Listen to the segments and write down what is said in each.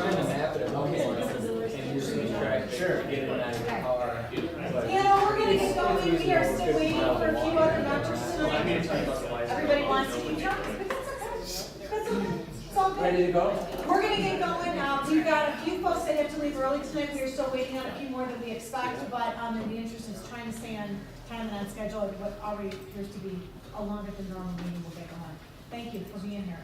trying to map it out for us, and you're seeing track, sure, get it out of your car. But You know, we're gonna get going, we are still waiting for a few other members tonight. Everybody wants to keep talking, but that's okay. That's okay. It's all good. ready to go? We're gonna get going. We've got a few folks that have to leave early tonight. We are still waiting on a few more than we expect, but in the interest of trying to stay on time and on schedule, what already appears to be a longer than normal meeting, we'll get going. Thank you for being here.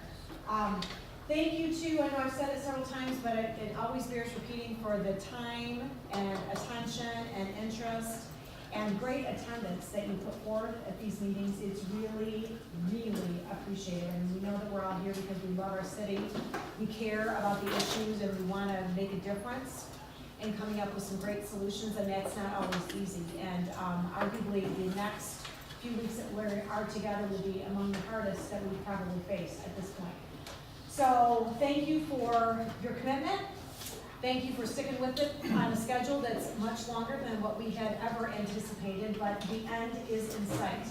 Thank you to, I know I've said it several times, but it always bears repeating for the time and attention and interest and great attendance that you put forward at these meetings. It's really, really appreciated. And we know that we're all here because we love our city. We care about the issues and we want to make a difference in coming up with some great solutions, and that's not always easy. And arguably the next few weeks that we are together will be among the hardest that we probably face at this point. So thank you for your commitment. Thank you for sticking with it on a schedule that's much longer than what we had ever anticipated, but the end is in sight.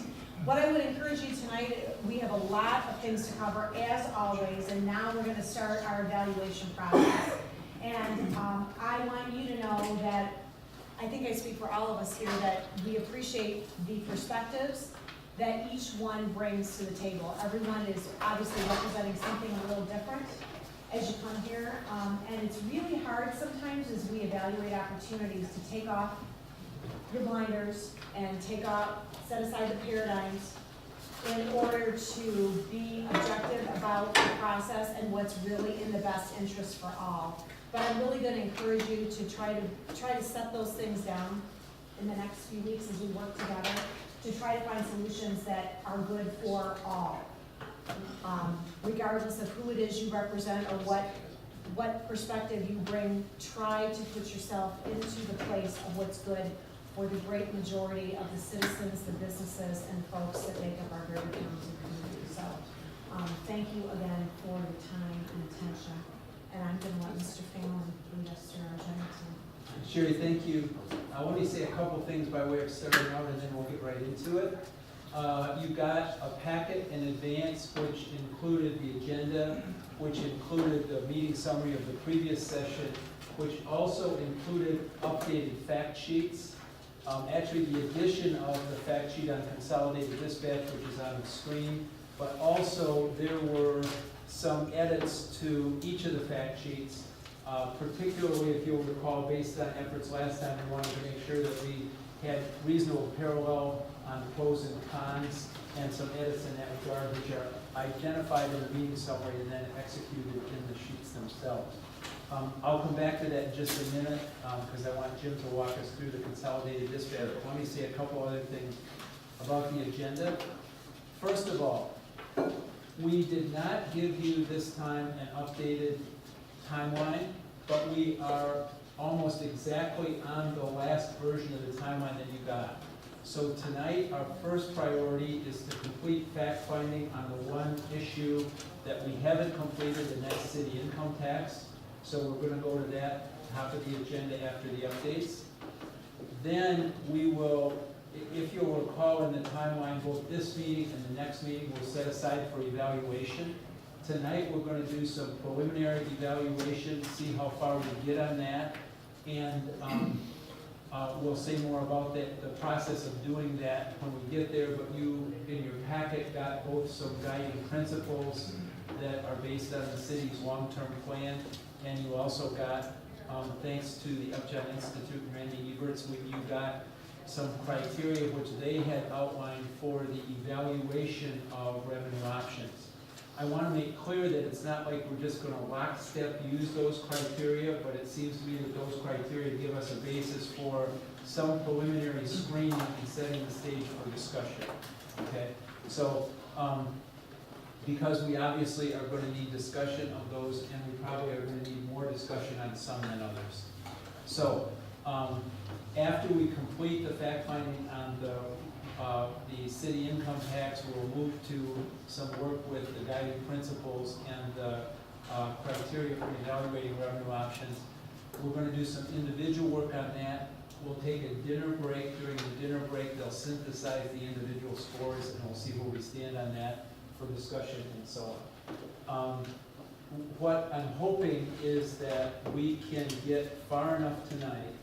What I would encourage you tonight, we have a lot of things to cover as always, and now we're going to start our evaluation process. And I want you to know that, I think I speak for all of us here, that we appreciate the perspectives that each one brings to the table. Everyone is obviously representing something a little different as you come here, and it's really hard sometimes as we evaluate opportunities to take off your blinders and set aside the paradigms in order to be objective about the process and what's really in the best interest for all. But I'm really going to encourage you to try to set those things down in the next few weeks as we work together to try to find solutions that are good for all. Regardless of who it is you represent or what perspective you bring, try to put yourself into the place of what's good for the great majority of the citizens, the businesses, and folks that make up our greater Kalamazoo community. So, thank you again for your time and attention. And I'm going to let Mr. Fallon lead us through our agenda tonight. Sherry, thank you. I want to say a couple things by way of starting out, and then we'll get right into it. You got a packet in advance which included the agenda, which included the meeting summary of the previous session, which also included updated fact sheets. Actually, the addition of the fact sheet on Consolidated Dispatch, which is on the screen, but also there were some edits to each of the fact sheets, particularly if you'll recall, based on efforts last time, we wanted to make sure that we had reasonable parallel on pros and cons, and some edits in that regard, which are identified in the meeting summary and then executed in the sheets themselves. I'll come back to that in just a minute, because I want Jim to walk us through the Consolidated Dispatch. Let me say a couple other things about the agenda. First of all, we did not give you this time an updated timeline, but we are almost exactly on the last version of the timeline that you got. So tonight, our first priority is to complete fact-finding on the one issue that we haven't completed, and that's city income tax. So we're going to go to that top of the agenda after the updates. Then we will, if you'll recall in the timeline, both this meeting and the next meeting we'll set aside for evaluation. Tonight, we're going to do some preliminary evaluation, see how far we get on that, and we'll say more about the process of doing that when we get there. But you, in your packet, got both some guiding principles that are based on the city's long-term plan, and you also got, thanks to the Upjohn Institute and Randy Eberts, you got some criteria which they had outlined for the evaluation of revenue options. I want to make clear that it's not like we're just going to lockstep use those criteria, but it seems to me that those criteria give us a basis for some preliminary screening and setting the stage for discussion. Okay, so because we obviously are going to need discussion of those, and we probably are going to need more discussion on some than others. So after we complete the fact finding on the city income tax, we'll move to some work with the guiding principles and the criteria for evaluating revenue options. We're going to do some individual work on that. We'll take a dinner break. During the dinner break, they'll synthesize the individual scores, and we'll see where we stand on that for discussion and so on. what I'm hoping is that we can get far enough tonight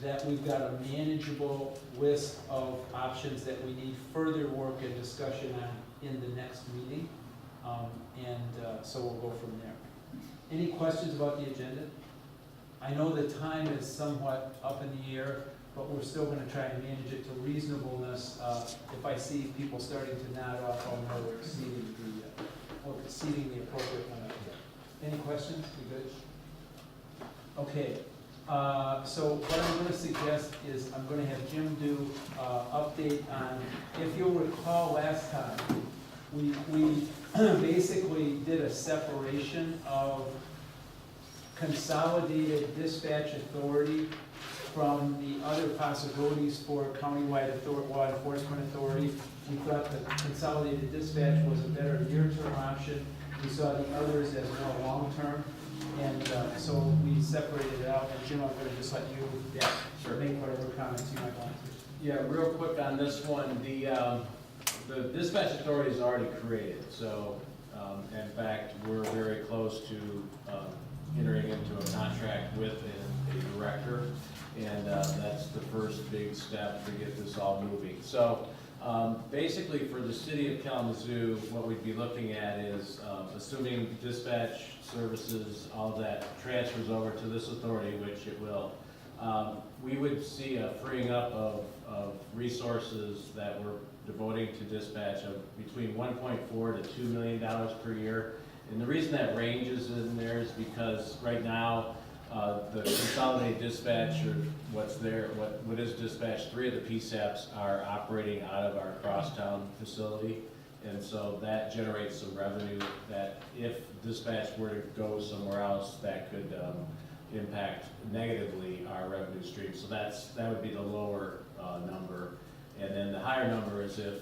that we've got a manageable list of options that we need further work and discussion on in the next meeting. So we'll go from there. Any questions about the agenda? I know the time is somewhat up in the air, but we're still gonna try and manage it to reasonableness. If I see people starting to nod off, I'll know we're exceeding the appropriate limit. Any questions? We good? Okay. So what I'm gonna suggest is I'm gonna have Jim do update on, if you'll recall last time, we basically did a separation of consolidated dispatch authority from the other possibilities for countywide law enforcement authority. We thought the consolidated dispatch was a better near-term option. We saw the others as more long-term. And so we separated it out. And Jim, I'm going to just let you make whatever comments you might want to. Yeah, real quick on this one, the dispatch authority is already created, so, in fact, we're very close to, entering into a contract with a director, and, that's the first big step to get this all moving. So, basically for the city of Kalamazoo, what we'd be looking at is, assuming dispatch services, all of that transfers over to this authority, which it will, we would see a freeing up of resources that we're devoting to dispatch of between $1.4 to $2 million per year. And the reason that range is in there is because right now, the consolidated dispatch, or what's there, what is dispatch, 3 of the PSAPs are operating out of our crosstown facility. And so that generates some revenue that if dispatch were to go somewhere else, that could impact negatively our revenue stream. So that would be the lower number. And then the higher number is if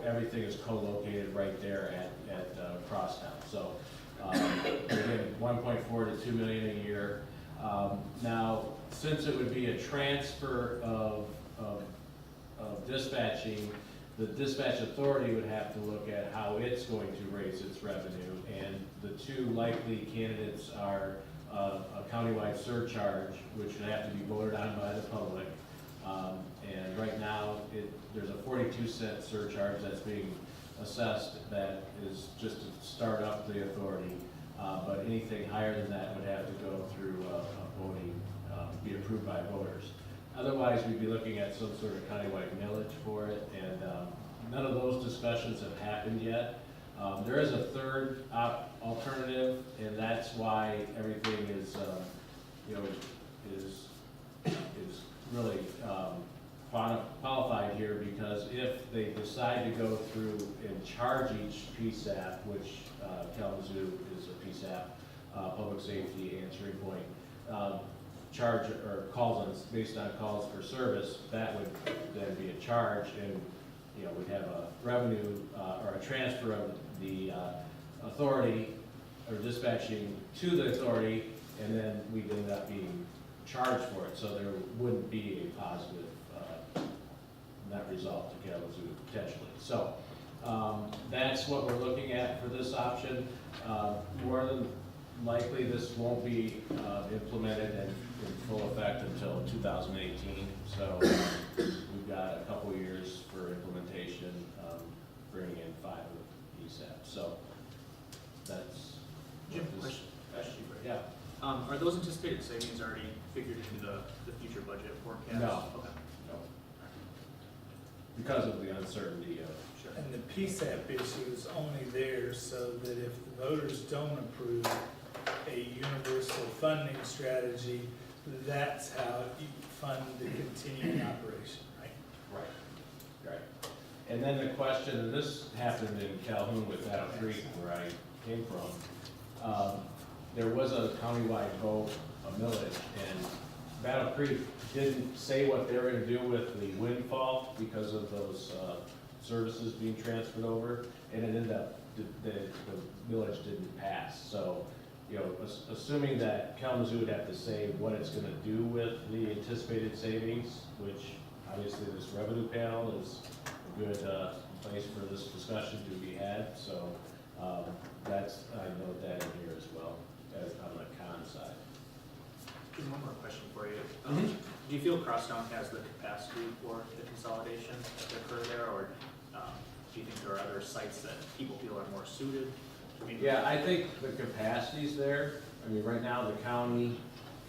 everything is co-located right there at crosstown. So again, 1.4 to 2 million a year. Now, since it would be a transfer of dispatching, the dispatch authority would have to look at how it's going to raise its revenue. And the two likely candidates are a countywide surcharge, which would have to be voted on by the public. And right now, there's a 42-cent surcharge that's being assessed that is just to start up the authority. But anything higher than that would have to go through a voting, be approved by voters. Otherwise, we'd be looking at some sort of countywide millage for it, and none of those discussions have happened yet. There is a third alternative, and that's why everything is, is really qualified here, because if they decide to go through and charge each PSAP, which Kalamazoo is a PSAP, public safety answering point, charge or calls on, based on calls for service, that would then be a charge, and we'd have a revenue or a transfer of the authority or dispatching to the authority, and then we'd end up being charged for it, so there wouldn't be a positive net result to Kalamazoo potentially. So that's what we're looking at for this option. More than likely, this won't be implemented and in full effect until 2018. So we've got a couple years for implementation, bringing in 5 of ESAP. So that's Jim, this, question. yeah. Are those anticipated savings already figured into the future budget forecast? No. Okay. No. Because of the uncertainty of. Sure. And the PSAP issue is only there so that if the voters don't approve a universal funding strategy, that's how you fund the continuing operation, right? Right, right. And then the question, and this happened in Calhoun with Battle Creek, where I came from, there was a countywide vote, a millage, and Battle Creek didn't say what they were going to do with the windfall because of those services being transferred over, and it ended up, the millage didn't pass. So, assuming that Kalamazoo would have to say what it's going to do with the anticipated savings, which obviously this revenue panel is a good place for this discussion to be had. So That's, I note that in here as well, as on the con side. Just one more question for you. Mhm. Do you feel Crosstown has the capacity for the consolidation that occur there, or do you think there are other sites that people feel are more suited? I mean, Yeah, I think the capacity's there. I mean, right now, the county,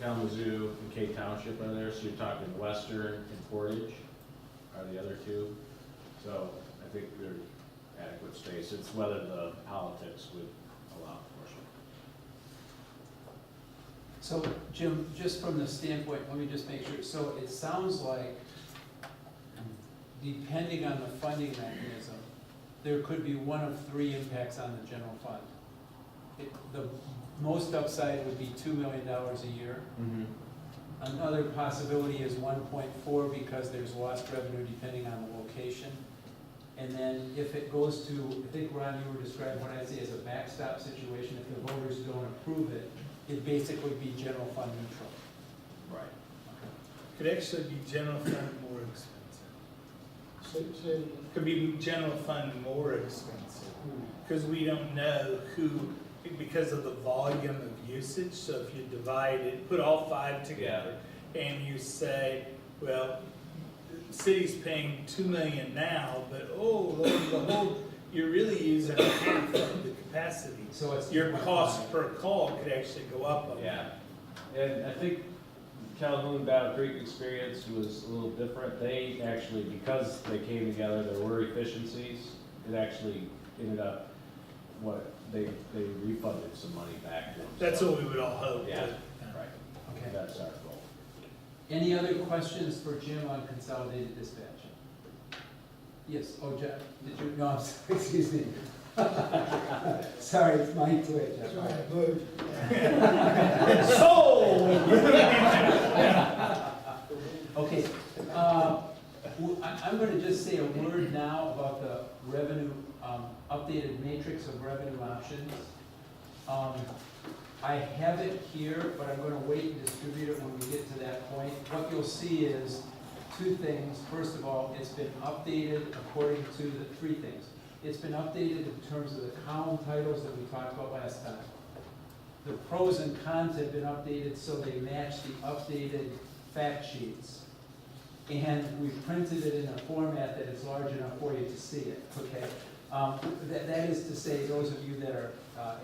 Kalamazoo, and K Township are there, so you're talking Western and Portage are the other two. So I think they're adequate space. It's whether the politics would allow for it. So, Jim, just from the standpoint, let me just make sure, so it sounds like, depending on the funding mechanism, there could be one of three impacts on the general fund. The most upside would be $2 million a year. Another possibility is 1.4 because there's lost revenue depending on the location. And then if it goes to, I think Ron, you were describing what I'd say as a backstop situation, if the voters don't approve it, it'd basically be general fund neutral. Right. Could actually be general fund more expensive. Could be general fund more expensive, because we don't know who, because of the volume of usage, so if you divide it, put all five together, and you say, well, the city's paying $2 million now, but oh, lo and behold, you're really using half of the capacity. So it's Your 2.5. cost per call could actually go up a Yeah, and I think Calhoun Battle Creek experience was a little different. They actually, because they came together, there were efficiencies. It actually ended up, they refunded some money back to them. That's So, what we would all hope. Yeah, but, right. Okay. That's our goal. Any other questions for Jim on consolidated dispatch? Yes, oh, Jeff, did you, no, I'm sorry, excuse me. Sorry, it's mine too, Jeff. Okay, I'm gonna just say a word now about the revenue, updated matrix of revenue options. I have it here, but I'm gonna wait and distribute it when we get to that point. What you'll see is two things. First of all, it's been updated according to the three things. It's been updated in terms of the column titles that we talked about last time. The pros and cons have been updated so they match the updated fact sheets. And we've printed it in a format that is large enough for you to see it, okay? That is to say, those of you that are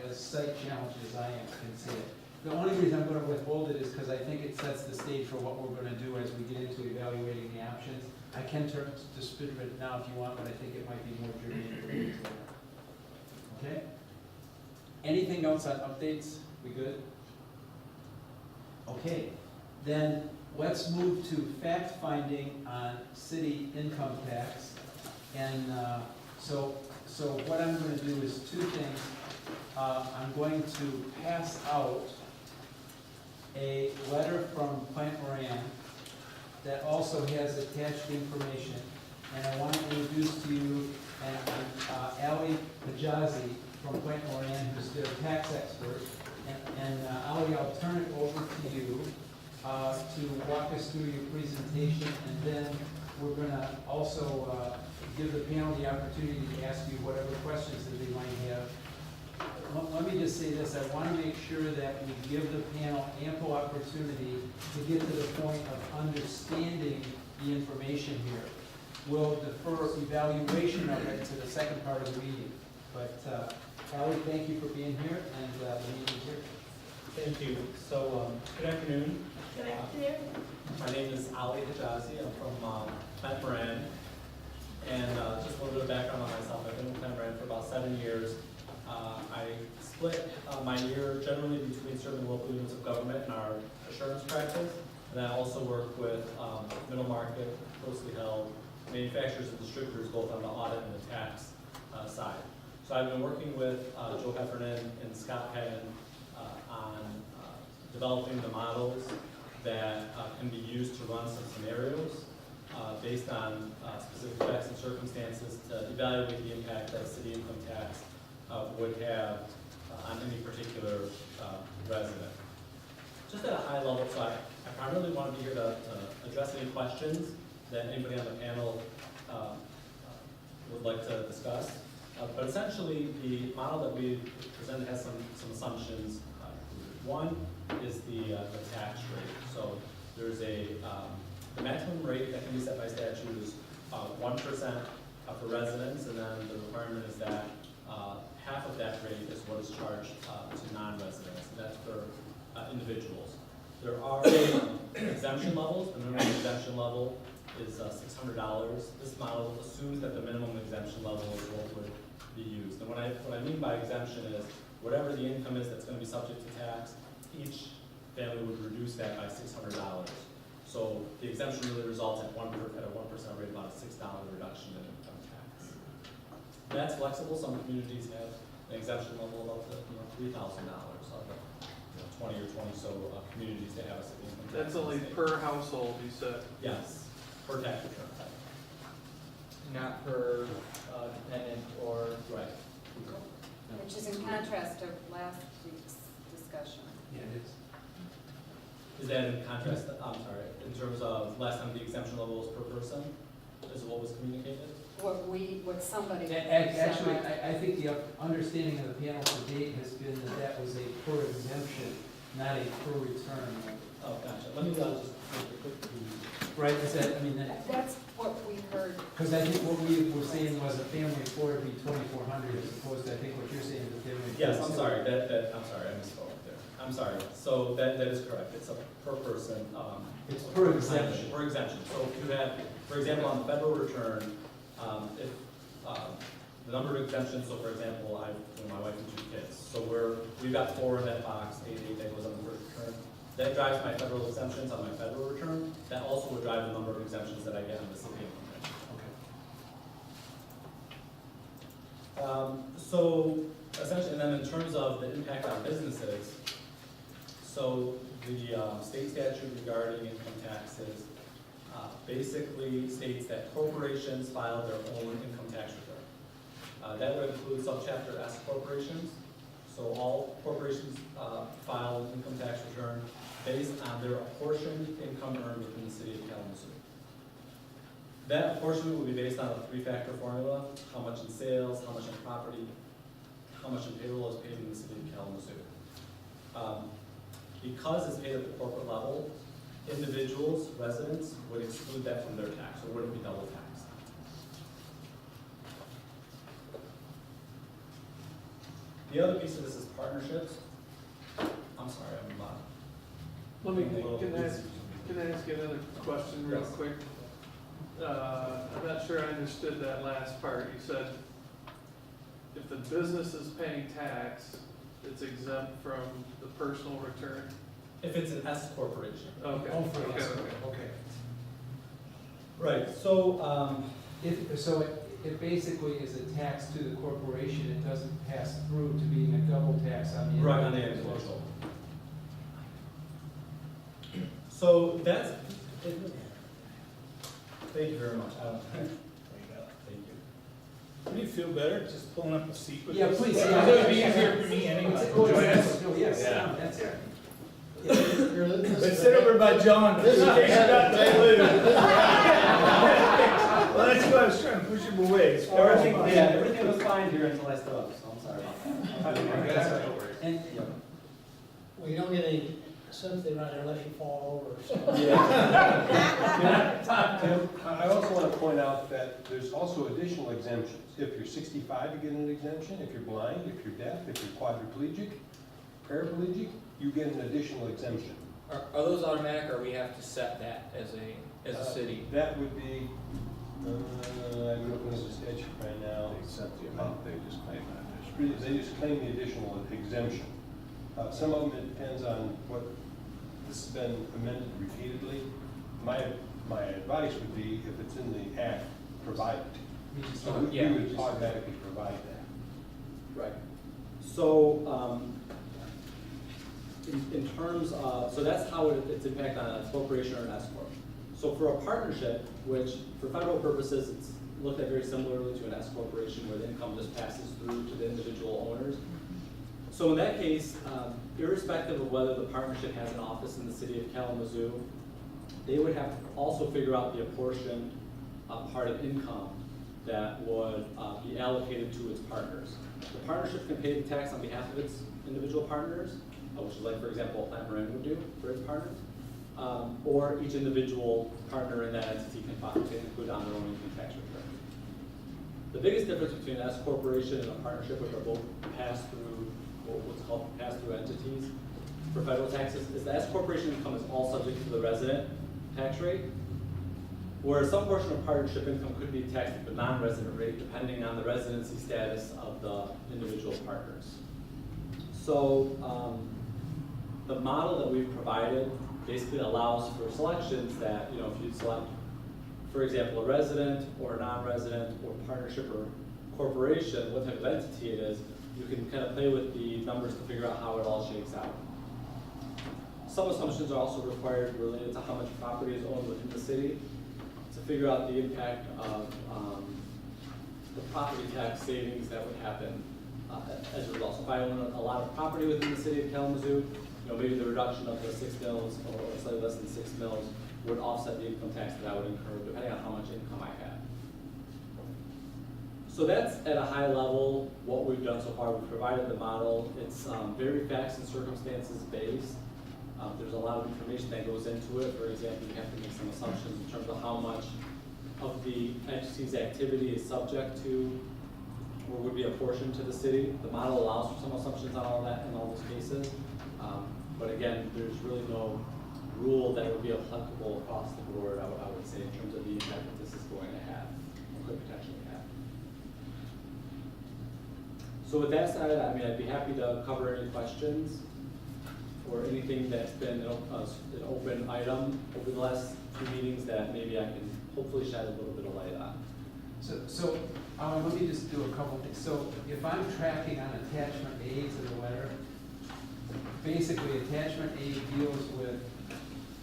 as sight challenged as I am can see it. The only reason I'm gonna withhold it is because I think it sets the stage for what we're gonna do as we get into evaluating the options. I can turn to distribute it now if you want, but I think it might be more germane for you later. Okay? Anything else on updates? We good? Okay, then let's move to fact finding on city income tax. And so what I'm going to do is two things. I'm going to pass out a letter from Plant Moran that also has attached information. And I want to introduce to you Ali Pajazi from Plant Moran, who's their tax expert. And Ali, I'll turn it over to you to walk us through your presentation, and then we're going to also give the panel the opportunity to ask you whatever questions that they might have. Let me just say this, I want to make sure that we give the panel ample opportunity to get to the point of understanding the information here. We'll defer evaluation of it to the second part of the meeting. But Ali, thank you for being here, and the meeting is here. Thank you. So, good afternoon. Good afternoon. My name is Ali Hijazi. I'm from Plant Moran. And just a little bit of background on myself. I've been with Plant Moran for about 7 years. I split my year generally between serving local units of government and our assurance practice. And I also work with middle market, closely held manufacturers and distributors, both on the audit and the tax side. So I've been working with Joe Heffernan and Scott Pettin on developing the models that can be used to run some scenarios based on specific facts and circumstances to evaluate the impact that city income tax would have on any particular resident. Just at a high level, so I primarily want to be here to address any questions that anybody on the panel would like to discuss. But essentially, the model that we presented has some assumptions. One is the tax rate. So there's the maximum rate that can be set by statute is 1% for residents, and then the requirement is that half of that rate is what is charged to non-residents, and that's for individuals. There are exemption levels. The minimum exemption level is $600. This model assumes that the minimum exemption level is what would be used. And what I mean by exemption is whatever the income is that's going to be subject to tax, each family would reduce that by $600. So the exemption really results at a 1% rate, about a $6 reduction in income tax. That's flexible. Some communities have an exemption level of up to $3,000. Of the 20 or 20 so communities that have a income tax. That's only per household, you said? Yes, per tax return type. Not per dependent or. Right. Which is in contrast to last week's discussion. Yeah, it is. Is that in contrast, I'm sorry, in terms of last time the exemption level was per person? Is what was communicated? What somebody. Actually, I think the understanding of the panel to date has been that that was a per exemption, not a per return. Oh, gotcha. Let me just take a quick review. Right, is that, I mean, that, That's what we heard. because I think what we were saying was a family of four would be 2,400 as opposed to, I think what you're saying is a family of four. Yes, I'm sorry, I'm sorry, I misspoke there. I'm sorry. So that is correct. It's a per person. It's per exemption. Per exemption. So if you had, for example, on the federal return, if the number of exemptions, so for example, my wife and 2 kids, so we've got 4 in that box, 8 that goes on the first return. That drives my federal exemptions on my federal return. That also would drive the number of exemptions that I get on the city income tax. Okay. So essentially, and then in terms of the impact on businesses, so the state statute regarding income taxes basically states that corporations file their own income tax return. That would include subchapter S corporations. So all corporations file an income tax return based on their apportioned income earned within the city of Kalamazoo. That apportionment will be based on a 3-factor formula: how much in sales, how much in property, how much in payroll is paid in the city of Kalamazoo. Because it's paid at the corporate level, individuals, residents, would exclude that from their tax, or wouldn't be double taxed. The other piece of this is partnerships. I'm sorry, Let me, can I ask you another question real Yes. quick? I'm not sure I understood that last part. You said if the business is paying tax, it's exempt from the personal return? if it's an S corporation. Okay. Oh, for Okay, yes, okay. okay. Right, so, It basically is a tax to the corporation, it doesn't pass through to being a double tax on the. right on the individual. So that's, thank you very much. Thank you. Do you feel better just pulling up a seat with Yeah, us? please. It would be easier for me anyway. Oh, Join yes, us. no, yes, Yeah. that's it. But sit over by John, just in case you're not too loose. Well, that's why I was trying to push him away. Everything was fine here until I stood up, so I'm sorry about that. And, Well, you don't get any sympathy around there, let him fall over or something. I also want to point out that there's also additional exemptions. If you're 65, you get an exemption. If you're blind, if you're deaf, if you're quadriplegic, paraplegic, you get an additional exemption. Are those automatic, or we have to set that as a city? That would be, I'm looking at the statute right now. They set the amount, they just claim that. They just claim the additional exemption. Some of them, it depends on what, this has been amended repeatedly. My advice would be, if it's in the act, provide it. So we would automatically provide that. Right. So, in terms of, so that's how it's impact on a corporation or an S corp. So for a partnership, which for federal purposes, it's looked at very similarly to an S corporation where the income just passes through to the individual owners. So in that case, irrespective of whether the partnership has an office in the city of Kalamazoo, they would have to also figure out the apportioned part of income that would be allocated to its partners. The partnership can pay the tax on behalf of its individual partners, which is like, for example, what Plant Moran would do for its partners. Or each individual partner in that entity can include on their own income tax return. The biggest difference between an S corporation and a partnership, which are both pass-through, what's called pass-through entities for federal taxes, is the S corporation income is all subject to the resident tax rate, whereas some portion of partnership income could be taxed at the non-resident rate depending on the residency status of the individual partners. So the model that we've provided basically allows for selections that, you know, if you select, for example, a resident or a non-resident or partnership or corporation, what type of entity it is, you can kind of play with the numbers to figure out how it all shakes out. Some assumptions are also required related to how much property is owned within the city to figure out the impact of the property tax savings that would happen as a result. So if I own a lot of property within the city of Kalamazoo, you know, maybe the reduction of the 6 mils or slightly less than 6 mils would offset the income tax that I would incur depending on how much income I have. So that's at a high level what we've done so far. We've provided the model. It's very facts and circumstances based. There's a lot of information that goes into it. For example, you have to make some assumptions in terms of how much of the entity's activity is subject to or would be apportioned to the city. The model allows for some assumptions on all that in all those cases. But again, there's really no rule that would be applicable across the board, I would say, in terms of the impact that this is going to have, or could potentially have. So with that said, I mean, I'd be happy to cover any questions or anything that's been an open item over the last few meetings that maybe I can hopefully shed a little bit of light on. So let me just do a couple things. So if I'm tracking on attachment A to the letter, basically attachment A deals with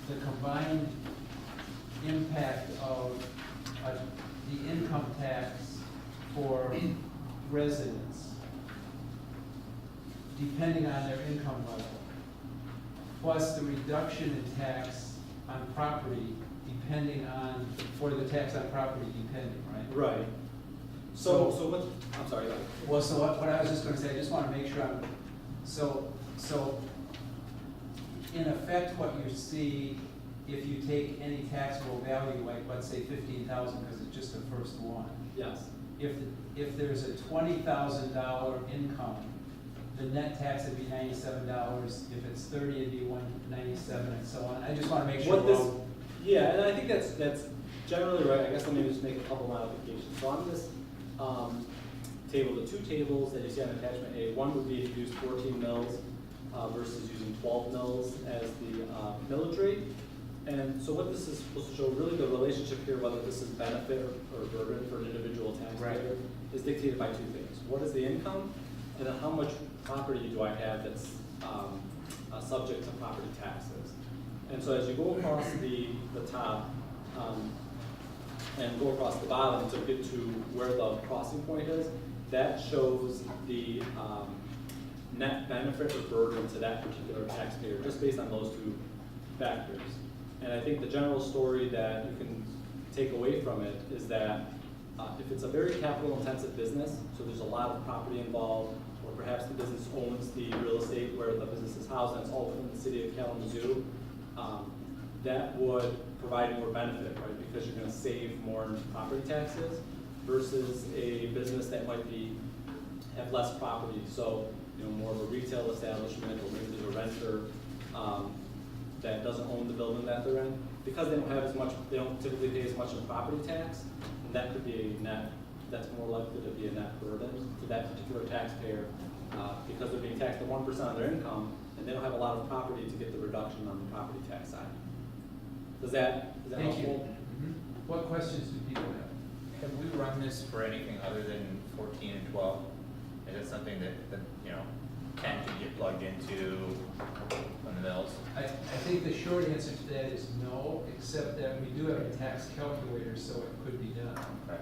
the combined impact of the income tax for residents, depending on their income level, plus the reduction in tax on property depending on, or the tax on property depending, right? Right. So what, I'm sorry, go ahead. Well, so what I was just gonna say, I just wanna make sure I'm, so in effect, what you see, if you take any taxable value, like let's say 15,000, because it's just the first one. Yes. If there's a $20,000 income, the net tax would be $97. If it's 30, it'd be $197, and so on. I just want to make sure. Yeah, and I think that's generally right. I guess let me just make a couple modifications. So on this table, the two tables that you see on attachment A, one would be if you use 14 mils versus using 12 mils as the millage rate. And so what this is supposed to show, really the relationship here, whether this is benefit or burden for an individual taxpayer, is dictated by two things. What is the income, and then how much property do I have that's subject to property taxes. And so as you go across the top and go across the bottom to get to where the crossing point is, that shows the net benefit or burden to that particular taxpayer, just based on those two factors. And I think the general story that you can take away from it is that if it's a very capital intensive business, so there's a lot of property involved, or perhaps the business owns the real estate where the business is housed and it's all within the city of Kalamazoo, that would provide more benefit, right? Because you're going to save more in property taxes versus a business that might have less property. So, you know, more of a retail establishment, or maybe there's a renter that doesn't own the building that they're in. Because they don't have as much, they don't typically pay as much in property tax, and that could be a net, that's more likely to be a net burden to that particular taxpayer because they're being taxed at 1% of their income, and they don't have a lot of property to get the reduction on the property tax side. Is that Thank helpful? you. What questions do people have? Have we run this for anything other than 14 and 12? Is it something that you know, can get plugged into on the mills? I think the short answer to that is no, except that we do have a tax calculator, so it could be done. Okay.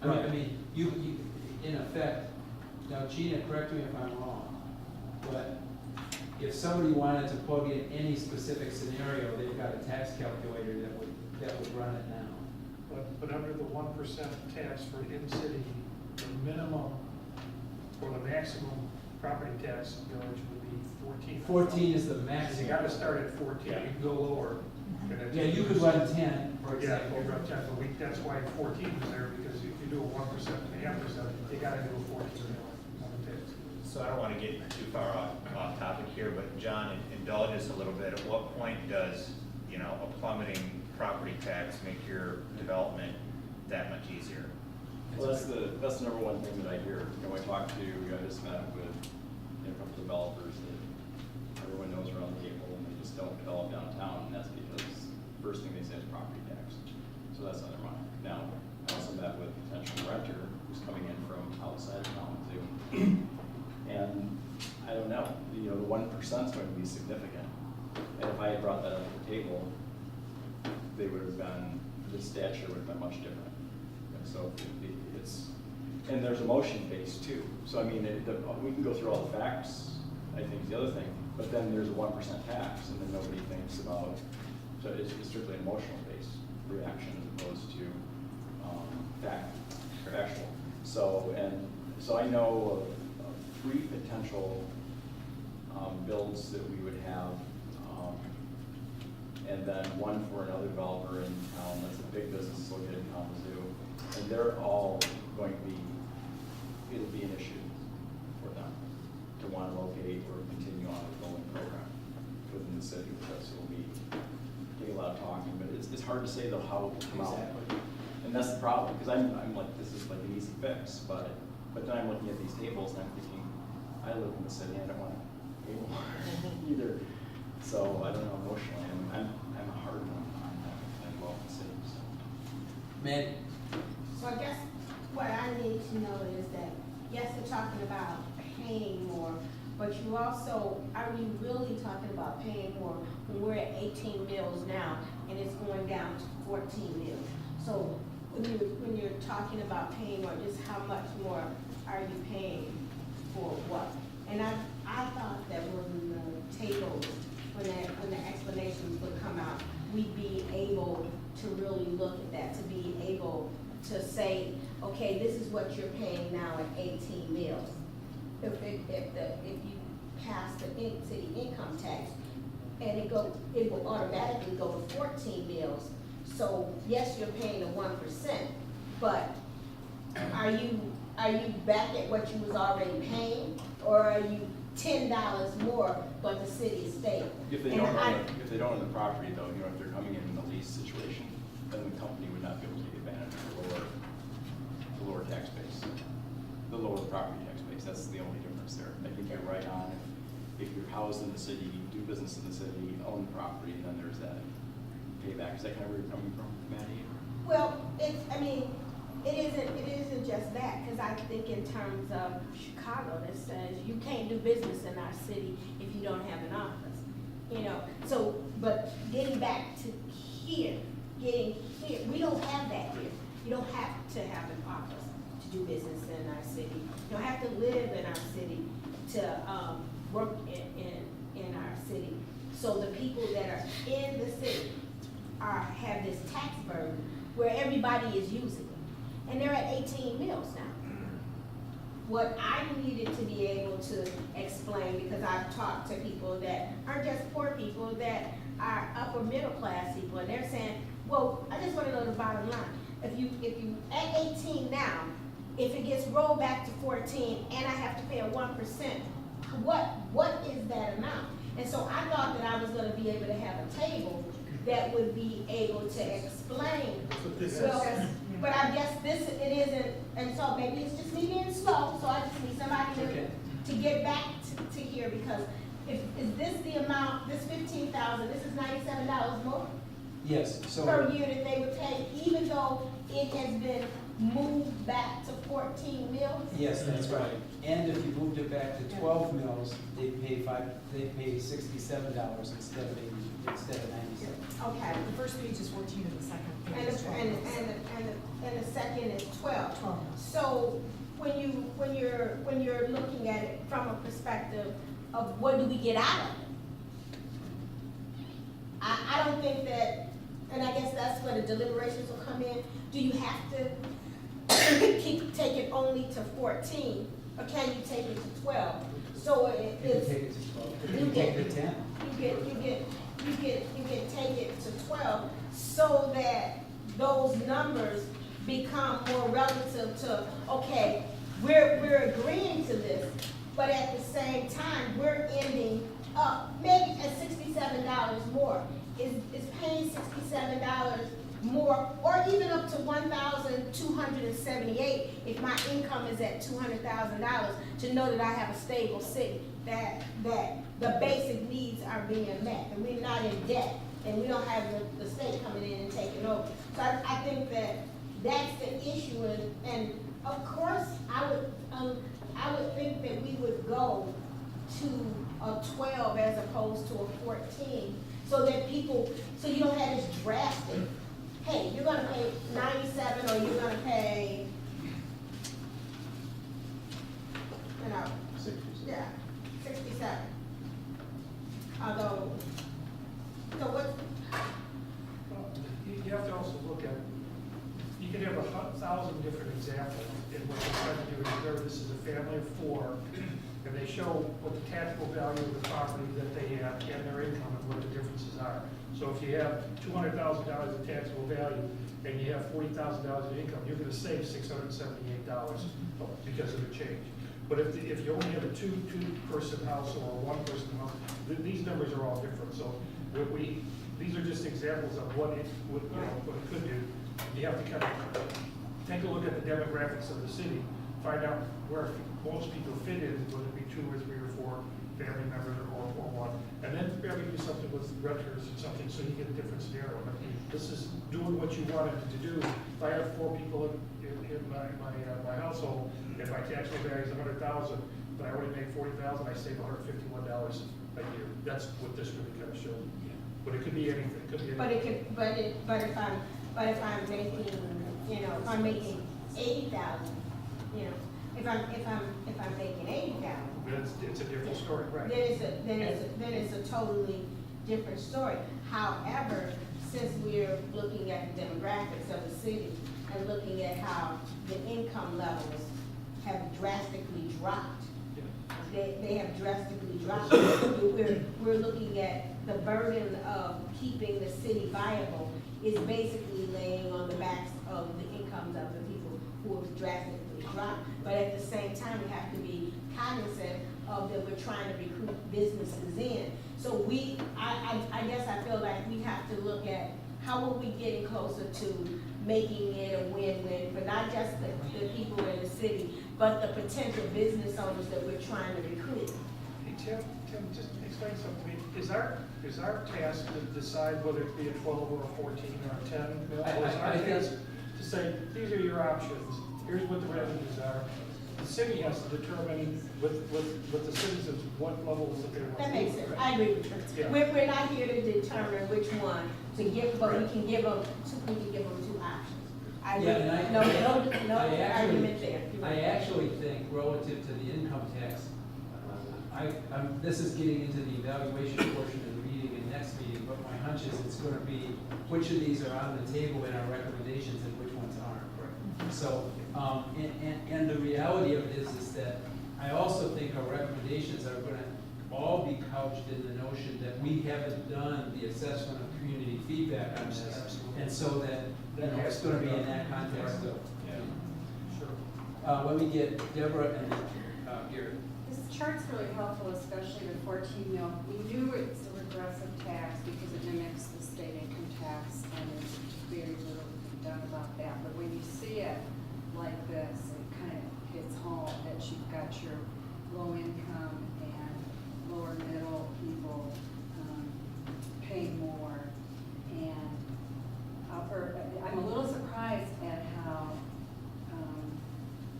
I mean, you in effect, now Gina, correct me if I'm wrong, but if somebody wanted to plug in any specific scenario, they've got a tax calculator that would run it now. but under the 1% tax for in-city, the minimum or the maximum property tax village would be 14. 14 is the You maximum. gotta start at 14, you can go lower. Yeah, you could run 10, for Yeah, example. you run 10, but that's why 14 is there, because if you do a 1% and a half percent, you gotta do a 14 on the tax. So I don't want to get too far off topic here, but John, indulge us a little bit. At what point does, you know, a plummeting property tax make your development that much easier? Well, that's the number one thing that I hear. You know, I just met with a couple developers that everyone knows around the table, and they just don't develop downtown, and that's because first thing they say is property tax. So that's on their mind. Now, I also met with a potential renter who's coming in from outside of Kalamazoo, and I don't know, you know, the 1% is going to be significant. And if I had brought that up to the table, they would have been, the stature would have been much different. And so it's, and there's emotion based too. So I mean, we can go through all the facts, I think is the other thing, but then there's a 1% tax, and then nobody thinks about, so it's strictly an emotional based reaction as opposed to factual. So I know of 3 potential builds that we would have, and then one for another developer in town that's a big business located in Kalamazoo, and they're all going to be, it'll be an issue for them to want to locate or continue on with the rolling program within the city, because it will be taking a lot of talking, but it's hard to say though how it will come out. And that's the problem, because I'm like, this is like an easy fix, but then I'm looking at these tables and I'm thinking, I live in the city, I don't want to table either. So I don't know, emotionally, I'm a hard one on that, I love the city, so. Maddie? So I guess what I need to know is that, yes, they're talking about paying more, but you also, are we really talking about paying more when we're at 18 mills now and it's going down to 14 mills? So when you're talking about paying more, just how much more are you paying for what? And I thought that when the tables, when the explanations would come out, we'd be able to really look at that, to be able to say, okay, this is what you're paying now at 18 mills. If you pass the city income tax, and it will automatically go to 14 mills. So yes, you're paying the 1%, but are you back at what you was already paying, or are you $10 more, but the city is stable? If they don't own the property though, you know, if they're coming in a lease situation, then the company would not be able to take advantage of the lower tax base, the lower property tax base. That's the only difference there. I think you're right on. If you're housed in the city, do business in the city, own the property, and then there's that payback. Is that kind of where you're coming from, Maddie? Well, it isn't just that, because I think in terms of Chicago, that says you can't do business in our city if you don't have an office. You know, so, but getting back to here, we don't have that here. You don't have to have an office to do business in our city. You don't have to live in our city to work in our city. So the people that are in the city have this tax burden where everybody is using it. And they're at 18 mills now. What I needed to be able to explain, because I've talked to people that aren't just poor people, that are upper middle class people, and they're saying, well, I just want to know the bottom line. If you at 18 now, if it gets rolled back to 14 and I have to pay a 1%, what is that amount? And so I thought that I was going to be able to have a table that would be able to explain. Well, but I guess it isn't, and so maybe it's just me being slow, so I just need somebody to get back to here, because is this the amount, this 15,000, this is $97 more? Yes, so. Per year that they would pay, even though it has been moved back to 14 mills? Yes, that's right. And if you moved it back to 12 mills, they pay $67 instead of 97. Okay, the first page is 14 and the second page is 12. And the second is 12. 12. So when you're looking at it from a perspective of what do we get out of it? I don't think that, and I guess that's where the deliberations will come in. do you have to take it only to 14, or can you take it to 12? So it You can is, take it to 12, you you can take get- it to 10. you can take it to 12, so that those numbers become more relative to, okay, we're agreeing to this, but at the same time, we're ending up maybe at $67 more. Is paying $67 more, or even up to $1,278 if my income is at $200,000, to know that I have a stable city, that the basic needs are being met, and we're not in debt, and we don't have the state coming in and taking over. So I think that that's the issue, and of course, I would think that we would go to a 12 as opposed to a 14, so that people, so you don't have this drastic, hey, you're gonna pay 97, or you're gonna pay, you know, 67. Although, so what, You have to also look at, you can have 1,000 different examples, and what you're trying to do is, there, this is a family of 4, and they show what the taxable value of the property that they have and their income and what the differences are. So if you have $200,000 of taxable value and you have $40,000 of income, you're gonna save $678 because of the change. But if you only have a two-person house or a one-person house, these numbers are all different. So these are just examples of what it could do. You have to kind of take a look at the demographics of the city, find out where most people fit in, whether it be 2 or 3 or 4 family members or one, and then maybe do something with renters or something, so you get a different scenario. But this is doing what you wanted to do. If I have 4 people in my household, and my taxable value is $100,000, but I only make $40,000, I save $151 a year. That's what this really kind of shows. But it could be anything. It could be anything. but if I'm making, you know, if I'm making 80,000, you know, if I'm making 80,000, It's a different story, right? then it's a totally different story. However, since we're looking at the demographics of the city and looking at how the income levels have drastically dropped, they have drastically dropped. We're looking at the burden of keeping the city viable is basically laying on the backs of the incomes of the people who have drastically dropped. But at the same time, we have to be cognizant of that we're trying to recruit businesses in. So I guess I feel like we have to look at how are we getting closer to making it a win-win for not just the people in the city, but the potential business owners that we're trying to recruit. Hey, Tim, just explain something to me. Is our task to decide whether it be a 12 or a 14 or a 10 mil? Or is our task to say, these are your options, here's what the revenues are? The city has to determine with the citizens what levels that they want. That makes sense. I agree with you. Yeah. We're not here to determine which one to give, but we can give them 2 options. I agree. Yeah, and No I actually- argument there. I actually think relative to the income tax, this is getting into the evaluation portion of the meeting and next meeting, but my hunch is it's gonna be which of these are on the table in our recommendations and which ones aren't. So, and the reality of it is that I also think our recommendations are gonna all be couched in the notion that we haven't done the assessment of community feedback on this. And so that, you know, it's gonna be in that context of. Sure. Let me get Deborah and Gary. This chart's really helpful, especially the 14 mil. We knew it's a regressive tax because it mimics the state income tax, and there's very little to be done about that. But when you see it like this, it kind of hits home that you've got your low income and lower middle people paying more, and upper. I'm a little surprised at how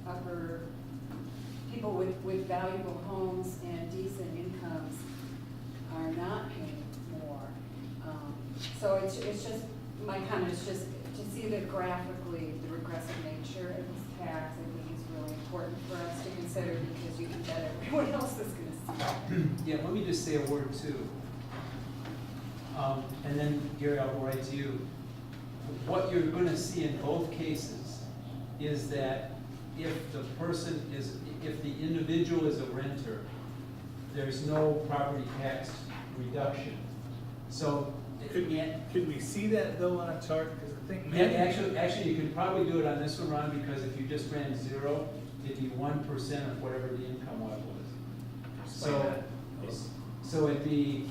upper people with valuable homes and decent incomes are not paying more. So it's just, my comment is just to see that graphically, the regressive nature of this tax, I think is really important for us to consider, because you can bet everyone else is gonna see it. Yeah, let me just say a word too. And then Gary, I'll go right to you. what you're gonna see in both cases is that if the person is, if the individual is a renter, there's no property tax reduction. So, Could we see that though on a chart? Because I think. yeah, actually, you can probably do it on this one, Ron, because if you just ran 0, it'd be 1% of whatever the income level is. So it'd be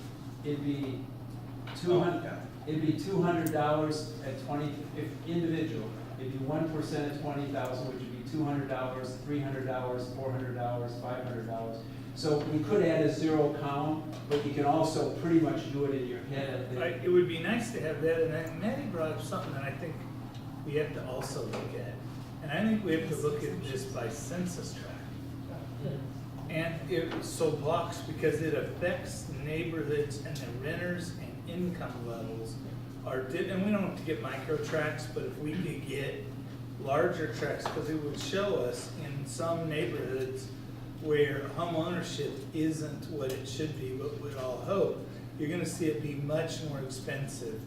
$200 at 20, if individual, it'd be 1% of 20,000, which would be $200, $300, $400, $500. So we could add a 0 column, but you can also pretty much do it in your head. It would be nice to have that, and Maddie brought up something that I think we have to also look at. And I think we have to look at this by census tract. And so blocks, because it affects neighborhoods and the renters and income levels and we don't have to get micro tracts, but if we could get larger tracts, because it would show us in some neighborhoods where home ownership isn't what it should be, but we'd all hope, you're gonna see it be much more expensive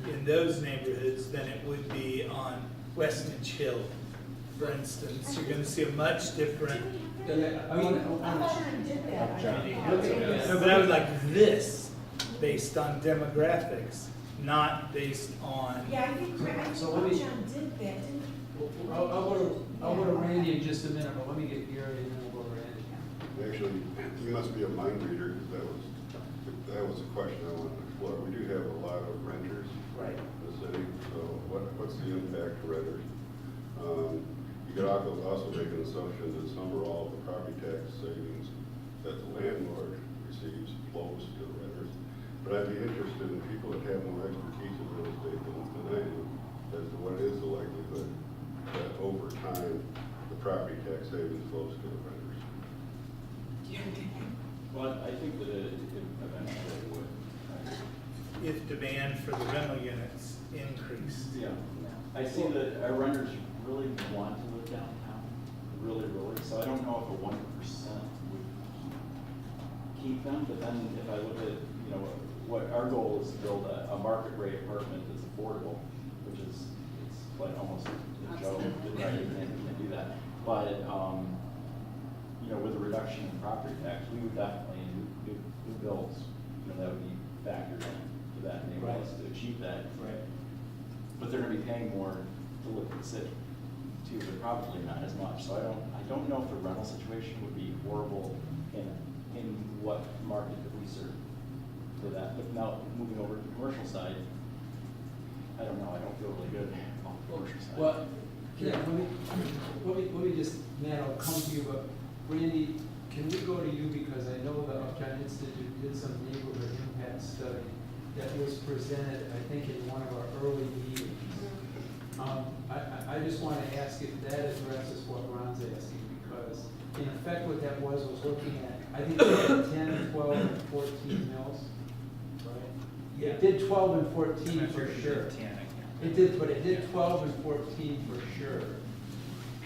in those neighborhoods than it would be on Westminch Hill, for instance. You're gonna see a much different. I thought you did that. No, but I was like this, based on demographics, not based on. Yeah, I think So let me- John did that, didn't he? I'll go to Randy in just a minute, but let me get Gary and then we'll go to Randy. Actually, you must be a mind reader, because that was a question I wanted to explore. We do have a lot of renters Right. in the city, so what's the impact to renters? You could also make an assumption that some or all of the property tax savings that the landlord receives flows to the renters. But I'd be interested in people that have more expertise in real estate than I do, as to what is the likelihood that over time, the property tax savings flows to the renters. Well, I think that it eventually would. If demand for the rental units increased. Yeah. I see that our renters really want to live downtown, really. So I don't know if a 1% would keep them, but then if I look at, what our goal is to build a market rate apartment that's affordable, which is, it's like almost a joke, right? You can't do that. But, with a reduction in property tax, we would definitely, new builds, that would be factored in to that, enable us to achieve that. Right. But they're gonna be paying more to live in the city too, but probably not as much. So I don't know if the rental situation would be horrible in what market that we serve for that. But now, moving over to the commercial side, I don't know, I don't feel really good on the commercial side. Well, yeah, let me just, Matt, I'll come to you, but Randy, can we go to you, because I know the Uptown Institute did some neighborhood impact study that was presented, I think, in one of our early meetings. I just want to ask if that addresses what Ron's asking, because in effect what that was looking at, I think it had 10, 12, and 14 mills, right? Yeah. It did 12 and 14 for sure. It did, but it did 12 and 14 for sure,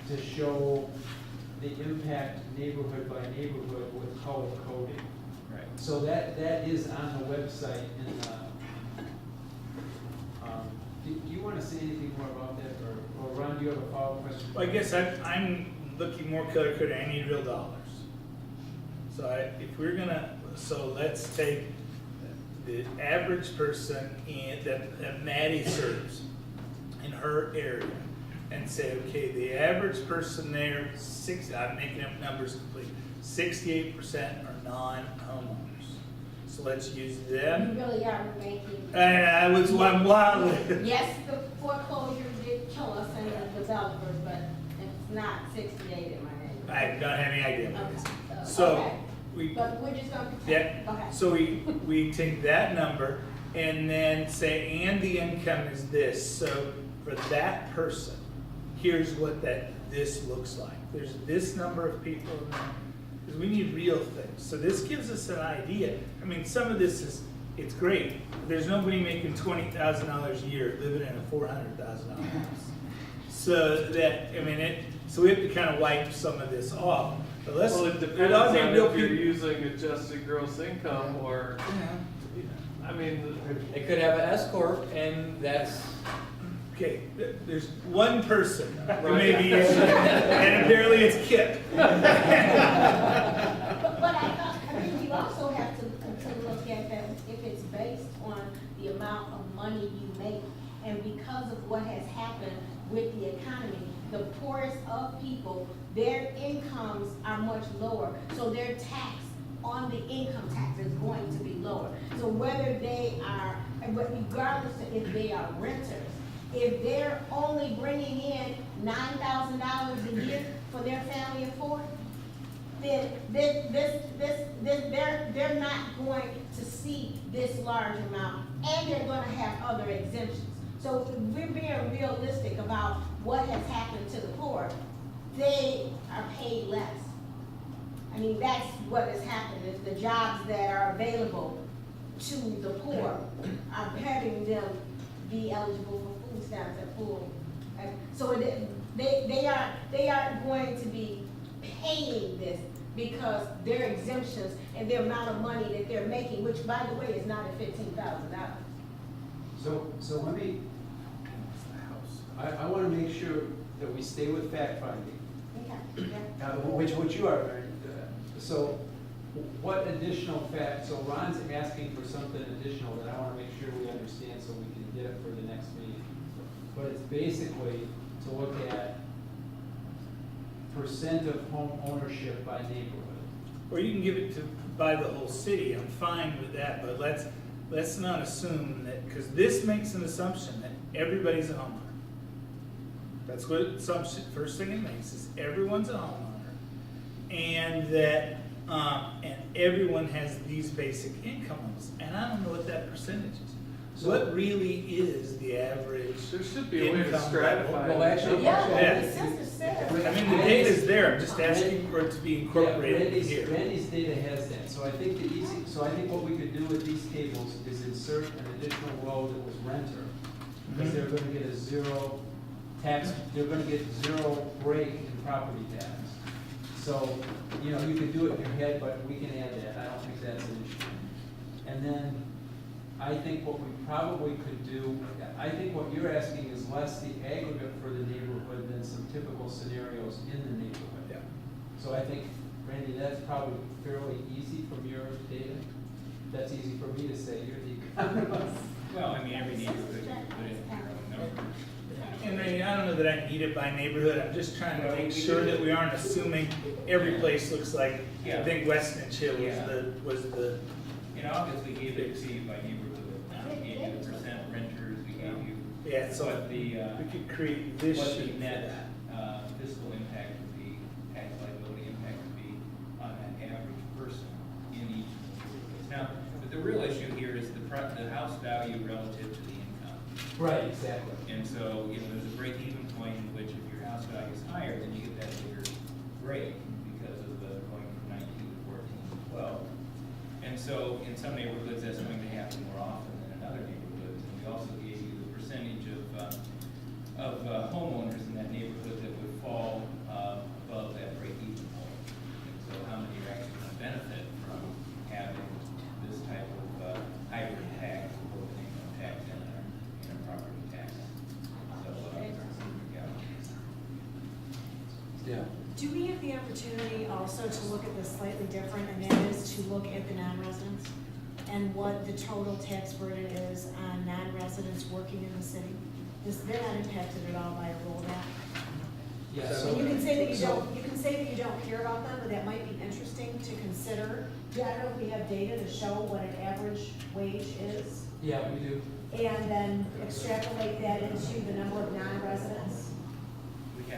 to show the impact neighborhood by neighborhood with color coding. Right. So that is on the website, and, do you want to say anything more about that, or Ron, do you have a follow-up question? Well, I guess I'm looking more color coded. I need real dollars. So if we're gonna, let's take the average person that Maddie serves in her area and say, okay, the average person there, I'm making up numbers complete, 68% are non-homeowners. So let's use them. You really are making. I'm wild. Yes, the foreclosure did kill us and the developers, but it's not 68 in my neighborhood. I don't have any idea what it is. Okay. So Okay. But we're just gonna pretend. Yeah, Okay. so we take that number and then say, and the income is this, so for that person, here's what this looks like. There's this number of people in there, because we need real things. So this gives us an idea. I mean, some of this it's great. There's nobody making $20,000 a year living in a $400,000 house. So so we have to kind of wipe some of this off. But Well, it depends on if you're using adjusted gross income or, I mean, It could have an S corp, and that's Okay, there's one person who may be issued, and apparently it's Kip. But I think you also have to look at that if it's based on the amount of money you make. And because of what has happened with the economy, the poorest of people, their incomes are much lower. So their tax on the income tax is going to be lower. So whether they are, regardless of if they are renters, if they're only bringing in $9,000 a year for their family of four, then they're not going to see this large amount, and they're going to have other exemptions. So if we're being realistic about what has happened to the poor, they are paid less. I mean, that's what has happened, is the jobs that are available to the poor are having them be eligible for food stamps at full. So they are going to be paying this because their exemptions and the amount of money that they're making, which by the way is not at $15,000. So let me, I want to make sure that we stay with fact finding, which you are very good at. So what additional facts, so Ron's asking for something additional that I want to make sure we understand so we can get it for the next meeting. But it's basically to look at percent of home ownership by neighborhood. Or you can give it to, by the whole city, I'm fine with that, but let's not assume that, because this makes an assumption that everybody's a homeowner. That's what assumption, first thing it makes, is everyone's a homeowner. And that, and everyone has these basic income levels, and I don't know what that percentage is. So what really is the average There should be a way to income stratify. level? Well, actually, Yeah. The census said. I mean, the data's there, I'm just asking for it to be incorporated here. Randy's data has that, so I think so I think what we could do with these tables is insert an additional row that was renter, because they're gonna get a zero tax, they're gonna get zero break in property tax. So, you know, you can do it in your head, but we can add that, I don't think that's an issue. And then, I think what we probably could do, I think what you're asking is less the aggregate for the neighborhood than some typical scenarios in the neighborhood. Yeah. So I think, Randy, that's probably fairly easy from your data. That's easy for me to say, you're the economist. Well, I mean, every neighborhood, you can put in your own numbers. And Randy, I don't know that I need it by neighborhood, I'm just trying to make sure that we aren't assuming every place looks like, I think Weston Chill was the. In August, we gave it to you by neighborhood. We gave you the percent renters, we gave you So what the, we could create this what the sheet. net fiscal impact would be, tax liability impact would be on an average person in each of the neighborhoods. Now, but the real issue here is the house value relative to the income. Right, exactly. And so, you know, there's a break-even point in which if your house value is higher, then you get that bigger break because of the going from 19 to 14 to 12. And so, in some neighborhoods, that's going to happen more often than in other neighborhoods. And we also gave you the percentage of homeowners in that neighborhood that would fall above that break-even point. And so, how many are actually going to benefit from having this type of hybrid tax, both an income tax and a property tax? So, Yeah. Do we have the opportunity also to look at this slightly different, and that is to look at the non-residents and what the total tax burden is on non-residents working in the city? They're not impacted at all by a rollback. Yeah, And you can say that you don't care about them, but that might be interesting to consider. I don't know if we have data to show what an average wage is, Yeah, we do. and then extrapolate that into the number of non-residents.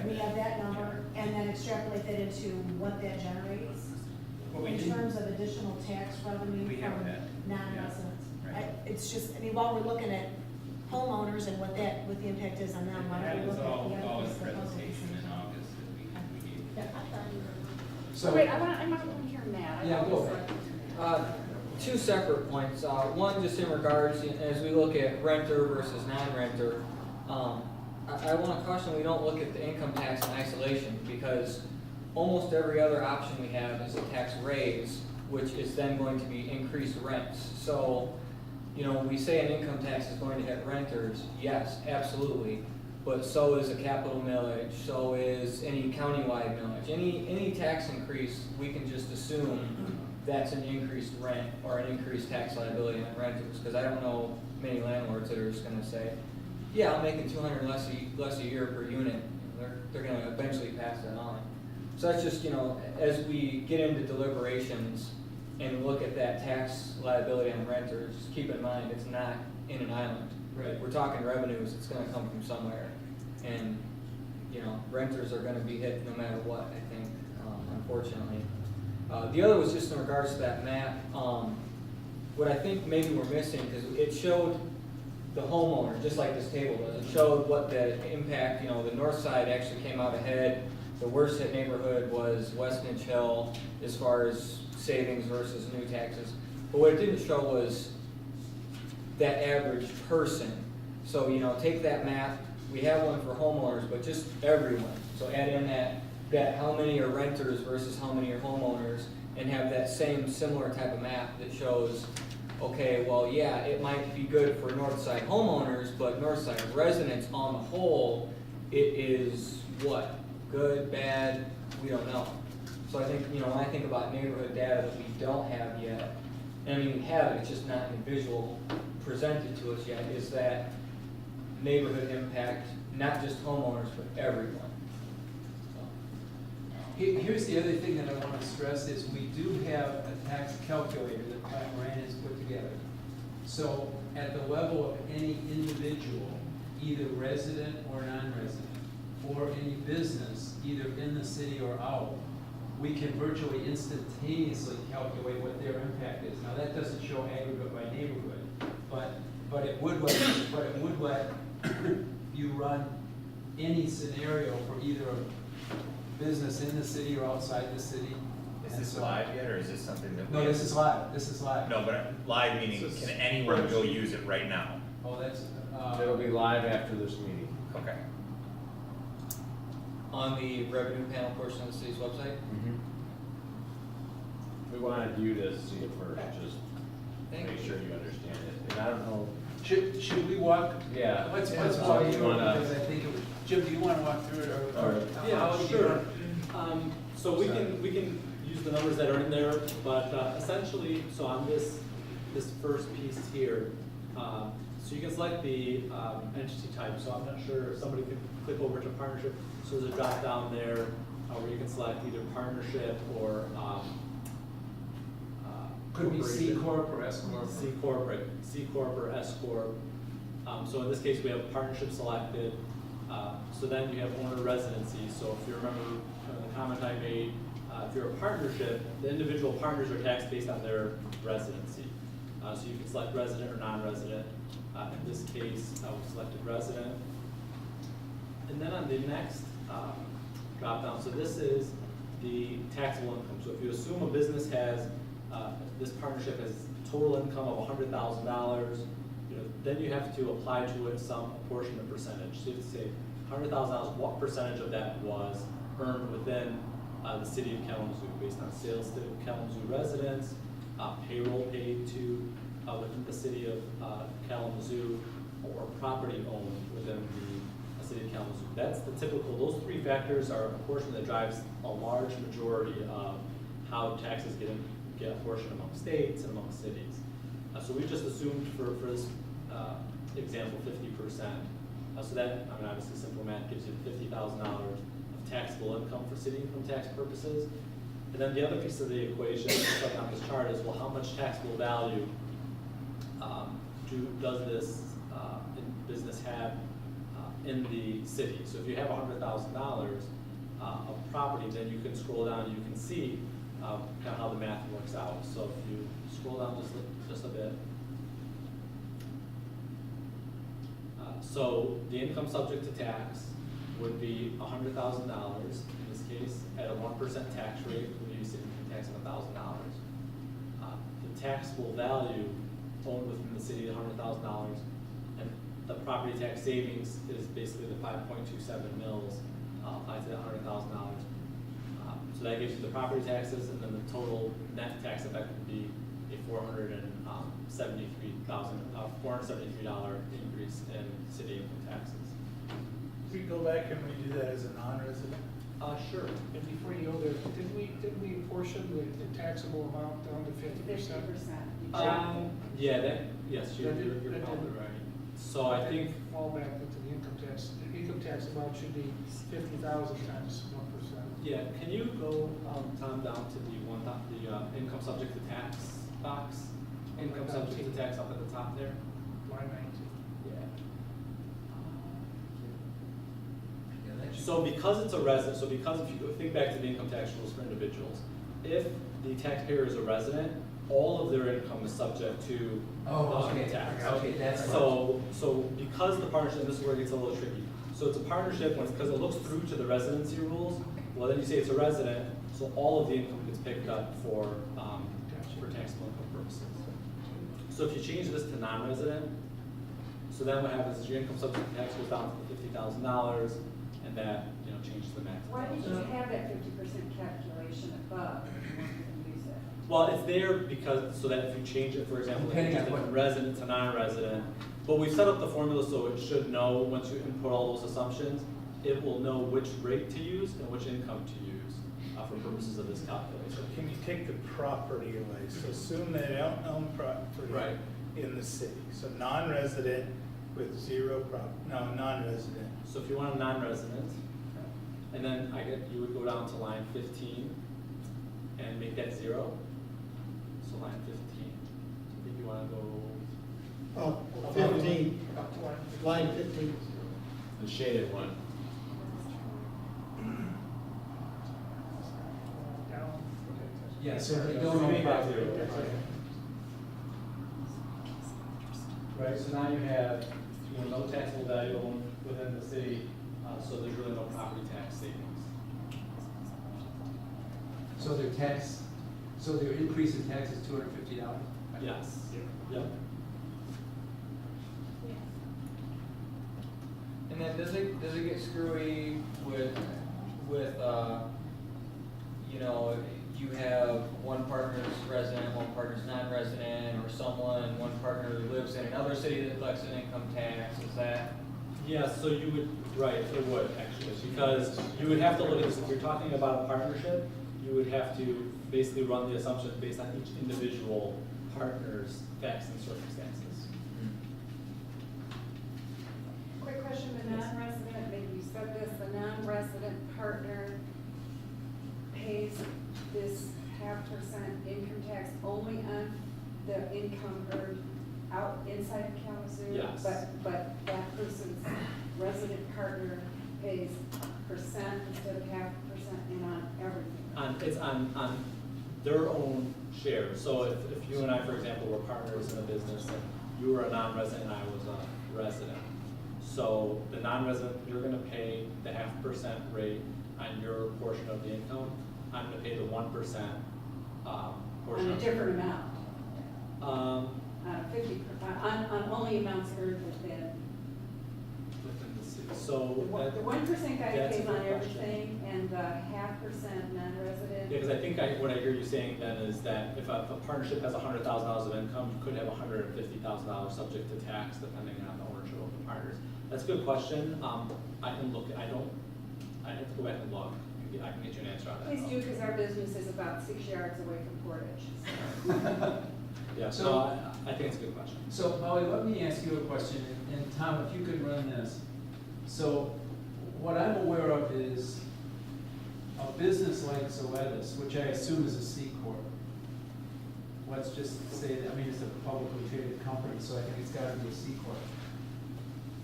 We have that number, and then extrapolate that into what that generates in terms of additional tax revenue We have from that. non-residents. Yeah, right. It's just, I mean, while we're looking at homeowners and what the impact is on them, why don't we look at the other all in piece of the puzzle? presentation in August that we gave. Yeah, I thought you were. So, Wait, I might want to hear Matt. Yeah, go ahead. Two separate points. One, just in regards, as we look at renter versus non-renter, I want to caution we don't look at the income tax in isolation, because almost every other option we have is a tax raise, which is then going to be increased rents. So when we say an income tax is going to hit renters, yes, absolutely. But so is a capital millage, so is any countywide millage. Any tax increase, we can just assume that's an increased rent or an increased tax liability on renters. Because I don't know many landlords that are just gonna say, yeah, I'm making $200 less a year per unit. They're gonna eventually pass that on. So that's just, as we get into deliberations and look at that tax liability on renters, just keep in mind, it's not in an island. Right. We're talking revenues, it's gonna come from somewhere. And, renters are gonna be hit no matter what, I think, unfortunately. The other was just in regards to that map. What I think maybe we're missing, because it showed the homeowner, just like this table does. It showed what the impact, the north side actually came out ahead. The worst hit neighborhood was West Midge Hill as far as savings versus new taxes. But what it didn't show was that average person. So, take that map, we have one for homeowners, but just everyone. So add in that how many are renters versus how many are homeowners, and have that same similar type of map that shows, okay, well, yeah, it might be good for Northside homeowners, but Northside residents on the whole, it is what? Good, bad, we don't know. So I think, when I think about neighborhood data that we don't have yet, and I mean, we have it, it's just not in visual presented to us yet, is that neighborhood impact, not just homeowners, but everyone. Here's the other thing that I want to stress is we do have a tax calculator that Pat Moran has put together. So at the level of any individual, either resident or non-resident, or any business, either in the city or out, we can virtually instantaneously calculate what their impact is. Now that doesn't show aggregate by neighborhood, but it would let you run any scenario for either a business in the city or outside the city. Is this live yet, or is this something that? No, this is live, this is live. No, but live meaning, can anyone go use it right now? Oh, that's, It'll be live after this meeting. Okay. On the revenue panel portion of the city's website? We wanted you to see it first, just Thank make you. sure you understand it. And I don't know, should we walk? yeah. Let's Yeah, walk you through it, wanna- because I think it was, Jim, do you want to walk through it, or? Yeah, how do you sure. want- So we can use the numbers that are in there, but essentially, so on this first piece here, so you can select the entity type. So I'm not sure if somebody could click over to partnership. So there's a drop down there where you can select either partnership or Could be C corporation. corp or S corp. C corp or S corp. So in this case, we have partnership selected. So then you have owner residency. So if you remember the comment I made, if you're a partnership, the individual partners are taxed based on their residency. So you can select resident or non-resident. In this case, we selected resident. And then on the next drop down, so this is the taxable income. So if you assume a business has, this partnership has total income of $100,000, then you have to apply to it some portion of percentage. So you have to say $100,000, what percentage of that was earned within the city of Kalamazoo based on sales to Kalamazoo residents, payroll paid to within the city of Kalamazoo, or property owned within the city of Kalamazoo. That's the typical, those three factors are a portion that drives a large majority of how taxes get apportioned among states and among cities. So we just assumed for this example 50%. So that, obviously simple math gives you $50,000 of taxable income for city income tax purposes. And then the other piece of the equation, just like on this chart, is, well, how much taxable value does this business have in the city? So if you have $100,000 of property, then you can scroll down and you can see kind of how the math works out. So if you scroll down just a bit. So the income subject to tax would be $100,000 in this case at a 1% tax rate, when you see income tax of $1,000. The taxable value owned within the city is $100,000, and the property tax savings is basically the 5.27 mils applied to that $100,000. So that gives you the property taxes, and then the total net tax effect would be a $450,000 $473 increase in city income taxes. We go back and redo that as a non-resident? Sure. And before you go there, didn't we apportion the taxable amount down to 50%? 50%. Yes, you're probably right. So I think, Fall back into the income tax. The income tax amount should be 50,000 times 1%. yeah, can you go, Tom, down to the income subject to tax box? Income subject to tax up at the top there? Line 19. Yeah. So because it's a resident, so because if you think back to the income tax rules for individuals, if the taxpayer is a resident, all of their income is subject to tax. Okay, that's. So because the partnership, and this is where it gets a little tricky. So it's a partnership because it looks through to the residency rules. Well, then you say it's a resident, so all of the income gets picked up for taxable income purposes. So if you change this to non-resident, so then what happens is your income subject to tax goes down to $50,000, and that changes the max. Why did you have that 50% calculation above? You weren't gonna use it. Well, it's there because, so that if you change it, for example, if you Depending change on it what- from resident to non-resident, but we set up the formula so it should know, once you input all those assumptions, it will know which rate to use and which income to use for purposes of this So calculation. can you take the property away? So assume they don't own property Right. in the city. So non-resident with zero non-resident. So if you want a non-resident, and then you would go down to line 15 and make that 0. So line 15. If you want to go. 15, line 15. The shaded one. Down. Yeah, so they So don't we own made that property. 0. Right, so now you have no taxable value owned within the city, so there's really no property tax savings. So their increase in tax is $250? Yes. Yep. And then does it get screwy with you have one partner's resident, one partner's non-resident, or one partner lives in another city that collects an income tax, is that? Yeah, so you would, right, it would actually, because you would have to look at this, if you're talking about a partnership, you would have to basically run the assumptions based on each individual partner's facts and circumstances. Quick question, the non-resident, maybe you said this, the non-resident partner pays this 0.5% income tax only on the income earned out inside of Kalamazoo? Yes. But that person's resident partner pays percent instead of 0.5% and on everything? It's on their own share. So if you and I, for example, were partners in a business, and you were a non-resident and I was a resident. So the non-resident, you're gonna pay the 0.5% rate on your portion of the income. I'm gonna pay the 1% portion. On a of different amount? Um, On only amounts earned within. within the city. So The that- 1% guy that's a pays on good question. everything, and the 0.5% non-resident? Yeah, because I think what I hear you saying then is that if a partnership has $100,000 of income, you could have $150,000 subject to tax depending on the ownership of the partners. That's a good question. I can look, I have to go back and look. I can get you an answer on that. Please do, because our business is about 6 yards away from Portage. Yeah, So- so I think it's a good question. So, Molly, let me ask you a question, and Tom, if you could run this. So, what I'm aware of is a business like Zoetis, which I assume is a C Corp. Let's just say that, I mean, it's a publicly traded company, so I think it's gotta be a C Corp.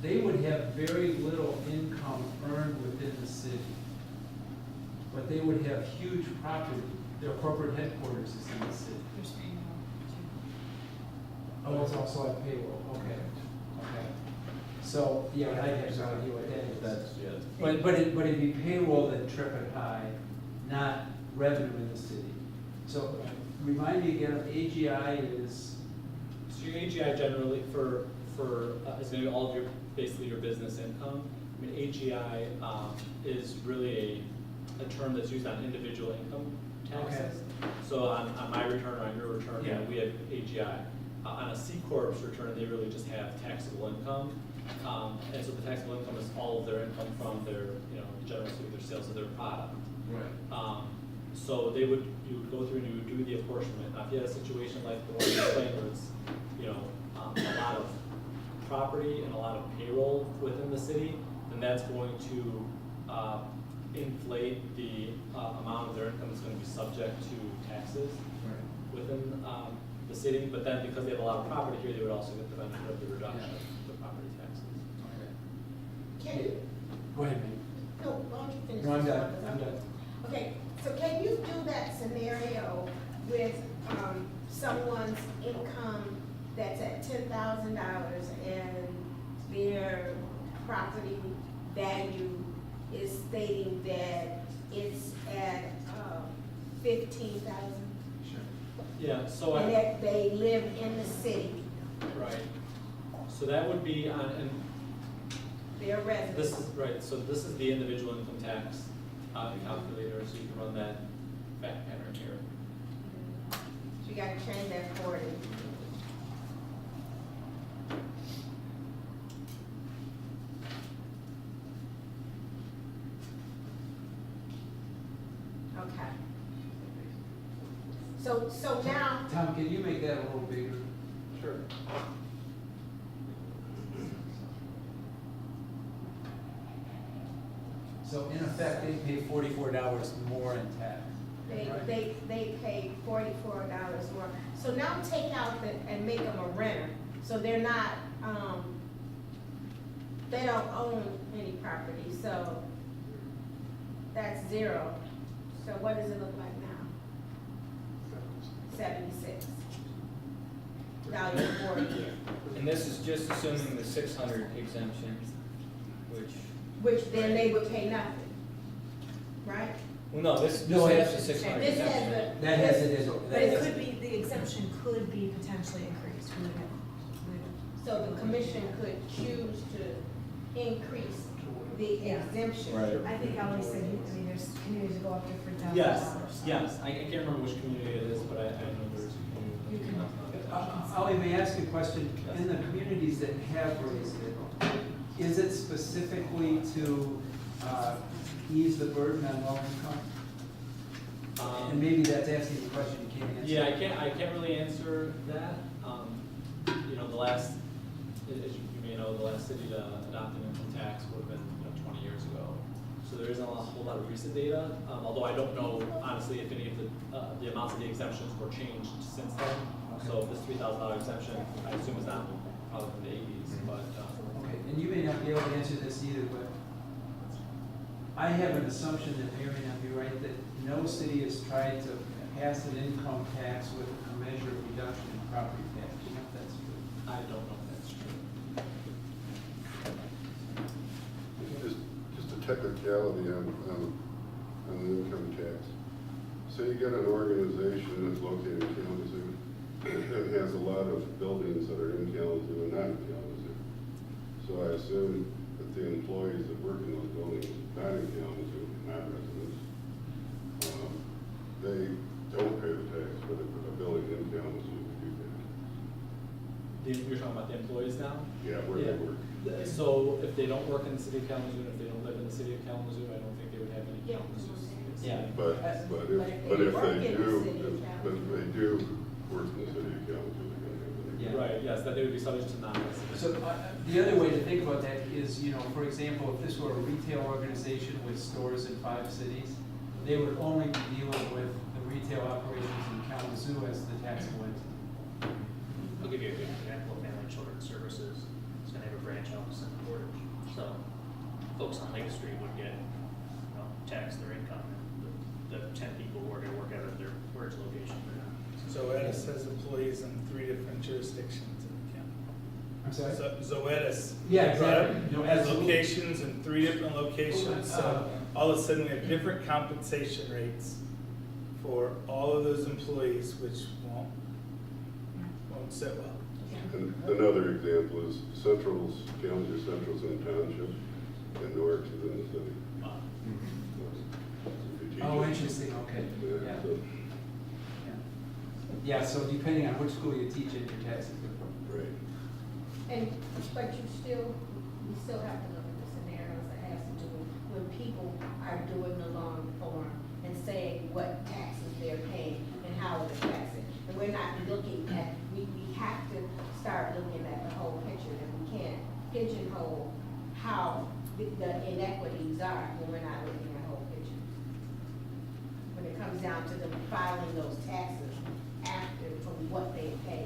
They would have very little income earned within the city, but they would have huge property. Their corporate headquarters is in the city. Oh, it's also on payroll, okay. So, yeah, I have no idea what that is. That's, yeah. But it'd be payroll that trip it high, not revenue in the city. So, remind me again, AGI is, So your AGI generally is going to be all of your, basically your business income. I mean, AGI is really a term that's used on individual income taxes. So on my return or on your return, Yeah. we have AGI. On a C Corp's return, they really just have taxable income. And so the taxable income is all of their income from their, generally their sales of their product. Right. So you would go through and you would do the apportionment. Now, if you had a situation like the one you explained where it's, a lot of property and a lot of payroll within the city, then that's going to inflate the amount of their income that's going to be subject to taxes within the city. But then because they have a lot of property here, they would also get the benefit of the reduction of the property taxes. Can, Go ahead, Nate. no, why don't you finish? No, I'm this done, one? I'm done. Okay, so can you do that scenario with, someone's income that's at $10,000 and their property value is stating that it's at, 15,000? Sure. Yeah, so And that they live in the city, right. So that would be on, and they're residents. this is, right, so this is the individual income tax calculator, so you can run that fact pattern here. So you gotta change that forward. Okay. So now, Tom, can you make that a little bigger? Sure. So in effect, they pay $44 more in tax. right? they pay $44 more. So now take out and make them a renter, so they're not, they don't own any property, so that's 0. So what does it look like now? 76. Value for a year, And this is just assuming the 600 exemption, which then they would pay nothing, right? well, no, this No, has it's- the 600 This exemption. has the. That has it in. But it could be, the exemption could be potentially increased. We would So the commission could choose to increase the exemption. Right. I think Ellie said, there's communities that go up to $3,000. Yes, I can't remember which community it is, but I know there's a You community. can- Ollie, may I ask you a question? In the communities that have raised it, is it specifically to ease the burden on low income? And maybe that's asking the question you can't answer. Yeah, I can't really answer that. The last, as you may know, the last city to adopt an income tax would have been, 20 years ago. So there isn't a whole lot of recent data, although I don't know honestly if any of the amounts of the exemptions were changed since then. So this $3,000 exemption, I assume is not probably from the 80s, but, Okay, and you may not be able to answer this either, but I have an assumption that may or may not be right, that no city has tried to pass an income tax with a commensurate reduction in property tax. Do you know if that's true? I don't know if that's true. Just a technicality on the income tax. Say you get an organization that's located in Kalamazoo and has a lot of buildings that are in Kalamazoo and not in Kalamazoo. So I assume that the employees that work in those buildings, not in Kalamazoo, not residents, they don't pay the tax, but if a building in Kalamazoo, they do pay. You're talking about the employees now? Yeah, where they work. So if they don't work in the city of Kalamazoo, and if they don't live in the city of Kalamazoo, I don't think they would have any Yeah. Kalamazoo. Yeah. But if work in they the do, city of but if they do work in the city of Kalamazoo, they're gonna have an Yeah. Right, yes, that they would be subject to non-residents. So the other way to think about that is, for example, if this were a retail organization with stores in 5 cities, they would only be dealing with the retail operations in Kalamazoo as the taxable entity. I'll give you a good example. Family Children's Services is gonna have a branch office in Portage. So folks on Lake Street would get, tax their income. The 10 people who are gonna work out of where its location. Zoetis has employees in 3 different jurisdictions in the county. I'm sorry? Zoetis. Yeah, exactly. No, Has absolutely. locations in 3 different locations, so all of a sudden we have different compensation rates for all of those employees, which won't sit well. And another example is Kalamazoo Central's in township, and Newark's is in the city. Oh, interesting, okay, Yeah, yeah. so Yeah. Yeah, so depending on which school you teach in, your taxes differ. Right. And, but you still have to look at the scenarios that has to do with when people are doing the long form and saying what taxes they're paying and how it affects it. And we're not looking at, we have to start looking at the whole picture, and we can't pigeonhole how the inequities are when we're not looking at the whole picture. When it comes down to them filing those taxes after from what they pay.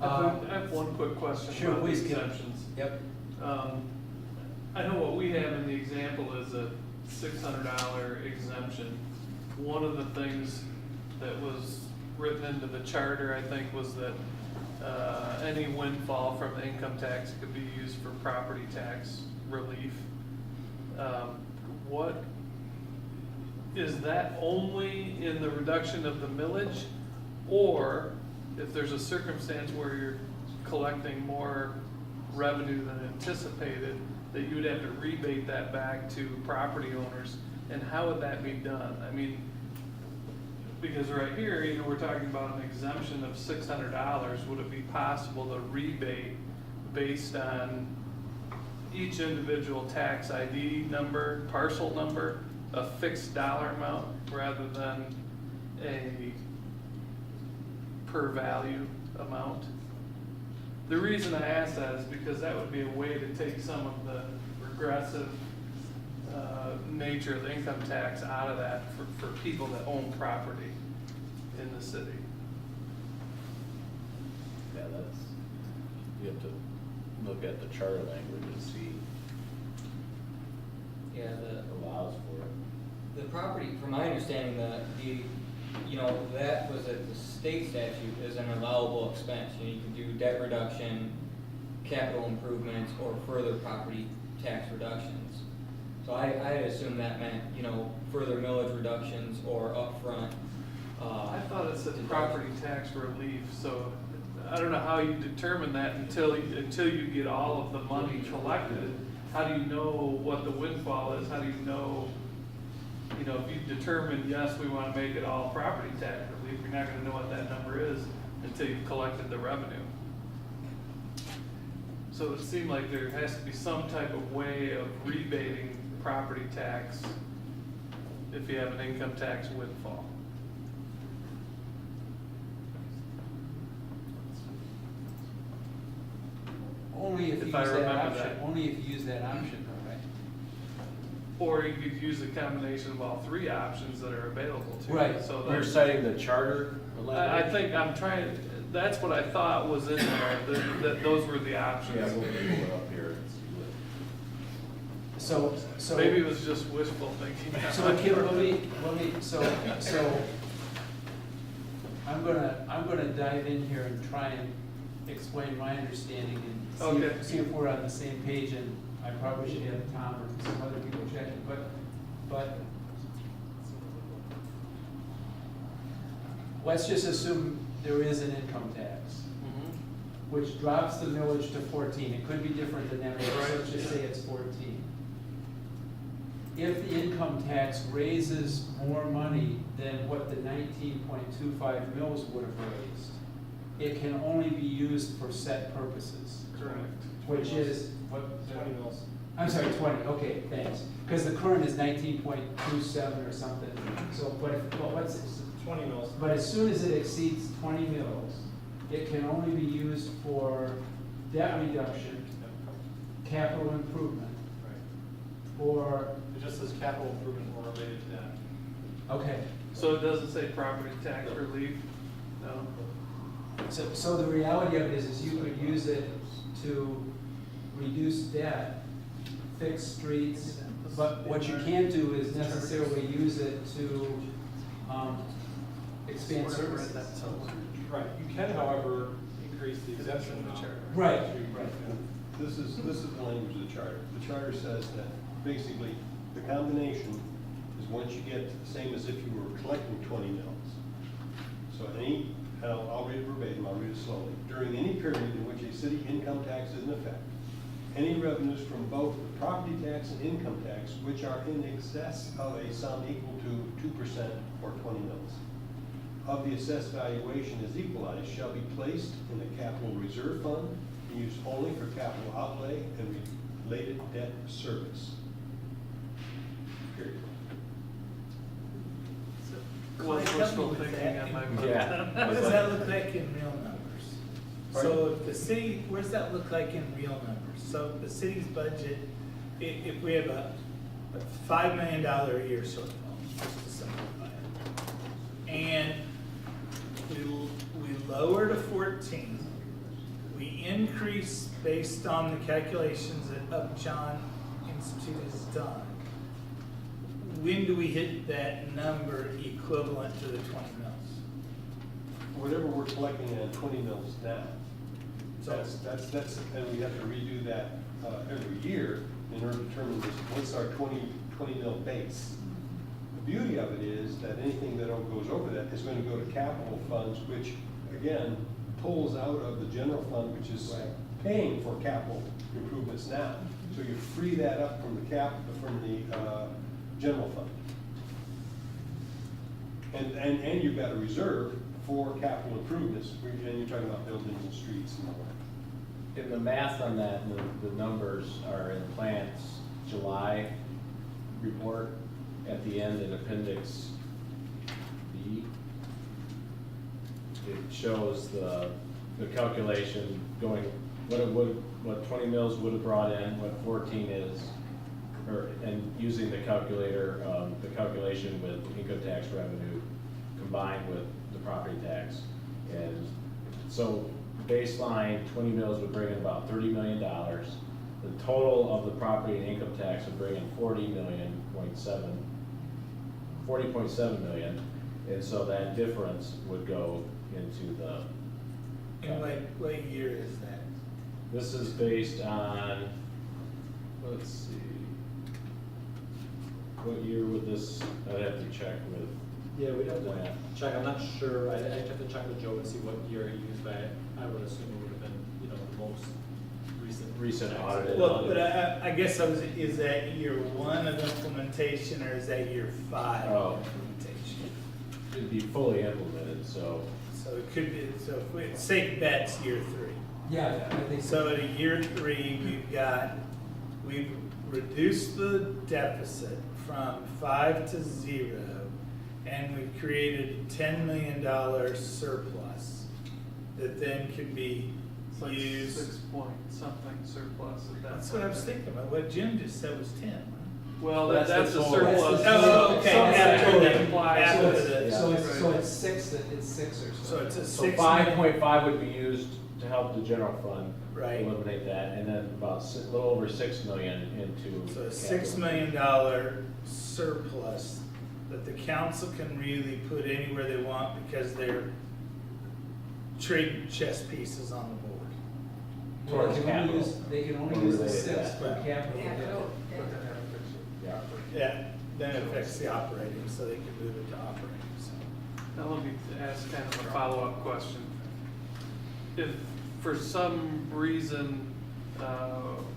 I have one quick question Sure, about the please, Kim. exemptions. Yep. I know what we have in the example is a $600 exemption. One of the things that was written into the charter, I think, was that any windfall from the income tax could be used for property tax relief. What, is that only in the reduction of the millage? Or if there's a circumstance where you're collecting more revenue than anticipated, that you would have to rebate that back to property owners, and how would that be done? I mean, because right here, you know, we're talking about an exemption of $600, would it be possible to rebate based on each individual tax ID number, parcel number, a fixed dollar amount, rather than a per value amount? The reason I ask that is because that would be a way to take some of the regressive nature of the income tax out of that for people that own property in the city. Yeah, that's, you have to look at the charter language and see Yeah, what allows for it. the property, from my understanding, you know, that was at the state statute is an allowable expense. You know, you can do debt reduction, capital improvements, or further property tax reductions. So I assume that meant, you know, further millage reductions or upfront. I thought it said property tax relief, so I don't know how you determine that until you get all of the money collected. How do you know what the windfall is? How do you know, if you determine, yes, we want to make it all property tax relief, you're not gonna know what that number is until you've collected the revenue. So it seemed like there has to be some type of way of rebating property tax if you have an income tax windfall. Only if you use If I that remember option, that. only if you use that option though, right? Or you could use a combination of all three options that are available to you. Right. So We're citing the charter language? I think I'm trying, that's what I thought was in there, that those were the options. Yeah, we'll pull it up here and see what. So. Maybe it was just wishful thinking. So Kim, let me, so I'm gonna dive in here and try and explain my understanding and Okay. see if we're on the same page, and I probably should have Tom or some other people checking, but let's just assume there is an income tax, Mhm. which drops the millage to 14. It could be different than that, but Right. let's just say it's 14. If the income tax raises more money than what the 19.25 mils would have raised, it can only be used for set purposes. Correct. Which is, what? 20 mils. I'm sorry, 20, okay, thanks. Because the current is 19.27 or something, so, what's, 20 mils. but as soon as it exceeds 20 mils, it can only be used for debt reduction, capital improvement, Right. or, It just says capital improvement or related to that. okay. So it doesn't say property tax relief? No? So the reality of it is you could use it to reduce debt, fix streets, but what you can't do is necessarily use it to, expand services. Right, you can, however, increase the exemption amount. Right, This is the language of the charter. The charter says that basically the combination is once you get the same as if you were collecting 20 mils. So I'll read it verbatim, I'll read it slowly. During any period in which a city income tax is in effect, any revenues from both the property tax and income tax which are in excess of a sum equal to 2% or 20 mils of the assessed valuation is equalized shall be placed in the capital reserve fund and used only for capital outlay and related debt service. Period. Was wishful thinking on my part. Yeah. What does that look like in real numbers? So if the city, what does that look like in real numbers? So the city's budget, if we have a $5 million a year shortfall, just to simplify it. And we lower to 14, we increase based on the calculations that Upjohn Institute has done. When do we hit that number equivalent to the 20 mils? Whatever we're collecting on 20 mils now, that's, and we have to redo that every year in order to determine what's our 20 mil base. The beauty of it is that anything that goes over that is going to go to capital funds, which again pulls out of the general fund, which is paying for capital improvements now. So you free that up from the general fund. And you've got a reserve for capital improvements, and you're talking about buildings and streets and all that. In the math on that, the numbers are in Plant's July report at the end in Appendix B. It shows the calculation going, what 20 mils would have brought in, what 14 is, and using the calculator, the calculation with income tax revenue combined with the property tax. And so baseline 20 mils would bring in about $30 million. The total of the property and income tax would bring in $40.7 million. And so that difference would go into the. And what year is that? This is based on, let's see, what year would this, I'd have to check with. Yeah, we'd have to check, I'm not sure, I'd have to check with Joe and see what year he used, but I would assume it would have been, the most recent audited. Well, but I guess is that year 1 of implementation, or is that year 5 of implementation? It'd be fully implemented, so. So it could be, so if we, safe bet's year 3. Yeah, I think So at a year 3, we've reduced the deficit from 5 to 0, and we've created a $10 million surplus that then can be It's like used. 6 point something surplus at that. That's what I was thinking about. What Jim just said was 10. Well, That's that's the a total. surplus. Oh, okay. Some After that the- implies after that- the- So it's six or so. So it's a So 6 5.5 would be used to help the general fund. Right. Eliminate that, and then about a little over 6 million into. So a capital. $6 million surplus that the council can really put anywhere they want because they're trading chess pieces on the board. Well, Towards they can only capital. they can only Or use the related to 6 that. for capital. But then have to fix it. Yeah. Yeah, then it affects the operating, so they can move it to operating, so. Now let me ask kind of a follow-up question. If for some reason,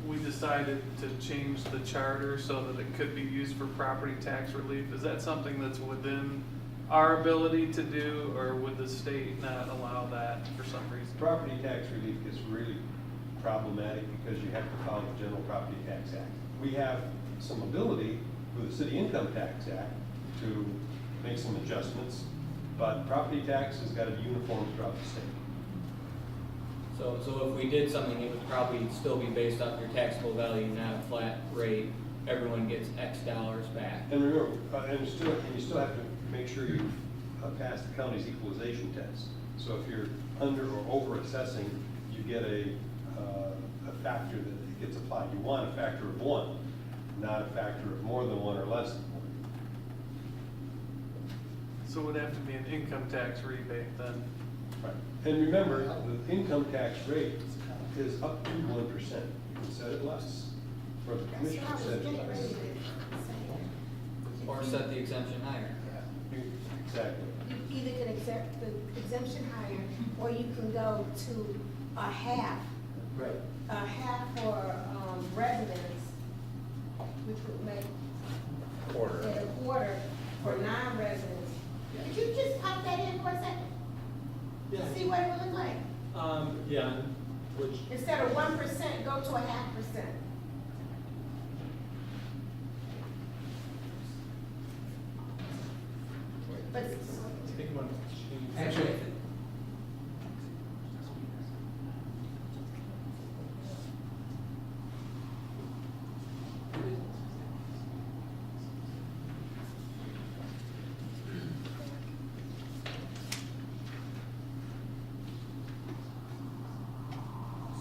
we decided to change the charter so that it could be used for property tax relief, is that something that's within our ability to do, or would the state not allow that for some reason? Property tax relief is really problematic because you have to follow the General Property Tax Act. We have some ability with the City Income Tax Act to make some adjustments, but property tax has got to be uniform throughout the state. So if we did something, it would probably still be based off your taxable value, not a flat rate. Everyone gets X dollars back. And remember, and you still have to make sure you pass the county's equalization test. So if you're under or over assessing, you get a factor that gets applied. You want a factor of 1, not a factor of more than 1 or less than 1. So it would have to be an income tax rebate then? Right. And remember, the income tax rate is up to 1%. You can set it less, or the commission can set it less. Or set the exemption higher. Exactly. You either can accept the exemption higher, or you can go to a half. Right. A half for residents, which would make Quarter. it a quarter for non-residents, Could you just pop that in for a second? Yeah. To see what it would look like? Yeah, which, Instead of 1%, go to 0.5%. But I think you want to change. Actually,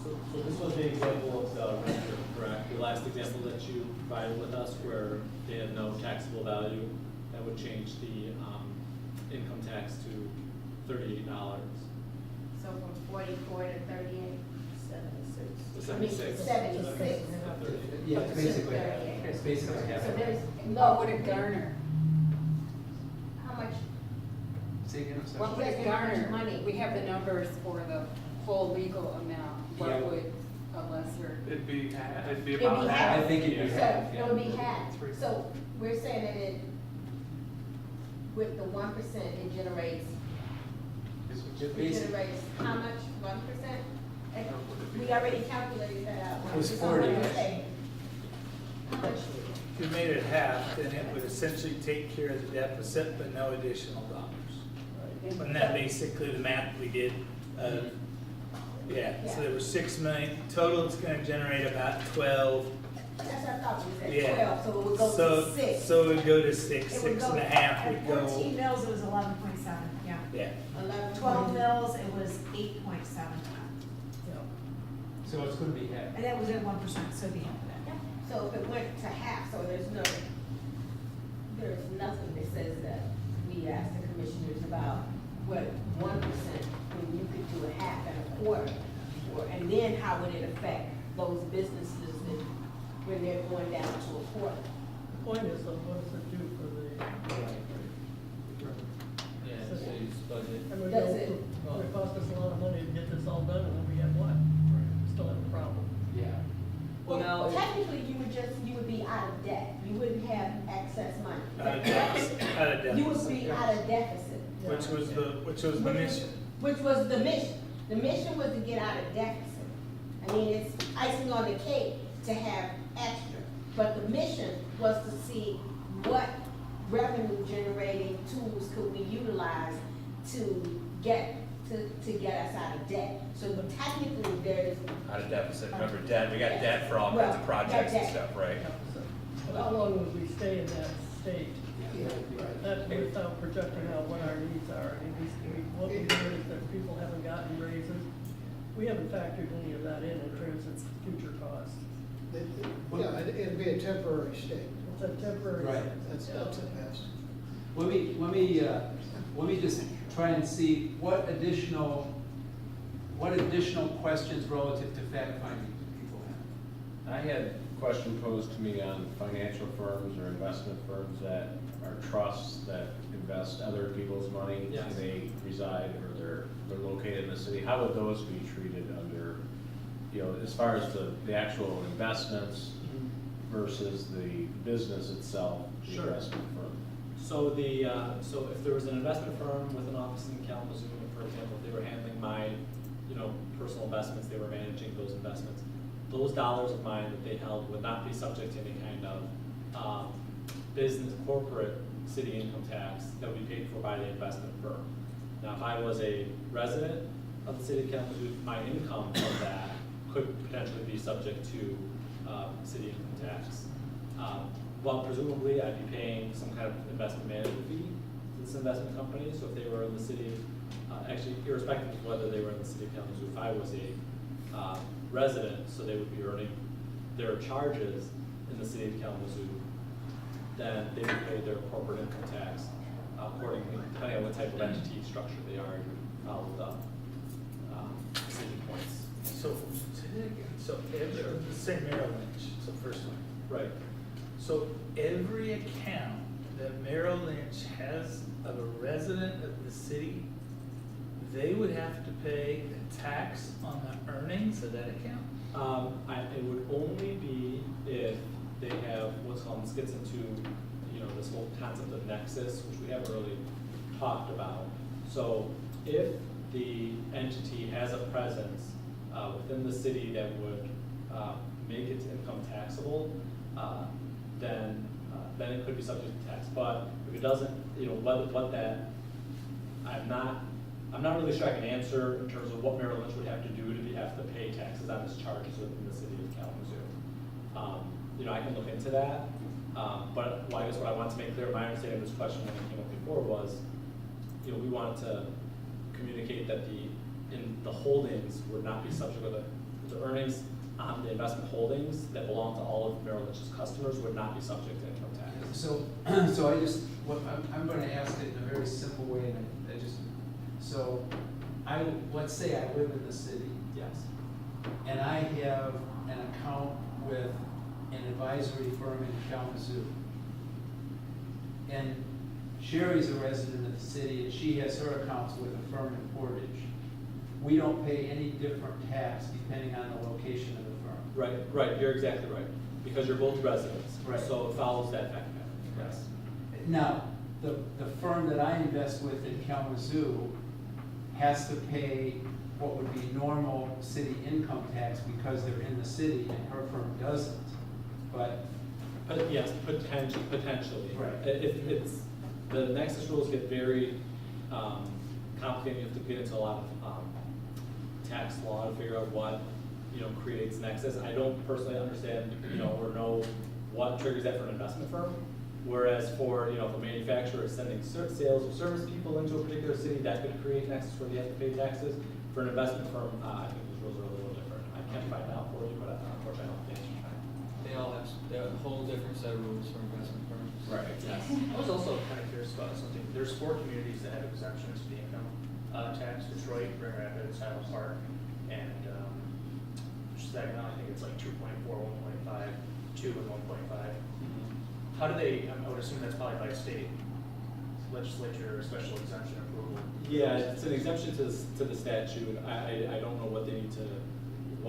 So this was the example of the renter, correct? The last example that you provided with us where they had no taxable value, that would change the, income tax to $38. so from 44 to 38. 76. 76. yeah, it's basically, 38. it's basically half. So there's What no, would it garner? how much, Say again, I'm sorry. What would it How much garner? money? We have the numbers for the whole legal amount. Yeah. What would a lesser? It'd be It'd be about half. half. I think it'd be so half, it would be half. Three. So we're saying that it, with the 1%, it generates, Just basic, how much, 1%? We already calculated that out. It was It's on what 40. you're saying. How much? If you made it half, then it would essentially take care of the deficit, but no additional dollars. And that basically the math we did, yeah, so there were 6 million, total it's gonna generate about 12. That's what I thought we said, Yeah. 12, so it would go So- to 6. So it would go to 6, It would 6 go- and a half would At go, 14 mils, it was 11.7, yeah. yeah. 12 mils, it was 8.7. so it's gonna be half. And that was at 1%, so it'd be half of that. So if it went to half, so there's nothing that says that we asked the commissioners about what 1%, when you could do a half and a quarter, and then how would it affect those businesses that, when they're going down to a quarter? The point is, though, what does it do for the, Yeah, city's budget. I mean, Does it? it cost us a lot of money to get this all done, and then we have what? Still have a problem. Yeah. Well, now, Technically, you would be out of debt, you wouldn't have excess money. Out of deficit, out of deficit. You would be out of deficit. Which was the mission. Which was the mission. The mission was to get out of deficit. I mean, it's icing on the cake to have extra, but the mission was to see what revenue generating tools could we utilize to get us out of debt. So technically, there is. Out of deficit, remember debt, we got debt for all kinds of projects and stuff, right? But how long would we stay in that state? That without projecting out what our needs are. I mean, what we hear is that people haven't gotten raises. We haven't factored any of that in terms of future costs. Yeah, it'd be a temporary state. It's a temporary. Right. That's the best. Let me just try and see what additional questions relative to fact finding do people have? I had a question posed to me on financial firms or investment firms that are trusts that invest other people's money. Yes. And they reside or they're located in the city. How would those be treated under, as far as the actual investments versus the business itself, the Sure. investment firm? So so if there was an investment firm with an office in Kalamazoo, for example, if they were handling my, personal investments, they were managing those investments, those dollars of mine that they held would not be subject to any kind of business, corporate city income tax that would be paid for by the investment firm. Now, if I was a resident of the city of Kalamazoo, my income from that could potentially be subject to city income tax. Well, presumably, I'd be paying some kind of investment management fee to this investment company. So if they were in the city, actually irrespective of whether they were in the city of Kalamazoo, if I was a resident, so they would be earning their charges in the city of Kalamazoo, then they would pay their corporate income tax accordingly, depending on what type of entity structure they are, you would follow the city points. So, say that again. So say Merrill Lynch, so first one. Right. So every account that Merrill Lynch has of a resident of the city, they would have to pay a tax on the earnings of that account? It would only be if they have what's called, this gets into, this whole concept of nexus, which we haven't really talked about. So if the entity has a presence within the city that would make its income taxable, then it could be subject to tax. But if it doesn't, what that, I'm not really sure I can answer in terms of what Merrill Lynch would have to do to have to pay taxes on its charges within the city of Kalamazoo. I can look into that, but I guess what I wanted to make clear, my understanding of this question when it came up before was, we wanted to communicate that the holdings would not be subject to the earnings on the investment holdings that belong to all of Merrill Lynch's customers would not be subject to income tax. So I'm gonna ask it in a very simple way, and let's say I live in the city, Yes. and I have an account with an advisory firm in Kalamazoo. And Sherry's a resident of the city, and she has her accounts with a firm in Portage. We don't pay any different tax depending on the location of the firm. Right, you're exactly right, because you're both residents. Right. So it follows that fact pattern, yes. Now, the firm that I invest with in Kalamazoo has to pay what would be normal city income tax because they're in the city, and her firm doesn't. But Yes, potentially. Right. If it's, the nexus rules get very complicated, you have to get into a lot of tax law to figure out what, creates nexus. I don't personally understand, or know what triggers that for an investment firm. Whereas for, if a manufacturer is sending sales or service people into a particular city, that could create nexus where they have to pay taxes. For an investment firm, I think those rules are a little different. I can't find out for you, but unfortunately I don't have the answer to that. They have a whole different set of rules for investment firms. Right, yes. I was also kind of curious about something. There's 4 communities that have exemptions to the income tax: Detroit, Grand Rapids, Highland Park, and Saginaw. I think it's like 2.4, 1.5, 2, and 1.5. How do they? I would assume that's probably by state legislature or special exemption approval. Yeah, it's an exemption to the statute. I don't know what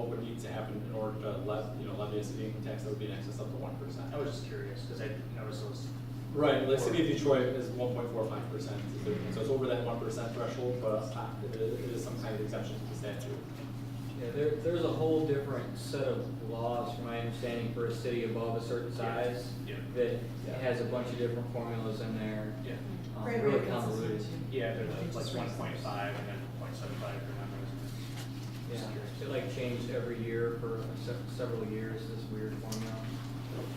would need to happen in order to levy a city income tax that would be in excess of the 1%. I was just curious because I noticed those. Right, the city of Detroit is 1.45%, so it's over that 1% threshold, but it is some kind of exemption to the statute. Yeah, there's a whole different set of laws, from my understanding, for a city above a certain size. Yeah. That has a bunch of different formulas in there. Yeah. Great Really rate convoluted. consistency. Yeah, they're like 1.5 and then 0.75 for numbers. Yeah, it like changed every year for several years, this weird formula.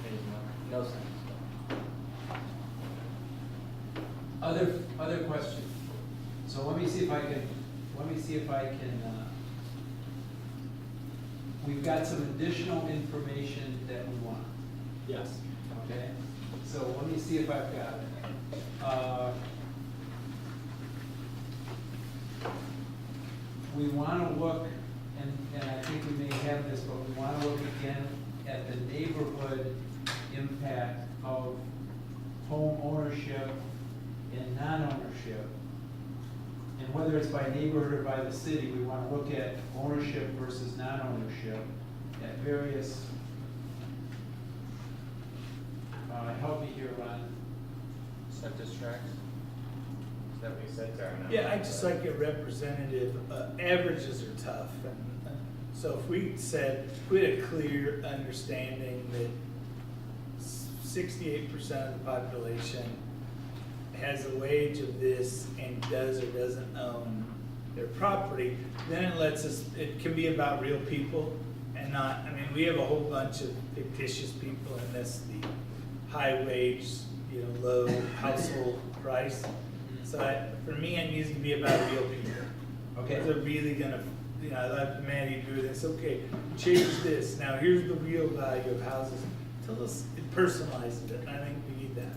Made no sense. Other questions? So let me see if I can, we've got some additional information that we want, Yes. okay? So let me see if I've got it. We want to look, and I think we may have this, but we want to look again at the neighborhood impact of home ownership and non-ownership. And whether it's by neighborhood or by the city, we want to look at ownership versus non-ownership at various, help me here, Ron. Census tracts? Is that what you said, Darren? Yeah, I just like a representative, averages are tough, and so if we had a clear understanding that 68% of the population has a wage of this and does or doesn't own their property, then it can be about real people and not, we have a whole bunch of fictitious people in this, the high wage, low household price. So for me, it needs to be about real people. Okay. They're really gonna, I like the man you do this, okay, change this, now here's the real value of houses. Tell us, it personalizes it, and I think we need that.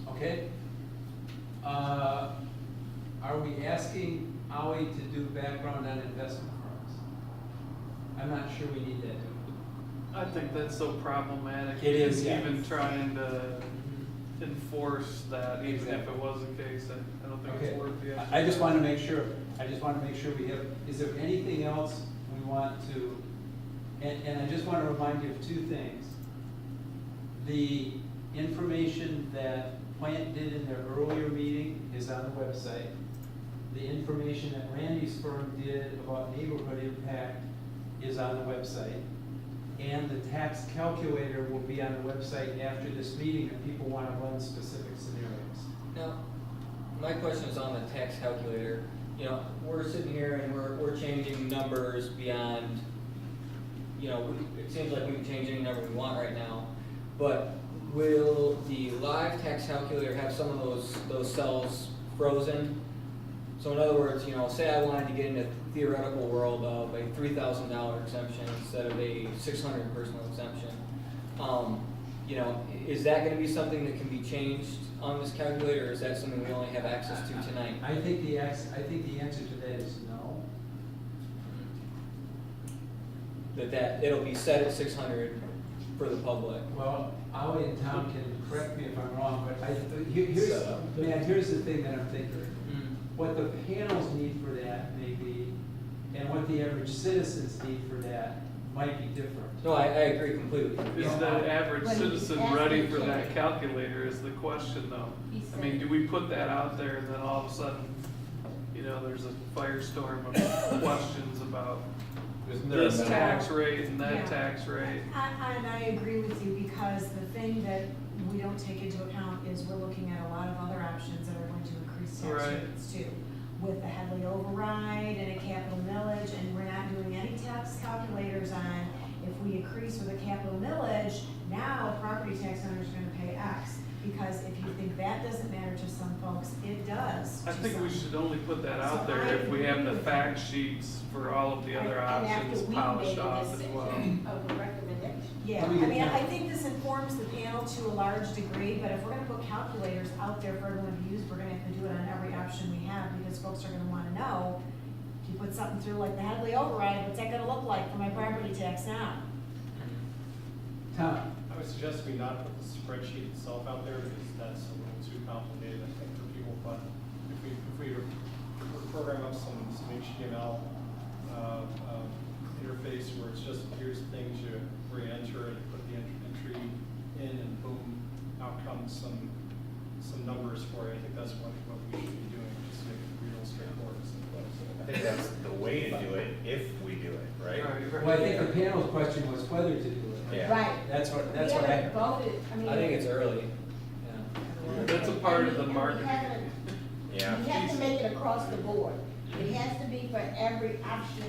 Okay. Are we asking Howie to do background on investment firms? I'm not sure we need that, do we? I think that's so problematic. It is, yeah. Even trying to enforce that, even if Exactly. it was the case, I don't think Okay. it's worth the effort. I just want to make sure, we have, is there anything else we want to, and I just want to remind you of two things. The information that Plant did in their earlier meeting is on the website. The information that Randy's firm did about neighborhood impact is on the website. And the tax calculator will be on the website after this meeting if people want to run specific scenarios. Now, my question is on the tax calculator. You know, we're sitting here and we're changing numbers beyond, you know, it seems like we can change any number we want right now. But will the live tax calculator have some of those cells frozen? So in other words, you know, say I wanted to get into theoretical world of a $3,000 exemption instead of a $600 personal exemption. You know, is that going to be something that can be changed on this calculator, or is that something we only have access to tonight? I think the answer to that is no. That it'll be set at 600 for the public. Well, Ollie and Tom can correct me if I'm wrong, but here's the thing that I'm thinking. What the panels need for that may be, and what the average citizens need for that might be different. No, I agree completely. Is the average citizen ready for that calculator is the question though. I mean, do we put that out there and then all of a sudden, you know, there's a firestorm of questions about this tax rate and that Yeah. tax rate? And I agree with you, because the thing that we don't take into account is we're looking at a lot of other options that are going to increase tax Right. rates too. With the Headley override and a capital millage, and we're not doing any tax calculators on if we increase with a capital millage, now property tax owners are gonna pay X. Because if you think that doesn't matter to some folks, it does. I to think we some. should only put that So out there I if we have agree the with fact sheets for all of the other And options after we polished made a off as well. decision of a recommendation. Yeah, Let me I get mean, that. I think this informs the panel to a large degree, but if we're gonna put calculators out there for everyone to use, we're gonna have to do it on every option we have, because folks are gonna wanna know, if you put something through like the Headley override, what's that gonna look like for my property tax now? Tom? I would suggest we not put the spreadsheet itself out there because that's a little too complicated, I think, for people. But if we program up some HTML interface where it's just, here's things you re-enter and you put the entry in and boom, out comes some numbers for you. I think that's what we should be doing, just to make it real straightforward and simple. I think that's the way to do it, if we do it, right? Well, I think the panel's question was whether to do it. Yeah. Right. That's what We I haven't heard. voted, I mean. I think it's early. Yeah. That's a part of the and we marketing. haven't- Yeah. We have to make it across the board. It has to be for every option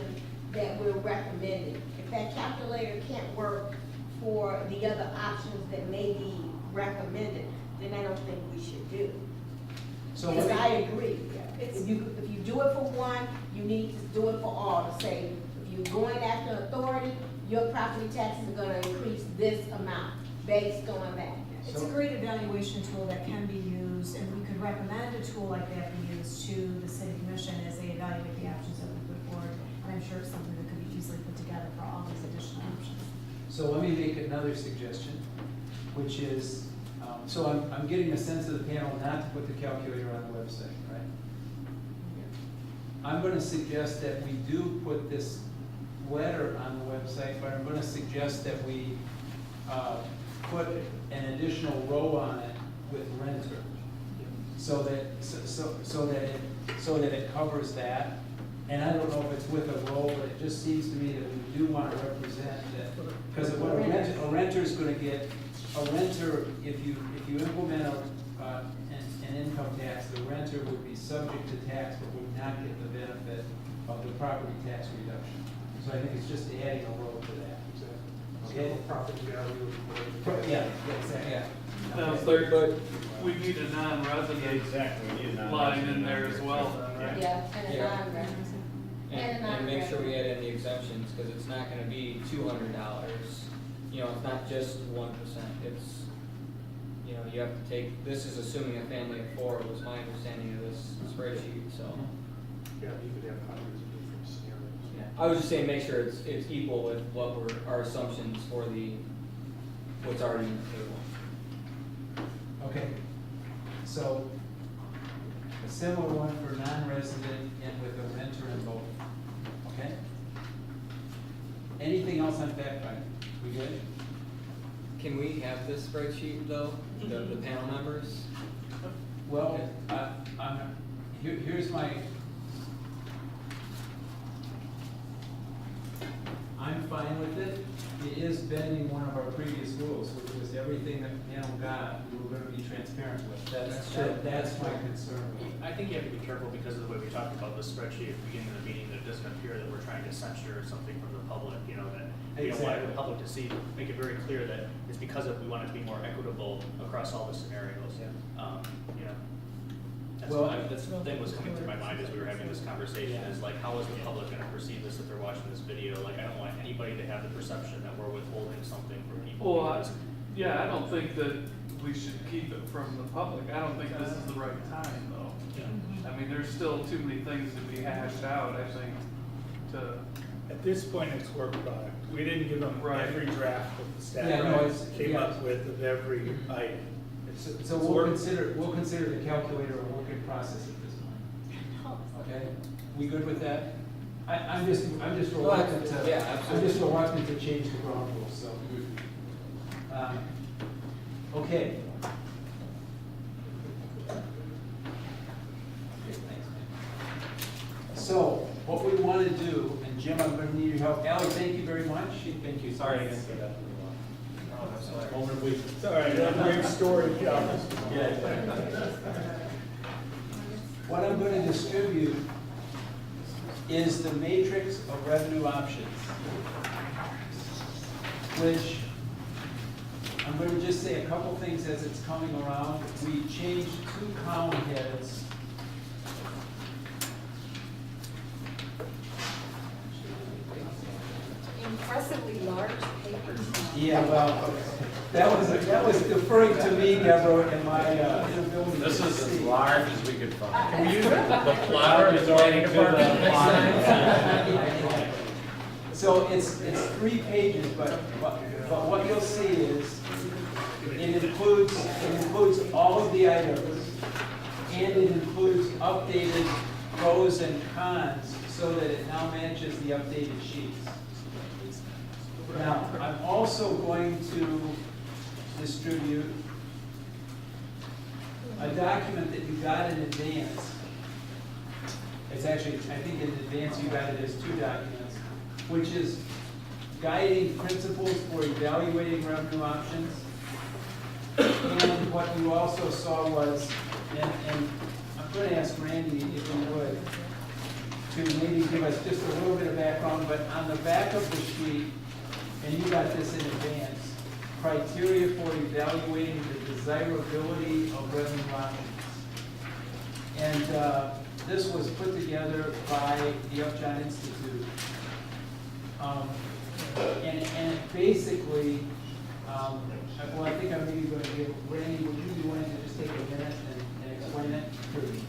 that we're recommending. If that calculator can't work for the other options that may be recommended, then I don't think we should do it. So Because let I me, agree. If you do it for one, you need to do it for all. To say, if you're going after authority, your property taxes are gonna increase this amount based on that. It's a great evaluation tool that can be used, and we could recommend a tool like that be used to the city commission as they evaluate the options that we put forward. And I'm sure it's something that could be easily put together for all these additional options. so let me make another suggestion, which is, so I'm getting a sense of the panel not to put the calculator on the website, right? I'm gonna suggest that we do put this letter on the website, but I'm gonna suggest that we, put an additional row on it with renter. So that it covers that. And I don't know if it's with a row, but it just seems to me that we do want to represent that. Because what a renter is gonna get, a renter, if you implement an income tax, the renter would be subject to tax, but would not get the benefit of the property tax reduction. So I think it's just adding a row to that. Okay? Property value. Yeah, exactly. Yeah. Now, But- but we need a non-resident Exactly, we need a non-resident line in there as well then, right? Yeah, and a Yeah. non-resident. And make sure we add in the exemptions, because it's not gonna be $200. You know, it's not just 1%, it's, you know, you have to take, this is assuming a family of 4, was my understanding of this spreadsheet, so. Yeah, you could have hundreds of different scenarios. Yeah, I was just saying, make sure it's equal with what were our assumptions for what's already in the table. Okay, so a similar one for non-resident and with a renter in both, okay? Anything else on fact finding? We good? Can we have this spreadsheet though, the panel members? Well, here's my, I'm fine with it. It is bending one of our previous rules, which was everything that Pam got, we were gonna be transparent with. That's true. That's my concern. I think you have to be careful because of the way we talked about the spreadsheet at the beginning of the meeting, that it doesn't appear that we're trying to censure something from the public, you know, that we don't want the Exactly. public to see, make it very clear that it's because of, we want it to be more equitable across all the scenarios. You know, that's the thing was coming through my mind as we were having this conversation, is like, how is the public gonna perceive this if they're watching this video? Like, I don't want anybody to have the perception that we're withholding something from people. Well, because- yeah, I don't think that we should keep it from the public. I don't think this is the right time, though. Yeah. I mean, there's still too many things to be hashed out, I think, to, At this point, it's work product. We didn't give them Right. every draft that the staff Yeah, no, it's- came yeah. up with of every item. So we'll consider the calculator a work in process at this point. Okay? We good with that? I'm just reluctant to, Yeah, I'm absolutely. just reluctant to change the ground rules, so. Okay. So, what we want to do, and Jim, I'm going to need your help. Ally, thank you very much. Thank you, sorry I didn't say that. It's all right, that's a great story, Calvin. What I'm going to distribute is the matrix of revenue options, which I'm going to just say a couple things as it's coming around. We changed 2 column heads. Impressively large papers. Yeah, well, that was deferring to me, Deborah, and my inability. This to is as see. large as we could find. Can we use the plotter is already to the plotter? So it's 3 pages, but what you'll see is it includes all of the items, and it includes updated pros and cons so that it now matches the updated sheets. Now, I'm also going to distribute a document that you got in advance. It's actually, I think in advance you got it as 2 documents, which is guiding principles for evaluating revenue options. And what you also saw was, and I'm going to ask Randy if he would, to maybe give us just a little bit of background, but on the back of the sheet, and you got this in advance, criteria for evaluating the desirability of revenue options. And this was put together by the Upjohn Institute. And it basically, well, I think I'm maybe going to give, Randy, would you be willing to just take a minute and explain it? Great.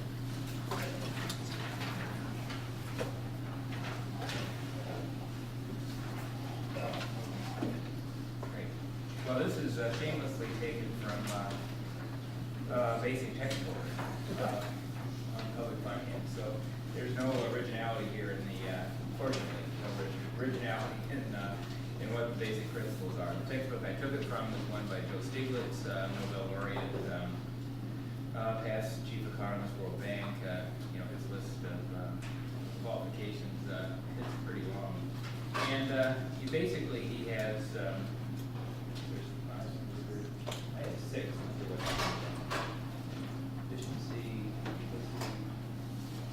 Well, this is shamelessly taken from basic textbook on public finance. So there's no originality here in the, fortunately, no originality in what the basic principles are. The textbook I took it from is one by Joe Stiglitz, Nobel laureate, past chief economist, World Bank. You know, his list of qualifications is pretty long. And basically he has, I have 6. Efficiency,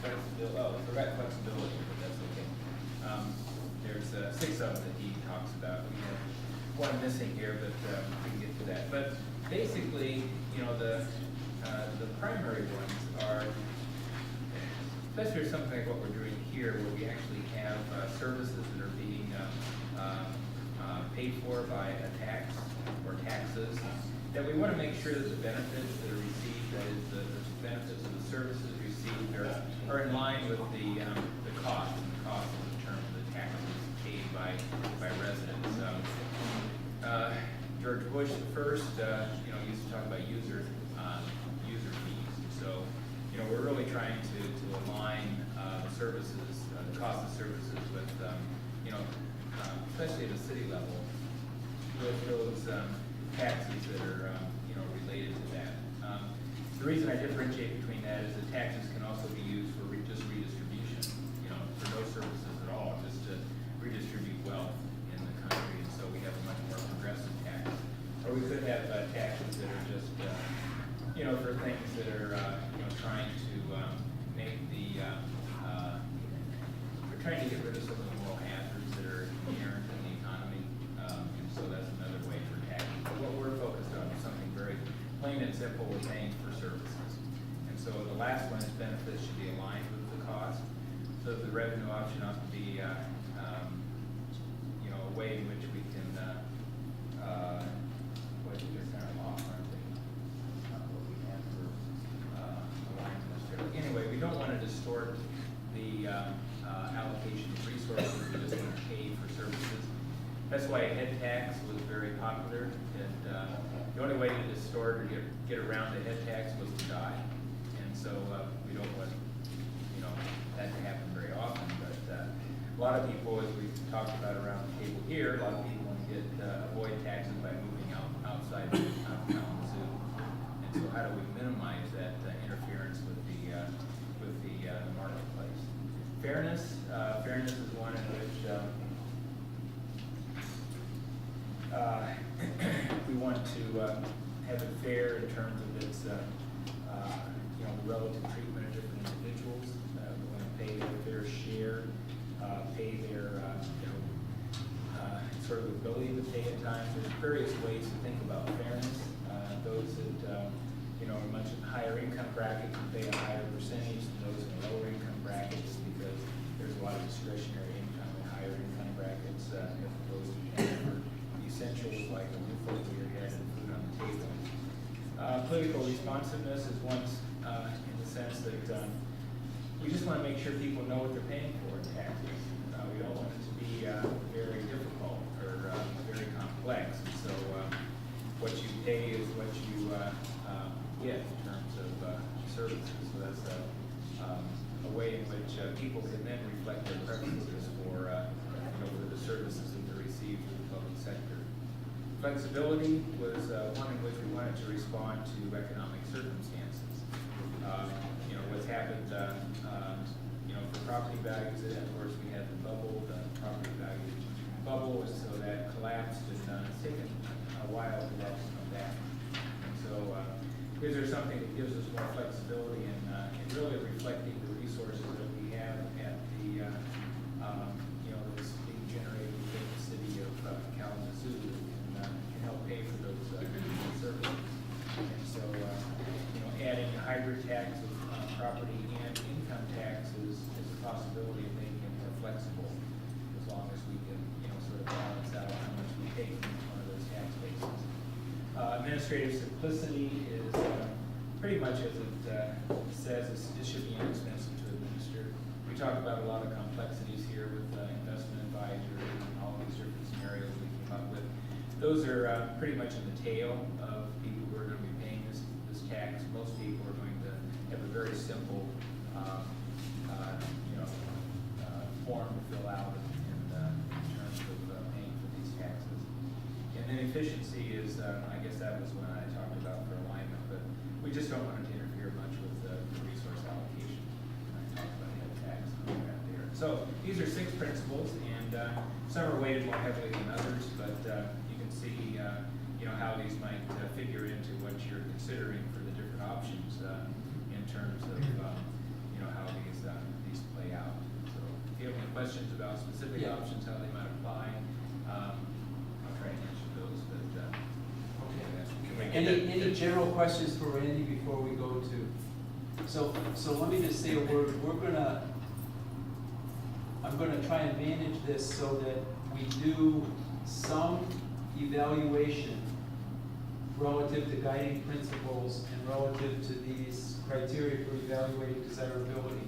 flexibility, oh, I forgot flexibility, but that's okay. There's 6 of them that he talks about. We have one missing here, but we can get to that. But basically, you know, the primary ones are, especially for something like what we're doing here, where we actually have services that are being paid for by a tax or taxes, that we want to make sure that the benefits that are received, that is, the benefits of the services received are in line with the cost, and the cost in terms of the taxes paid by residents. George Bush the first, you know, used to talk about user fees. So, you know, we're really trying to align services, the cost of services with, you know, especially at a city level, with those taxes that are, you know, related to that. The reason I differentiate between that is that taxes can also be used for just redistribution, you know, for no services at all, just to redistribute wealth in the country, and so we have a much more progressive tax. Or we could have taxes that are just, you know, for things that are, you know, trying to make the, we're trying to get rid of some of the moral hazards that are inherent in the economy, and so that's another way for taxing. But what we're focused on is something very plain and simple, we're paying for services. And so the last one is benefits should be aligned with the cost. So the revenue option ought to be, you know, a way in which we can, what they're kind of off, aren't they? What we have for alignment necessarily. Anyway, we don't want to distort the allocation of resources, we just want to pay for services. That's why a head tax was very popular, and the only way to distort or get around the head tax was to die. And so we don't want, you know, that to happen very often, but a lot of people, as we've talked about around the table here, a lot of people want to avoid taxes by moving outside Kalamazoo. And so how do we minimize that interference with the marketplace? Fairness, fairness is one in which we want to have it fair in terms of its, you know, relative treatment of different individuals. We want to pay their fair share, pay their, you know, sort of ability to pay at times. There's various ways to think about fairness. Those that, you know, are much higher income bracket can pay a higher percentage than those in lower income brackets because there's a lot of discretionary income in higher income brackets as opposed to paying for essentials like a roof over your head and food on the table. Political responsiveness is one in the sense that we just want to make sure people know what they're paying for in taxes. We don't want it to be very difficult or very complex. And so what you pay is what you get in terms of services. So that's a way in which people can then reflect their preferences for, you know, for the services that they receive from the public sector. Flexibility was one in which we wanted to respond to economic circumstances. You know, what's happened, you know, for property values, and of course we had the bubble, the property value bubble, so that collapsed, and it's taken a while for that to come back. And so, is there something that gives us more flexibility in really reflecting the resources that we have at the, you know, that's being generated within the city of Kalamazoo that can help pay for those services. And so, you know, adding a hybrid tax of property and income taxes is a possibility of making it more flexible, as long as we can, you know, sort of balance out how much we take from each one of those tax bases. Administrative simplicity is pretty much as it says, it should be inexpensive to administer. We talk about a lot of complexities here with investment advisory and all these different scenarios we came up with. Those are pretty much in the tail of people who are going to be paying this tax. Most people are going to have a very simple, you know, form to fill out in terms of paying for these taxes. And then efficiency is, I guess that was when I talked about for alignment, but we just don't want it to interfere much with the resource allocation. When I talked about head tax and all that there. So these are 6 principles, and some are weighted more heavily than others, but you can see, you know, how these might figure into what you're considering for the different options in terms of, you know, how these play out. So if you have any questions about specific options, how they might apply, I'll try and answer those, but can we get Any general questions for Randy before we go to? So let me just say a word. I'm gonna try and manage this so that we do some evaluation relative to guiding principles and relative to these criteria for evaluating desirability.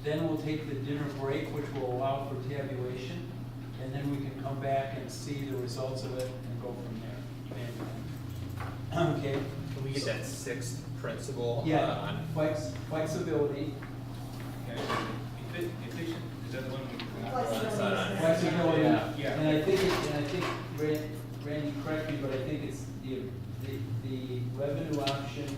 Then we'll take the dinner break, which will allow for tabulation, and then we can come back and see the results of it and go from there. Okay? Can we get that 6th principle? Yeah, flexibility. Efficient, is that the one we? Flexibility, Yeah. and I think Randy, correct me, but I think it's the revenue option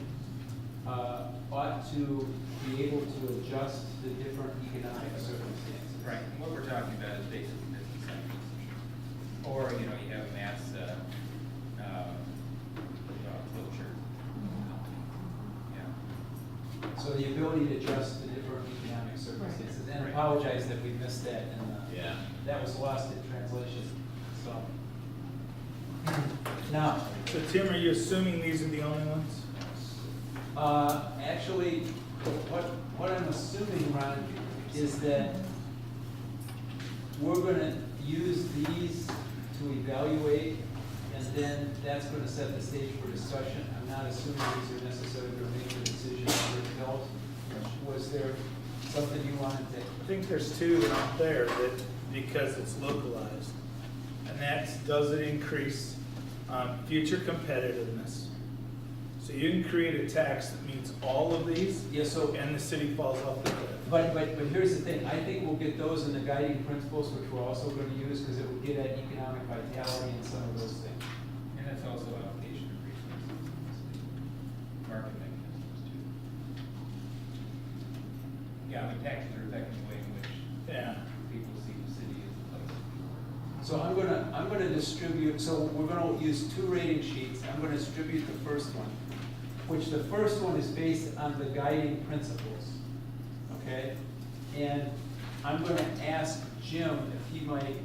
ought to be able to adjust to the different economic circumstances. Right, and what we're talking about is basically business sectors. Or, you know, you have a mass, closure. Yeah. So the ability to adjust to different economic circumstances, and Right. apologize that we missed that, and Yeah. that was lost in translation, so. Now, So Tim, are you assuming these are the only ones? actually, what I'm assuming, Ron, is that we're gonna use these to evaluate, and then that's gonna set the stage for discussion. I'm not assuming these are necessary to make the decision for adults. Was there something you wanted to? I think there's two that aren't there that, because it's localized. And that's, does it increase future competitiveness? So you can create a tax that meets all of these, Yeah, so, and the city falls off the cliff. but here's the thing, I think we'll get those in the guiding principles, which we're also gonna use, because it will get at economic vitality and some of those things. And that's also allocation of resources, market mechanisms too. Yeah, the taxes are affecting the way in which Yeah. people see the city as a place. So I'm gonna distribute, so we're gonna use two rating sheets. I'm gonna distribute the first one, which the first one is based on the guiding principles, okay? And I'm gonna ask Jim if he might,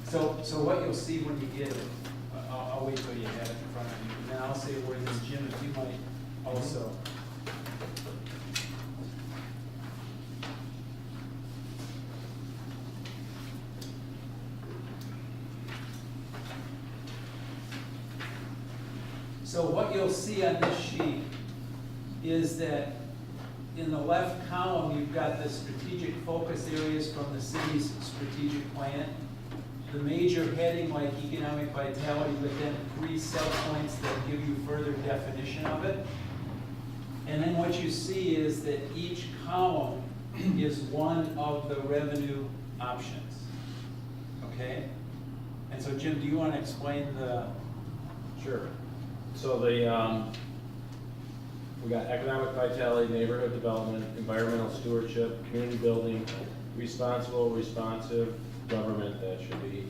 so what you'll see when you get it, I'll wait till you have it in front of you, and then I'll say a word, then Jim, if you might also. So what you'll see on this sheet is that in the left column, you've got the strategic focus areas from the city's strategic plan. The major heading like economic vitality, but then 3 sub-points that give you further definition of it. And then what you see is that each column is one of the revenue options, okay? And so Jim, do you want to explain the? Sure. So we got economic vitality, neighborhood development, environmental stewardship, community building, responsive government, that should be,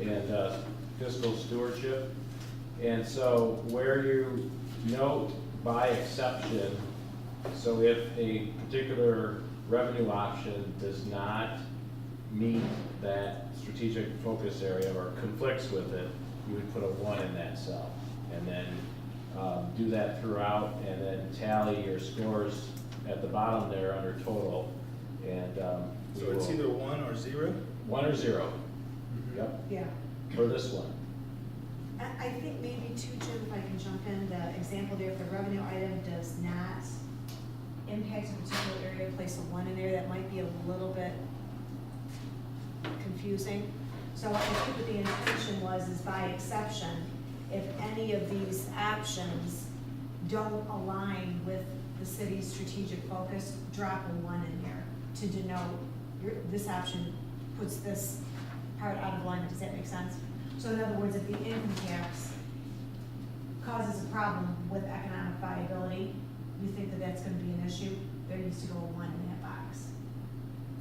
and fiscal stewardship. And so where you note by exception, so if a particular revenue option does not meet that strategic focus area or conflicts with it, you would put a 1 in that cell. And then do that throughout, and then tally your scores at the bottom there under total. And So it's either 1 or 0? 1 or 0. Yep. Yeah. For this one. I think maybe too, Jim, if I can jump in, the example there, if the revenue item does not impact a particular area, place a 1 in there, that might be a little bit confusing. So I think what the intention was is by exception, if any of these options don't align with the city's strategic focus, drop a 1 in there to denote this option puts this part out of alignment. Does that make sense? So in other words, if the income tax causes a problem with economic viability, you think that that's gonna be an issue, there needs to go a 1 in that box.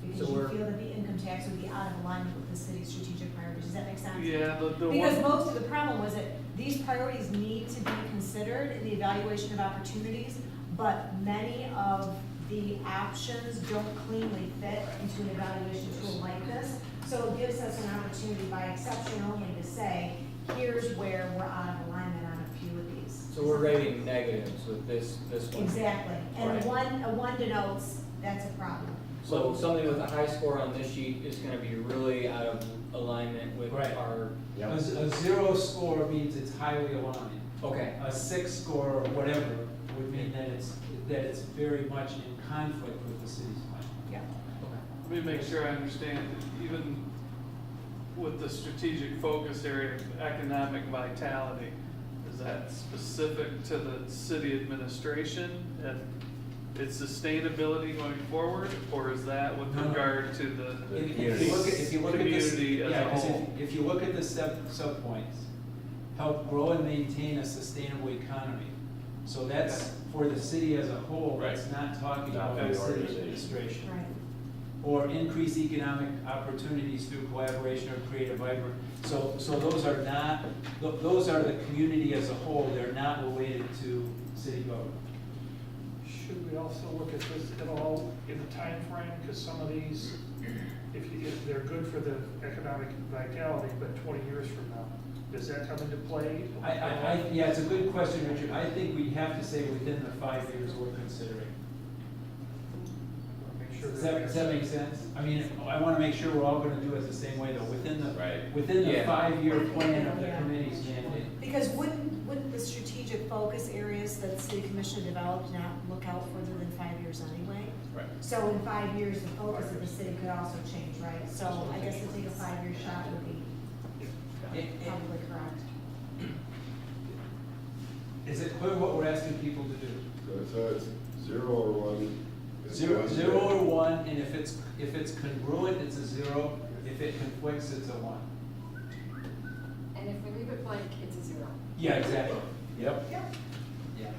Because So you we're- feel that the income tax would be out of alignment with the city's strategic priorities. Does that make sense? Yeah, the Because one, most of the problem was that these priorities need to be considered in the evaluation of opportunities, but many of the options don't cleanly fit into an evaluation tool like this. So it gives us an opportunity by exception only to say, here's where we're out of alignment on a few of these. So we're rating negatives with this one. Exactly, and Right. a one denotes that's a problem. So something with a high score on this sheet is gonna be really out of alignment with Right. our, A 0 score means it's highly aligned. okay. A 6 score or whatever would mean that it's very much in conflict with the city's plan. Yeah. let me make sure I understand, even with the strategic focus area of economic vitality, is that specific to the city administration and its sustainability going forward, or is that with No, no. regard to the If you look at this, community as yeah, a 'cause whole? if you look at the sub-points, help grow and maintain a sustainable economy. So that's for the city as a whole, that's not talking Not about for the the city organization. administration. Right. Or increase economic opportunities through collaboration or create a vibrant, so those are not, those are the community as a whole, they're not related to city government. Should we also look at this at all in the time frame? Because some of these, if they're good for the economic vitality, but 20 years from now, does that come into play? Yeah, it's a good question, Richard. I think we'd have to say within the 5 years we're considering. Make sure Does that make sense? I mean, I wanna make sure we're all gonna do it the same way though, within the Right. 5-year plan of the Yeah. committee's mandate. Because wouldn't the strategic focus areas that the city commission developed not look out further than 5 years anyway? Right. So in 5 years, the focus of the city could also change, right? So I guess to take a 5-year shot would be probably correct. Is it clear what we're asking people to do? So it's 0 or 1. Zero or 1, and if it's congruent, it's a 0. If it conflicts, it's a 1. And if we leave it blank, it's a 0. Yeah, exactly. Yep. Yep. Yeah.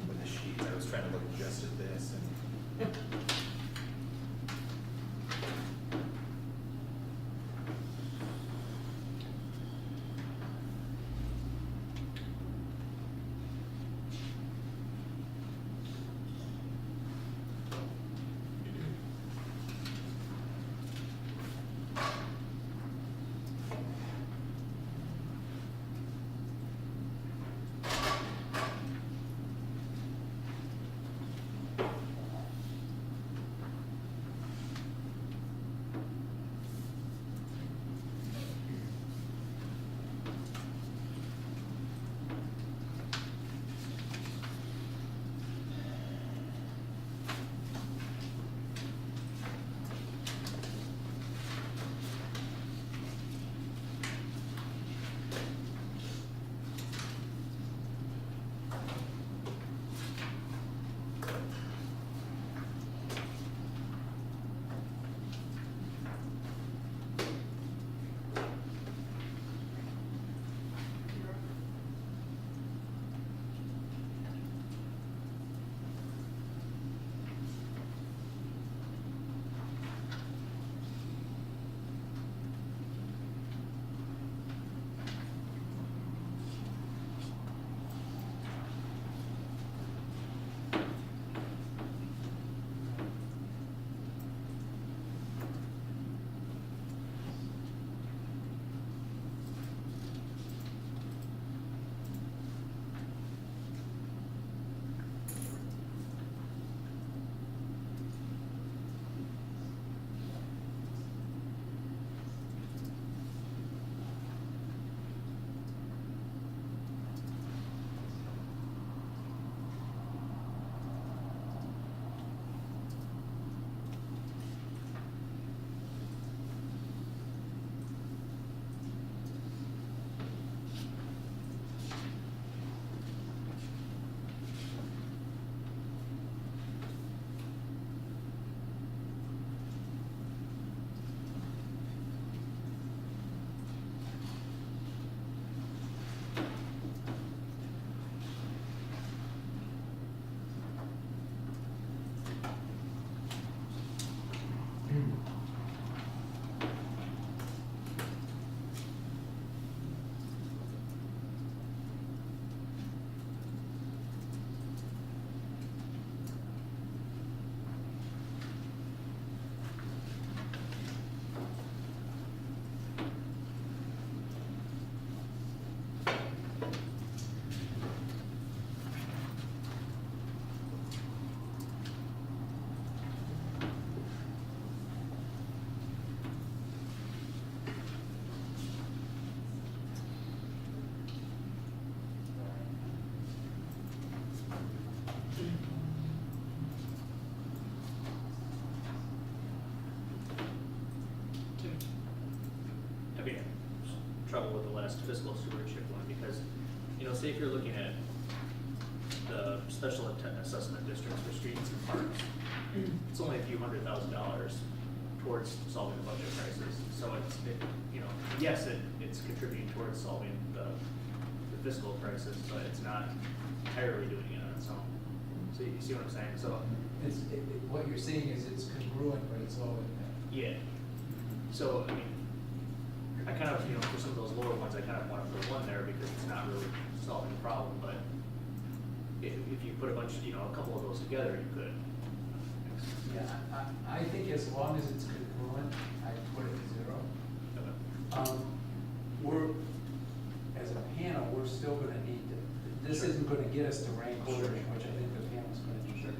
With the sheets, I was trying to look just at this and. fiscal stewardship one, because, you know, say if you're looking at the special assessment districts for streets and parks, it's only a few $100,000 towards solving the budget crisis. So you know, yes, it's contributing towards solving the fiscal crisis, but it's not entirely doing it on its own. So you see what I'm saying? So, What you're saying is it's congruent, but it's low impact. yeah. So, I mean, I kind of, you know, for some of those lower ones, I kind of want to put one there because it's not really solving the problem, but if you put a bunch, you know, a couple of those together, you could. Yeah, I think as long as it's congruent, I put it to 0. We're, as a panel, we're still gonna need to, this isn't gonna get us to rank ordering, which I think the panel's gonna need to do.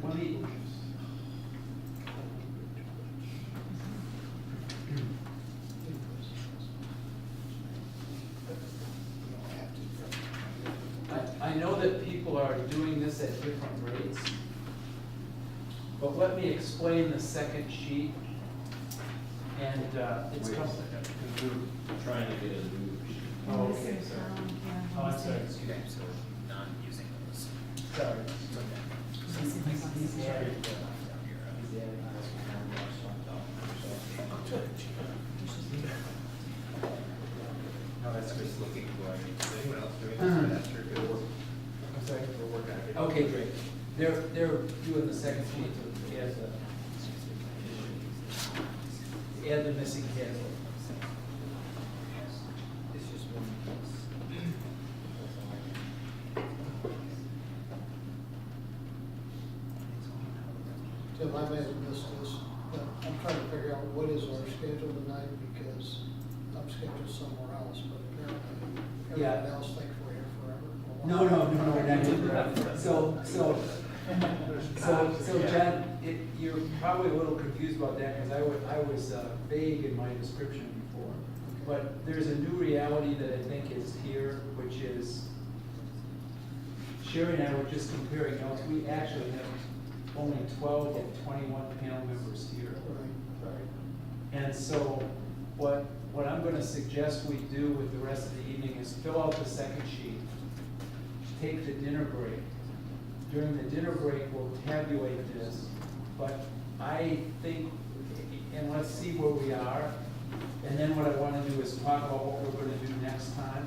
Let me, I know that people are doing this at different rates, but let me explain the second sheet. And it's Wait a come. second. We're trying to get a new sheet. Oh, okay, sorry. Oh, I'm sorry, excuse me. So not using those. Sorry. He's added, No, that's just looking for, is anyone else doing this, or that's your good work? I'm sorry. We're working on it. Okay, great. They're doing the second sheet to add the missing category. it's just one. Tim, I may have missed this, but I'm trying to figure out what is our schedule tonight, because I'm scheduled somewhere else, but apparently Yeah. everyone else thinks we're here forever. No, we're not here. So John, you're probably a little confused about that, because I was vague in my description before. But there's a new reality that I think is here, which is, Sherry and I were just comparing notes. We actually have only 12 of 21 panel members here. Right. And so what I'm gonna suggest we do with the rest of the evening is fill out the second sheet, take the dinner break. During the dinner break, we'll tabulate this, but I think, and let's see where we are. And then what I wanna do is talk about what we're gonna do next time.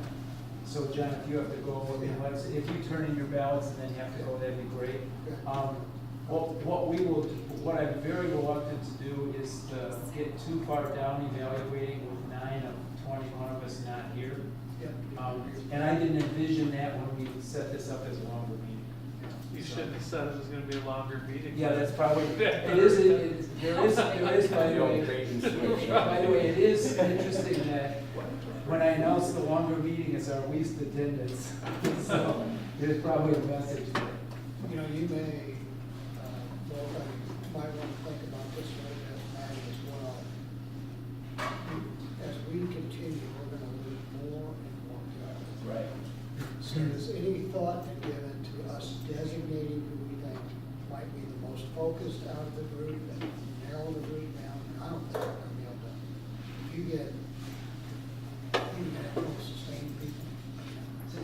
So John, if you have to go, if you turn in your ballots and then you have to go, that'd be great. What I'm very reluctant to do is to get too far down evaluating with 9 of 21 of us not here. And I didn't envision that when we set this up as a longer meeting. You shouldn't have said it was gonna be a longer meeting. Yeah, that's probably, there is, by the way, it is interesting that when I announce the longer meeting, it's our least attendance. So there's probably a message there. You know, you may, well, I might want to think about this right as Matt as well. As we continue, we're gonna lose more and more jobs. Right. So is any thought given to us designating who we think might be the most focused out of the group and narrow the group down? I don't think we're gonna be able to, if you get trouble sustaining people.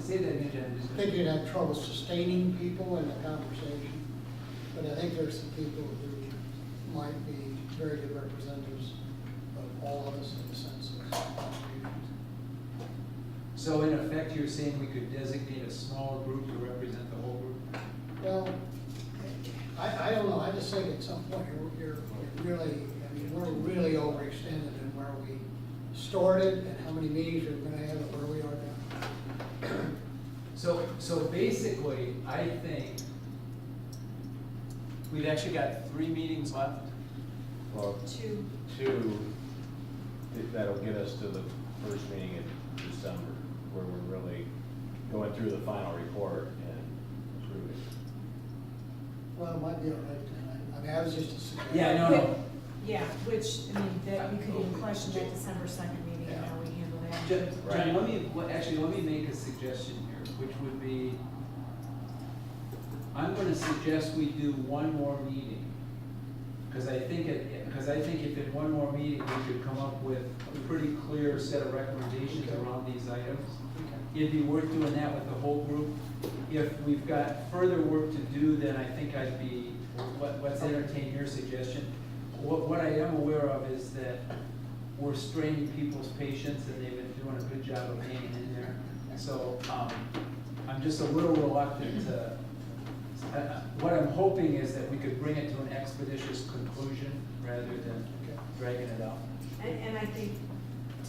Say that again, John. I think you'd have trouble sustaining people in the conversation, but I think there's some people who might be very good representatives of all of us in the sense of contributions. So in effect, you're saying we could designate a smaller group to represent the whole group? Well, I don't know, I just think at some point you're really, I mean, we're really overextended in where we started and how many meetings we're gonna have and where we are now. So basically, I think we've actually got 3 meetings left. Well, Two. That'll get us to the first meeting in December, where we're really going through the final report and approving. Well, it might be all right then, I mean, I was just a suggestion. Yeah, no. Yeah, which, I mean, that we could even question that December 2nd meeting and how we handle that. John, let me make a suggestion here, which would be, I'm gonna suggest we do one more meeting. Because I think if in one more meeting, we could come up with a pretty clear set of recommendations around these items. It'd be worth doing that with the whole group. If we've got further work to do, then I think let's entertain your suggestion. What I am aware of is that we're straining people's patience, and they've been doing a good job of hanging in there. So, I'm just a little reluctant to, what I'm hoping is that we could bring it to an expeditious conclusion rather than dragging it out. And I think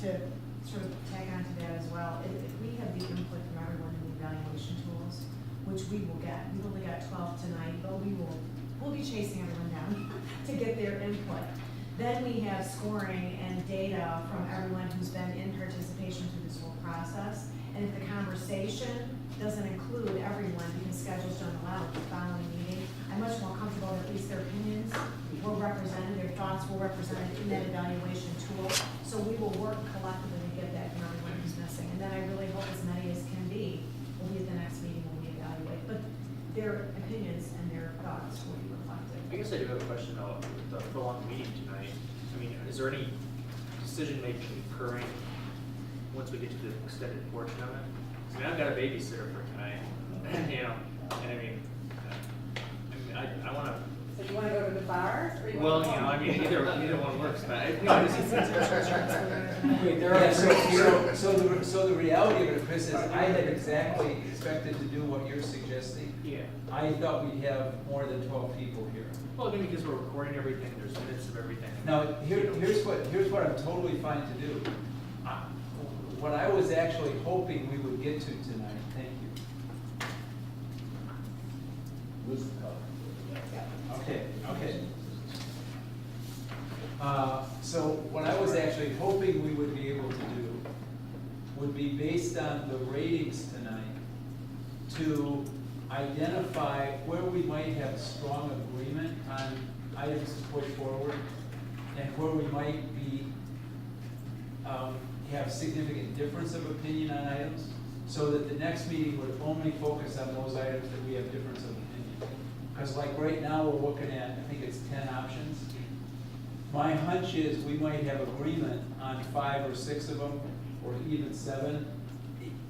to sort of tag on to that as well, if we have the input from everyone in the evaluation tools, which we will get, we've only got 12 tonight, but we'll be chasing everyone down to get their input. Then we have scoring and data from everyone who's been in participation through this whole process. And if the conversation doesn't include everyone because schedules don't allow it the following meeting, I'm much more comfortable that at least their opinions were represented, their thoughts were represented in that evaluation tool. So we will work collectively to get that from everyone who's missing. And then I really hope as many as can be will be at the next meeting when we evaluate. But their opinions and their thoughts will be reflected. I guess I do have a question though, with the prolonged meeting tonight. I mean, is there any decision making occurring once we get to the extended portion of it? I mean, I've got a babysitter for tonight, you know, and I wanna. So you wanna go to the bar? Or you Well, wanna you know, I mean, either one works, but I, Wait, there Yeah, are. so the reality of it, Chris, is I had exactly expected to do what you're suggesting. Yeah. I thought we'd have more than 12 people here. Well, I mean, because we're recording everything, there's minutes of everything. Now, here's what I'm totally fine to do. What I was actually hoping we would get to tonight, thank you. Okay. So what I was actually hoping we would be able to do would be based on the ratings tonight to identify where we might have strong agreement on items to push forward and where we might be, have significant difference of opinion on items, so that the next meeting would only focus on those items that we have difference of opinion. Because like right now, we're looking at, I think it's 10 options. My hunch is we might have agreement on 5 or 6 of them, or even 7,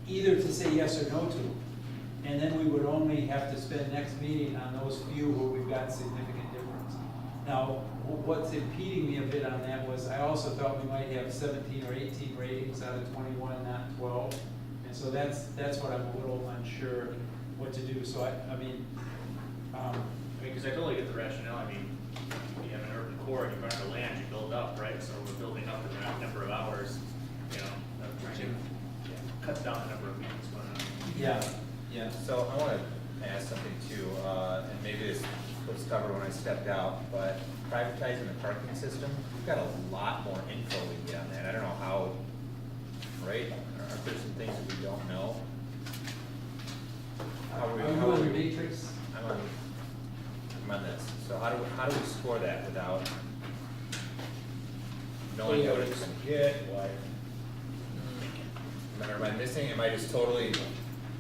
either to say yes or no to. And then we would only have to spend next meeting on those few where we've got significant difference. Now, what's impeding me a bit on that was I also thought we might have 17 or 18 ratings out of 21, not 12. And so that's what I'm a little unsure what to do. So I mean, because I totally get the rationale. I mean, you have an urban core and you run out of land, you build up, right? So we're building up in the number of hours, you know, trying to cut down the number of meetings going on. Yeah. So I want to ask something too, and maybe this was covered when I stepped out, but privatizing the parking system, we've got a lot more info we can get on that. I don't know how, right? Are there some things that we don't know? Are you on the matrix? I'm on this. So how do we score that without knowing what it's going to get? What? Am I missing? Am I just totally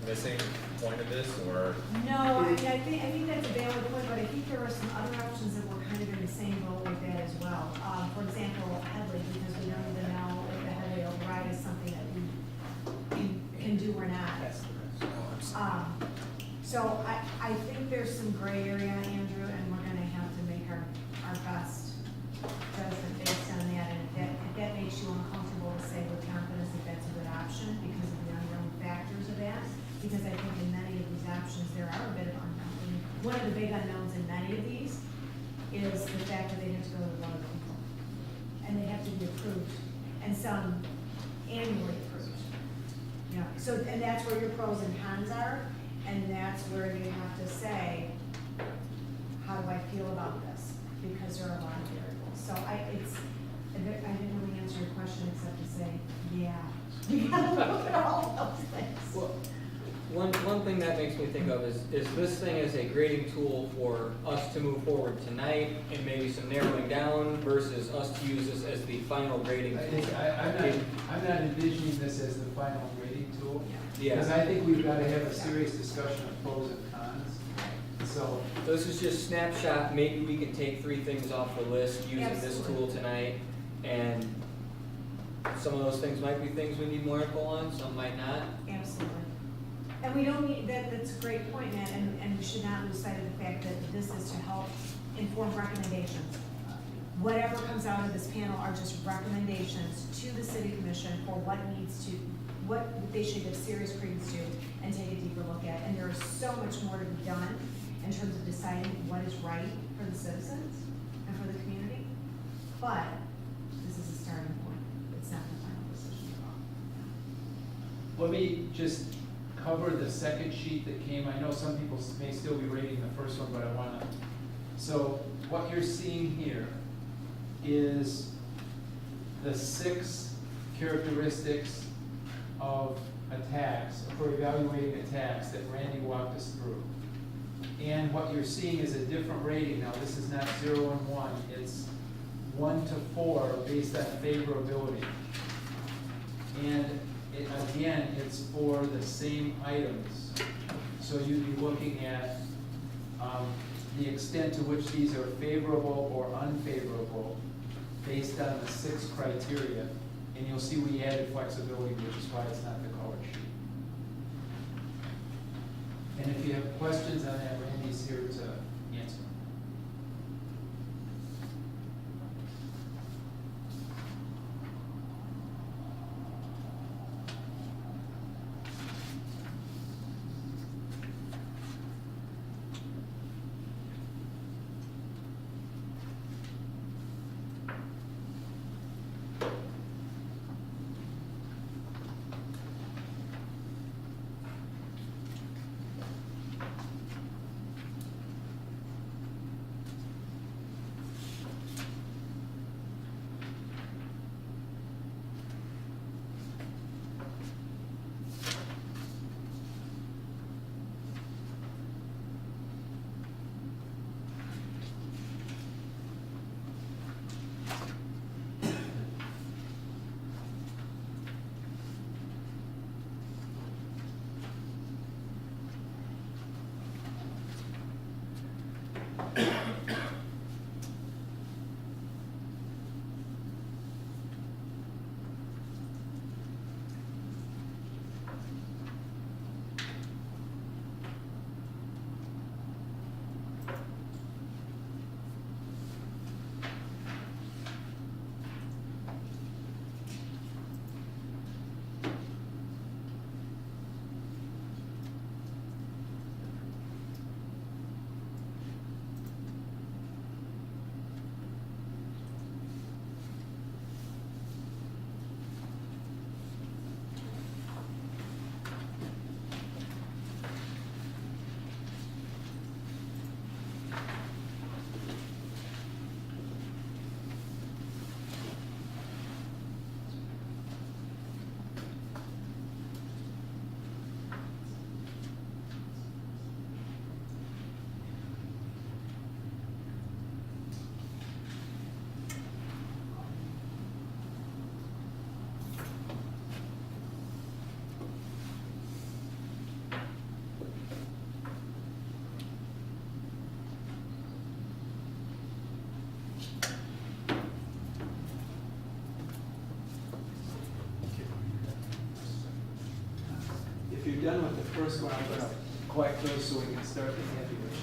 missing the point of this, or? No, I think that's a valid point, but I think there are some other options that were kind of in the same boat with that as well. For example, Headley, because we don't even know if the Headley override is something that we can do or not. So I think there's some gray area, Andrew, and we're gonna have to make our best judgment based on that. And if that makes you uncomfortable to say with confidence that that's a good option because of the unknown factors of that, because I think in many of these options, there are a bit of unknown. One of the big unknowns in many of these is the fact that they have to go to the water control. And they have to be approved, and some annually approved. Yeah, so, and that's where your pros and cons are, and that's where you have to say, how do I feel about this? Because there are a lot of variables. So I didn't really answer your question except to say, yeah, you gotta look at all those things. Well, one thing that makes me think of is this thing as a grading tool for us to move forward tonight and maybe some narrowing down versus us to use this as the final grading tool? I'm not envisioning this as the final grading tool. Yeah. Because I think we've got to have a serious discussion of pros and cons. So, this is just snapshot, maybe we can take 3 things off the list using this Absolutely. tool tonight, and some of those things might be things we need more info on, some might not. Absolutely. And we don't need, that's a great point, Matt, and we should not lose sight of the fact that this is to help inform recommendations. Whatever comes out of this panel are just recommendations to the city commission for what they should give serious credence to and take a deeper look at. And there is so much more to be done in terms of deciding what is right for the citizens and for the community. But this is a starting point. It's not the final decision at all. let me just cover the second sheet that came. I know some people may still be reading the first one, but I wanna, so what you're seeing here is the 6 characteristics of a tax, for evaluating a tax that Randy walked us through. And what you're seeing is a different rating. Now, this is not 0 and 1, it's 1 to 4 based on favorability. And again, it's for the same items. So you'd be looking at the extent to which these are favorable or unfavorable based on the 6 criteria. And you'll see we added flexibility, which is why it's not the colored sheet. And if you have questions on that, Randy's here to answer. If you're done with the first one, I'm gonna collect those so we can start the heavy lift.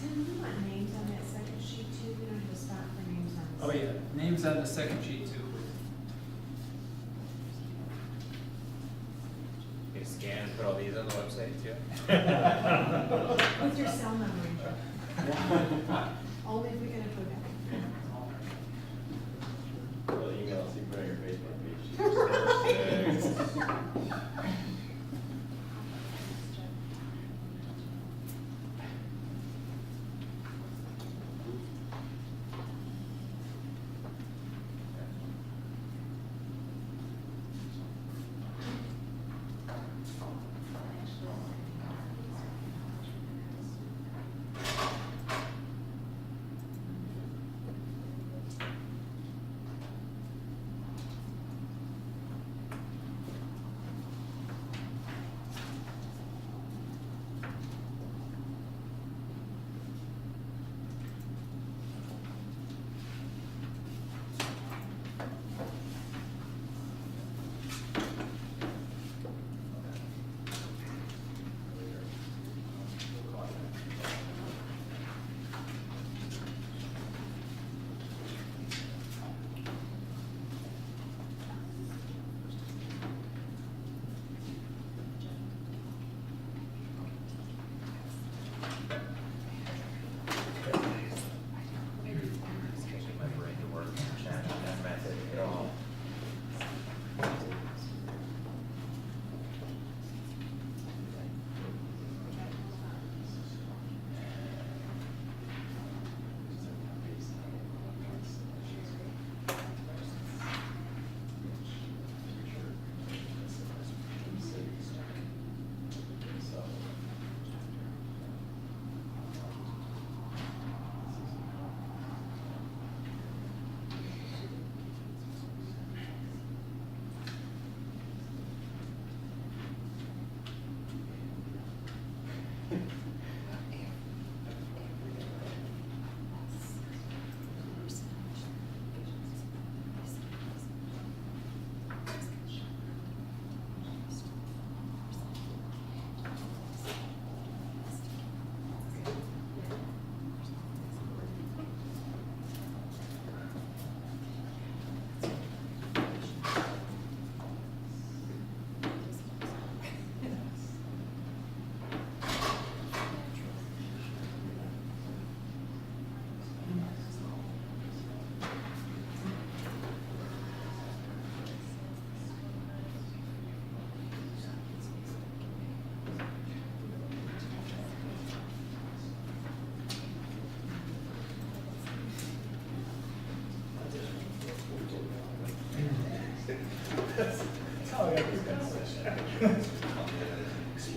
Tim, you want names on that second sheet too? We don't have a spot for names on this. Oh, yeah, names on the second sheet too. You scan and put all these on the website too? With your cell number, only if we can approve it. Well, email us, you put on your Facebook page.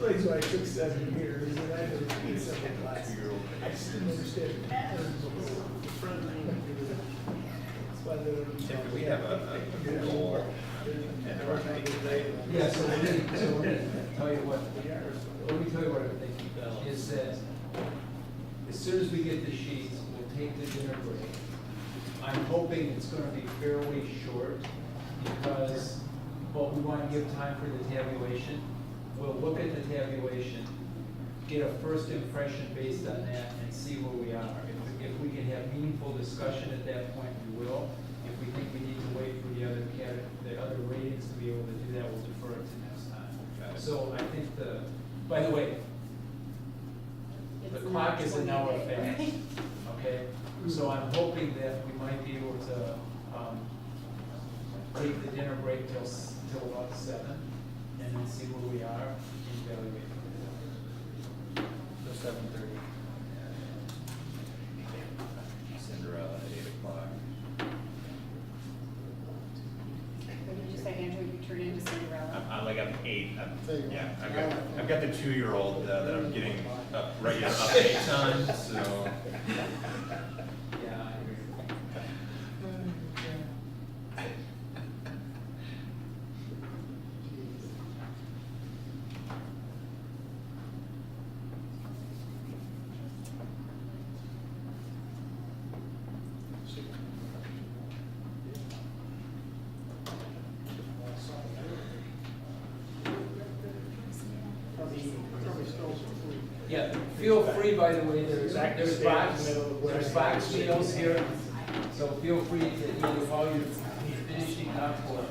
explains why it took 7 years, and I had to repeat several classes. I just didn't understand the patterns of the front end. That's why they were. Tim, do we have a goal and a run rate today? Yeah, so let me tell you what, let me tell you what I think, is that as soon as we get the sheets, we'll take the dinner break. I'm hoping it's gonna be fairly short, because, well, we wanna give time for the tabulation. We'll look at the tabulation, get a first impression based on that, and see where we are. If we can have meaningful discussion at that point, we will. If we think we need to wait for the other ratings to be able to do that, we'll defer it to next time. So I think by the way, the clock is an hour fast, okay? So I'm hoping that we might be able to, take the dinner break till about 7, and then see where we are and evaluate. So 7:30. Cinderella at 8 o'clock. What did you say, Andrew, you turned into Cinderella? I'm 8. Yeah, I've got the 2-year-old that I'm getting regular updates on, so. Yeah, I agree. Yeah, feel free, by the way, there's box meals here, so feel free to eat while you're finishing up or.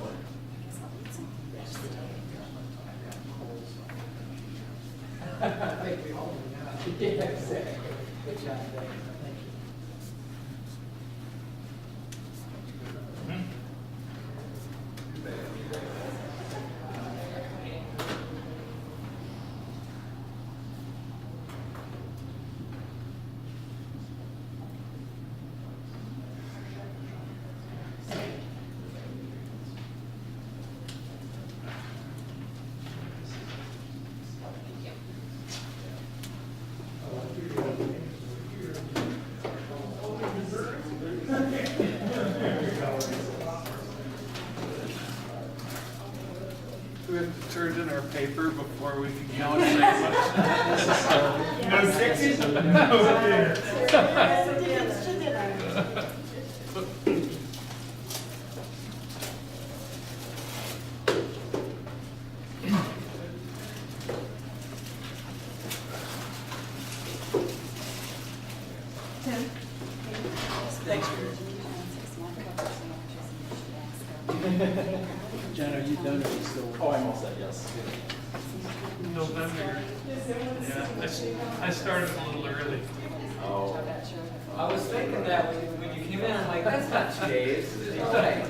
I think we all know. Yeah, exactly. Good job, thank you. Do we have to turn in our paper before we can go and say much? No sixes? No. John, are you done or are you still? Oh, I'm all set, yes. November. Yeah, I started a little early. Oh. I was thinking that when you came in, I'm like, that's not 2 days, it's all right.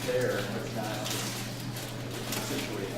There, it's not situated.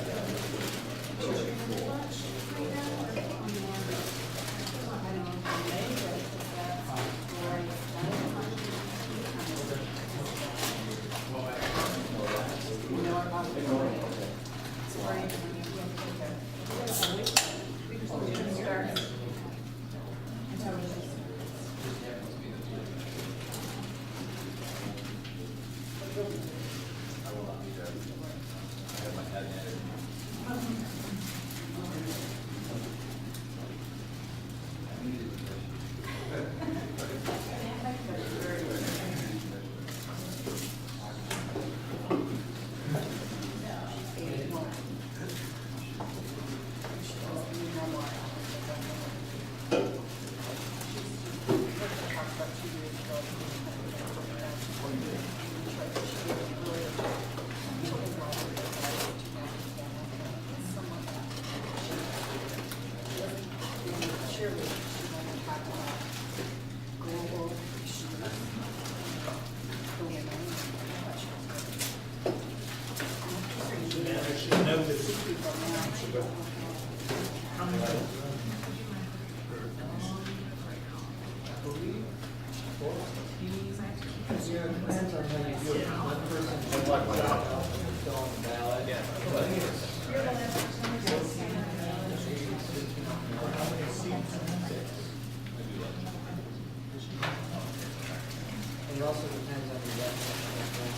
It also depends on your definition.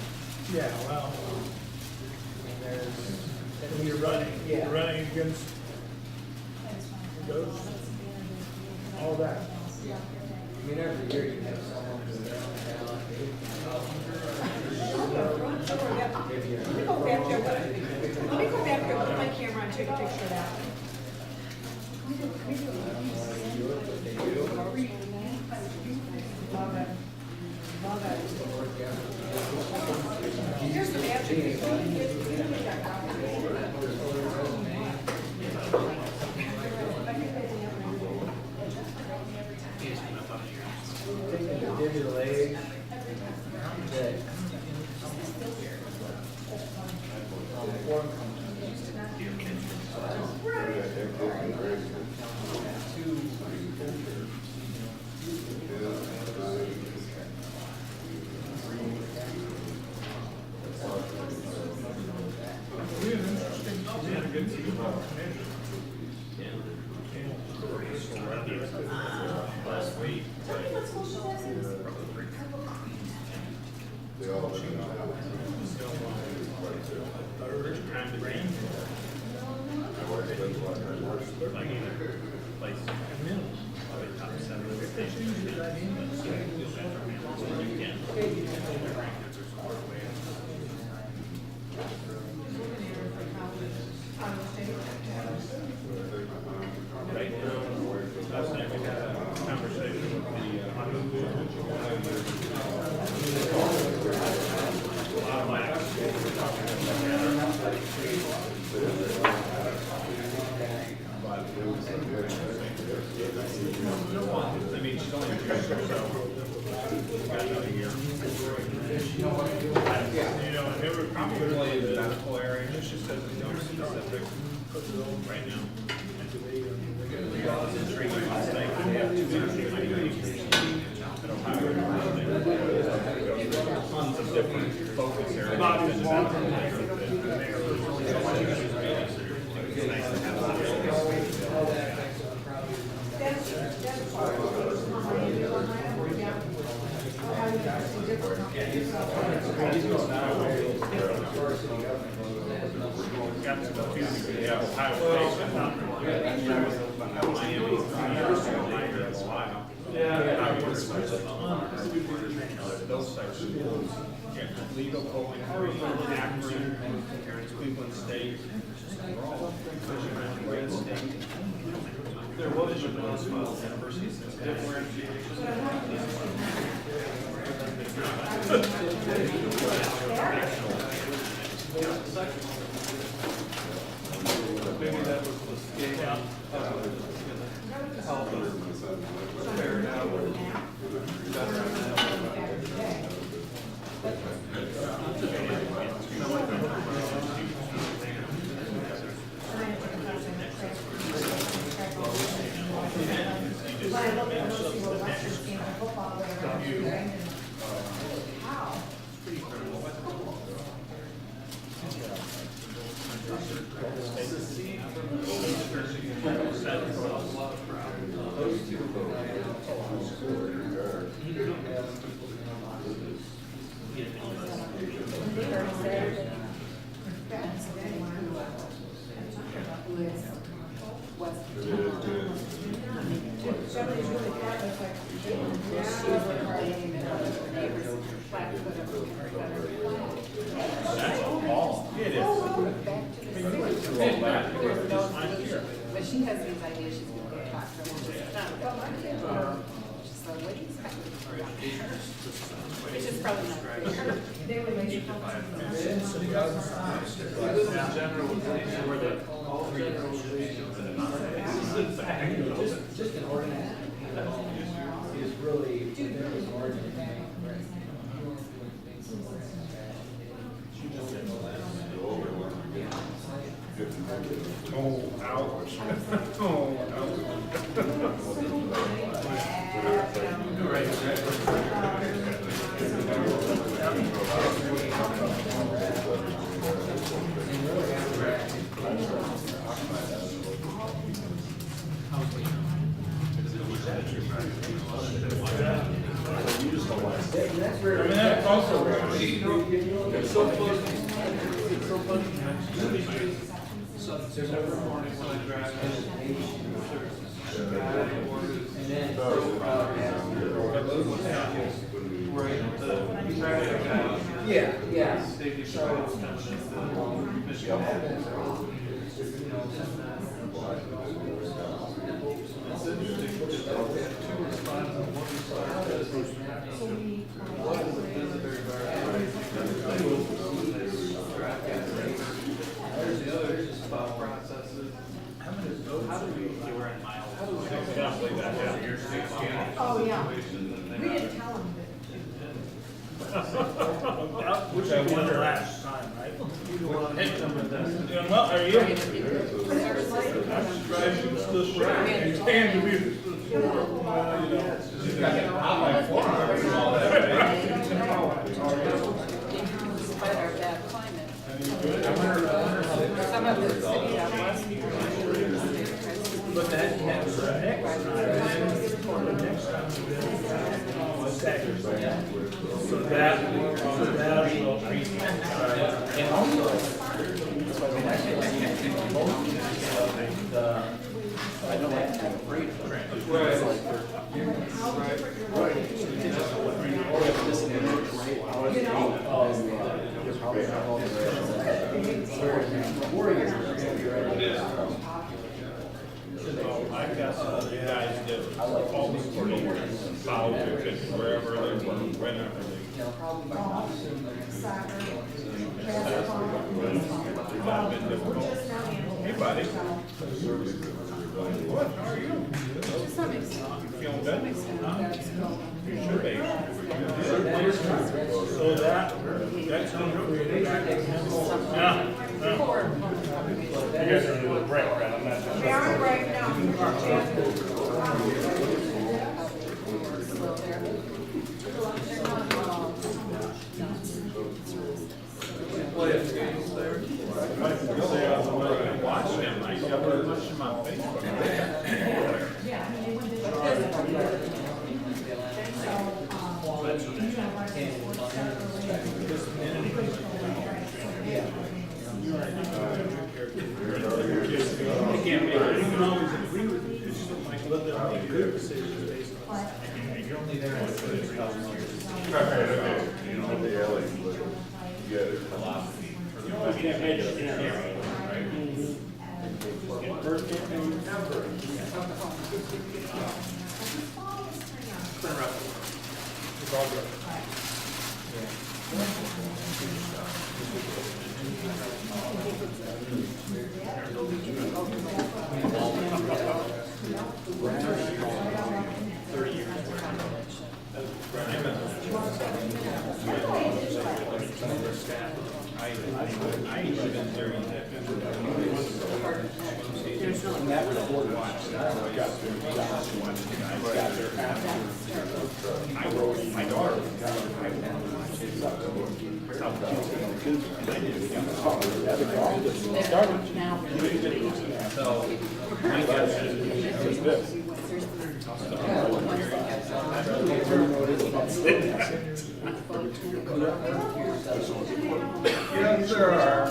Yeah, well, when you're running against those, all that. I mean, every year you have someone who's their own ballot. Let me go back there, let me go back there with my camera and take a picture of that. Love it. Love it. Here's the magic. Digital age. That form companies. Last week. They all live in our house. Time to rain. I work, that's why I work. Like either place. Probably top 7 stations. You can. Right now, last night we had a conversation with the I mean, she's only a year, so we've got another year. You know, and they were probably in the medical area, it's just that there's no specific right now. It was intriguing last night, they have 2 tons of different focus areas within the medical. It's nice to have yeah, Ohio State. I was at Miami 3 years ago, a while. Those types of schools. Yeah, Toledo, Bowling Green, Akron, Cleveland State. They're all Christian and Wayne State. There was a university that's Maybe that was the scale help us figure it out better on that. When I look at those people, Western game of football, they're actually how? secede from the district, that would cause a lot of problems. But she has these ideas, she's going to talk to them. So what do you expect? Which is probably not great. Generalization, where the, all generalizations and Just an ordinance is really within this ordinance. Oh, ouch. Oh, that's also, it's so funny, it's so funny. Every morning when I drive, right, the traffic out. Yeah. Safety patrols coming into Michigan. It's interesting, because they have two responses, one response is, what is the visitor environment? Because they will, traffic. There's the other thought processes. How do we? You were in miles. How do we? Oh, yeah. Situations and We they're didn't tell them Which I wonder last time, right? you want to hit them with this. Doing well, are you? Driving still short. And to be. Despite our bad climate. Some of the cities out west. But that happens the next time, and then the next time we do staggers. So that will treat. And also, I know I'm afraid of transit. I've got some other guys that always follow and wherever they work, whenever they. Hey, buddy. What, how are you? To some extent. You feeling good? That's cool. You should be. So that's how we created. Yeah. You guys are doing a break, right? I'm not. We are right now. Play games there. Watch them, I cover much of my Facebook. Yeah, I mean, they went to. You can't make, you can always agree with it, it's just like, let them make good decisions based on. You're only there for 2,000 years. You know, the alley, but you got a philosophy. You always can't make it, right? First thing ever. It's all good. I wrote my daughter. So, my guess Yes, there are.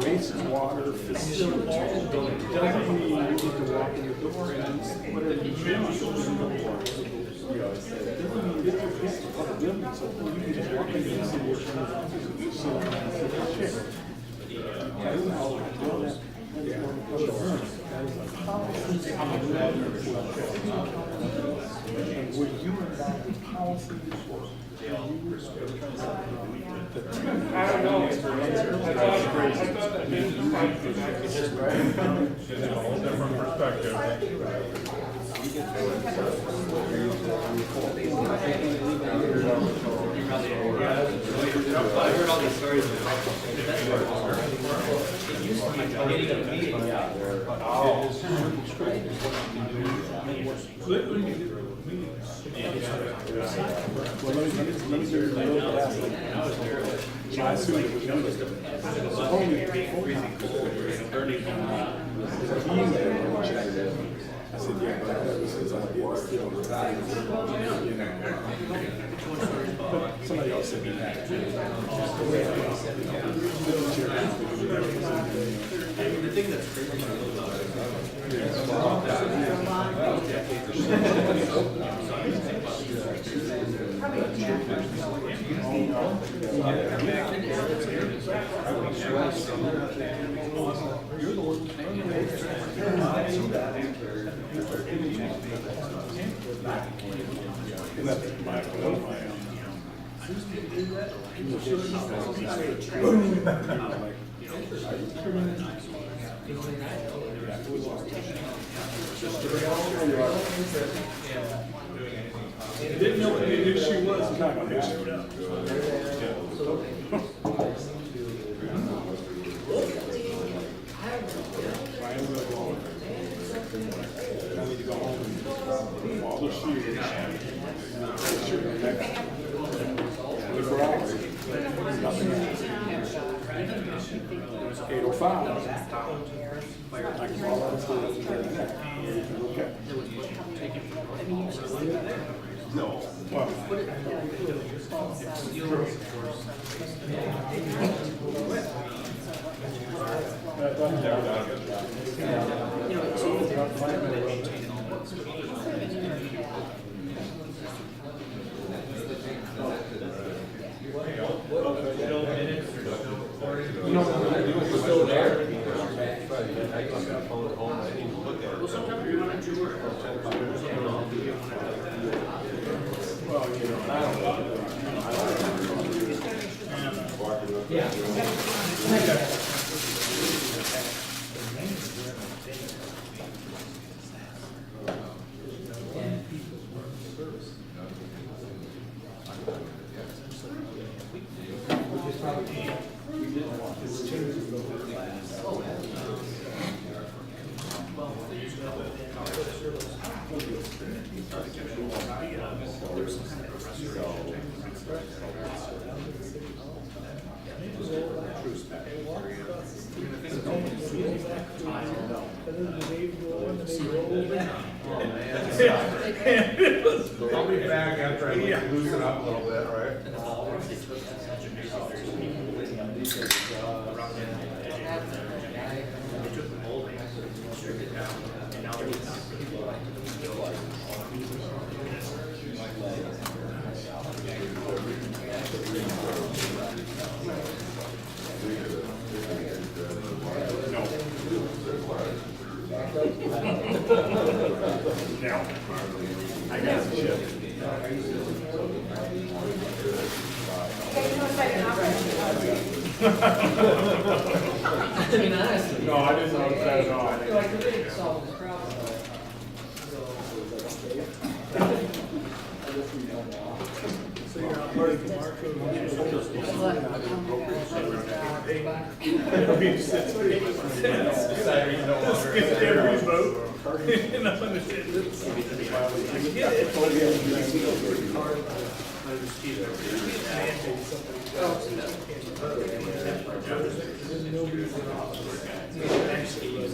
Waste, water, facility. Doesn't mean you need to walk in the door and whatever you choose. Doesn't mean you have to get to other buildings, so you can just walk in and see what's going on. Yeah, isn't all like doing that? And were you involved in policy before? I don't know. I thought that business life was It's a whole different perspective. I heard all these stories of it used to be getting a meeting out there, but Well, let me give you a little last thing. I assume it was I said, yeah, but that was his idea. But somebody else said that. the thing that's crazy You're the one Didn't know what the issue was, not gonna showed up. I need to go home and all the shoes. For hours. Nothing. 8:05. I can call out the school. Okay. No. Well. We're still there. Well, sometimes we run into work. Well, you know, I don't know. Yeah. I'll be back after I loosen up a little bit, right? I got some shit. I mean, honestly. No, I didn't notice that at all. I feel like we're gonna solve this problem. So you're not part of the Marco. Every vote. And I'm understanding this. I get it. mandate somebody else in the vote. Then nobody's in office. Actually,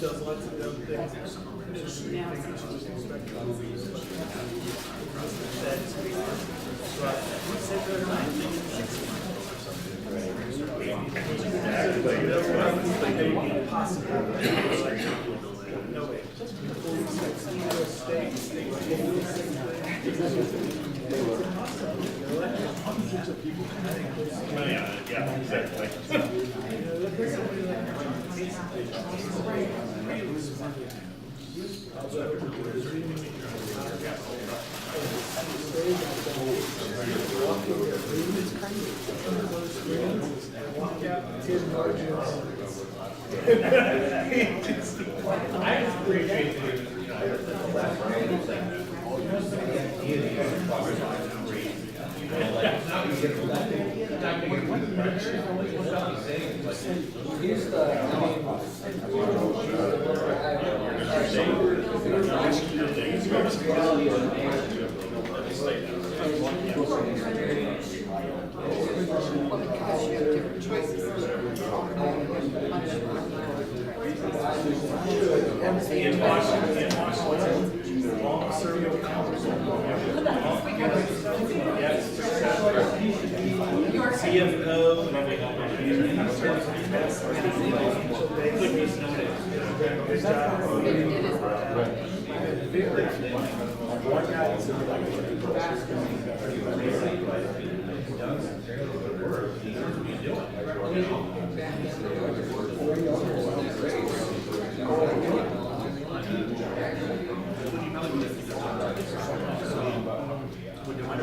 does lots of dumb things. I just appreciate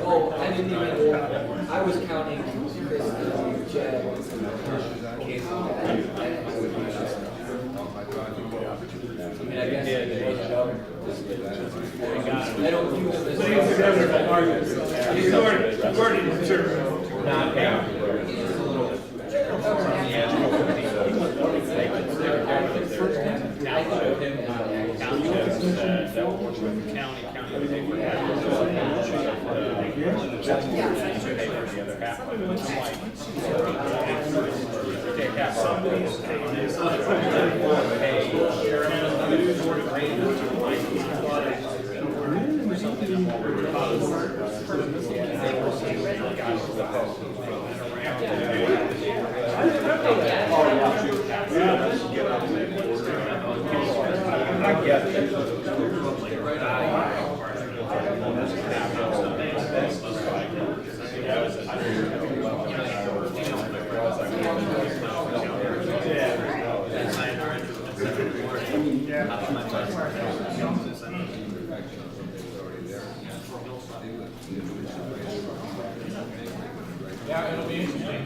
Oh, I didn't even, I was counting Chris, Chad, I mean, I guess it was governed. I don't view them as. Yeah, it'll be interesting.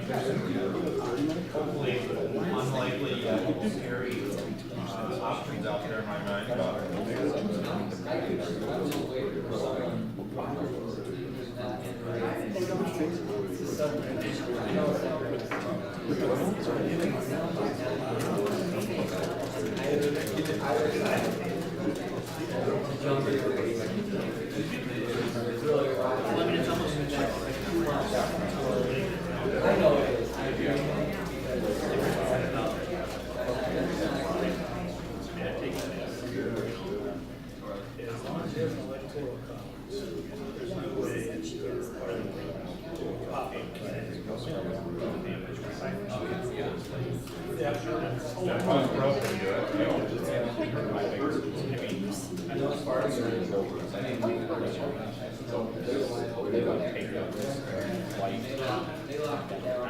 Hopefully, unlikely, scary options out there in my mind. jump into it. It's really hard. I mean, it's almost been like 2 months. I know it is. I do. As long as there's an electoral college, there's no way it's popping. They locked it down.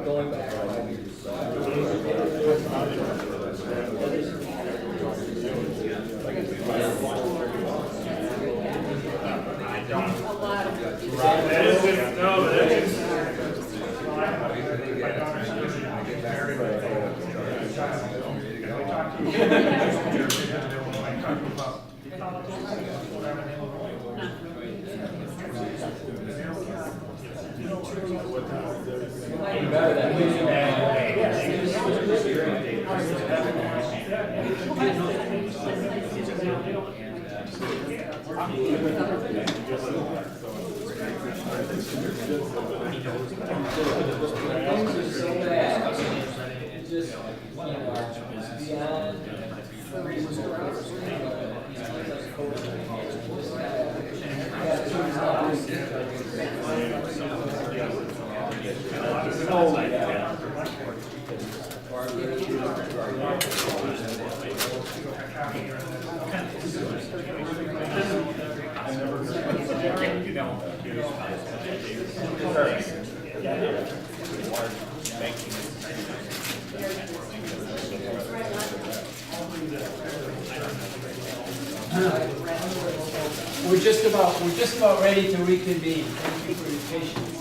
Going back 5 years. We're just about ready to reconvene. Thank you for your patience.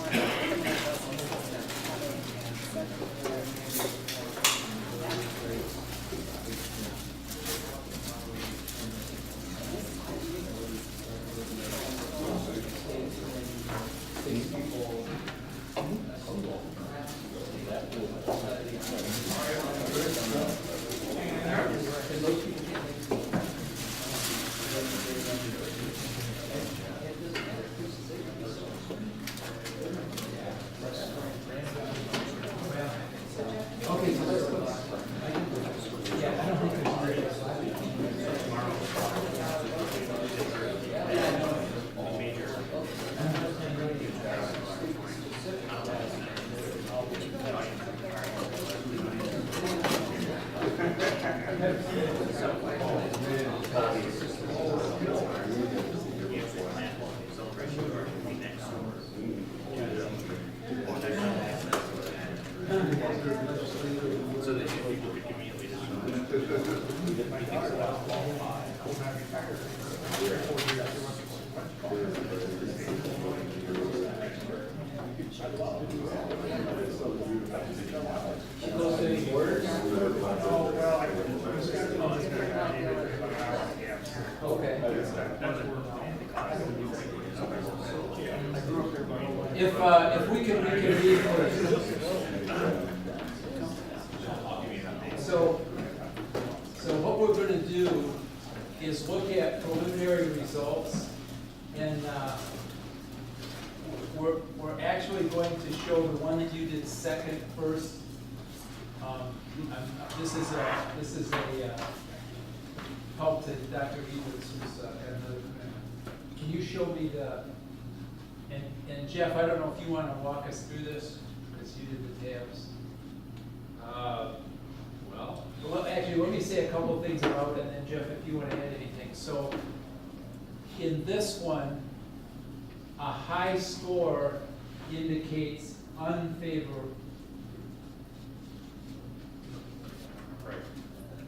Close to any borders? Oh, well, Okay. If we could reconvene first. So what we're gonna do is look at preliminary results, and, we're actually going to show the one that you did second first. This is a help to Dr. Evers, who's got another commitment. Can you show me and Jeff, I don't know if you wanna walk us through this, because you did the tabs. Well, actually, let me say a couple of things about it, and then Jeff, if you wanna add anything. So, in this one, a high score indicates unfavorable.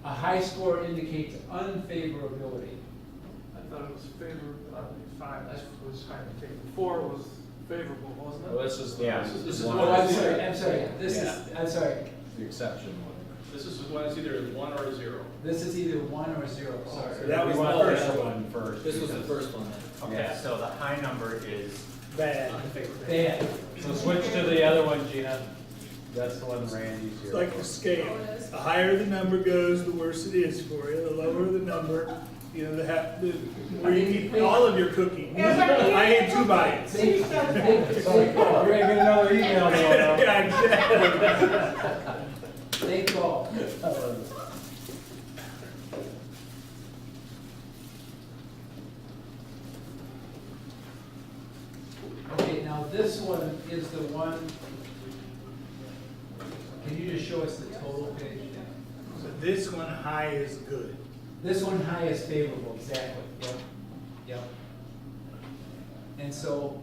A high score indicates unfavorability. I thought it was favorable, 5 was kind of favorable. 4 was favorable, wasn't it? Well, this is the. Yeah. This is Oh, one. I'm sorry, this is, I'm sorry, The exception one. This is when it's either 1 or 0. this is either 1 or 0, sorry. So that was We the want first other one. first. This was the because- first one then. Okay, so the high number is Bad. Bad. So switch to the other one, Gina. That's the one Randy's here. It's like a scale. The higher the number goes, the worse it is for you. The lower the number, the where you eat all of your cooking. I ate 2 bites. Think You're gonna get another email now. Yeah, exactly. Think tall. Okay, now this one is the one, can you just show us the total page? So this one high is good. This one high is favorable, exactly, yep, yep. And so,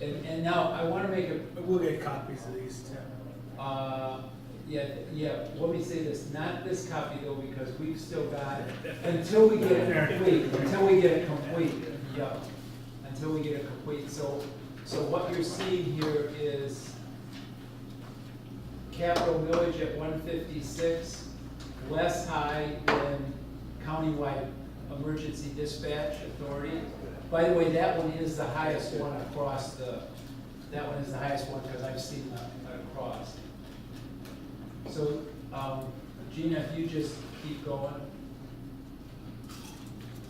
and now I wanna make a, We'll get copies of these too. yeah, let me say this, not this copy though, because we've still got, until we get it complete, until we get it complete, yeah. Until we get it complete, so what you're seeing here is capital millage at 156, less high than countywide emergency dispatch authority. By the way, that one is the highest one across that one is the highest one because I've seen that across. So, Gina, if you just keep going.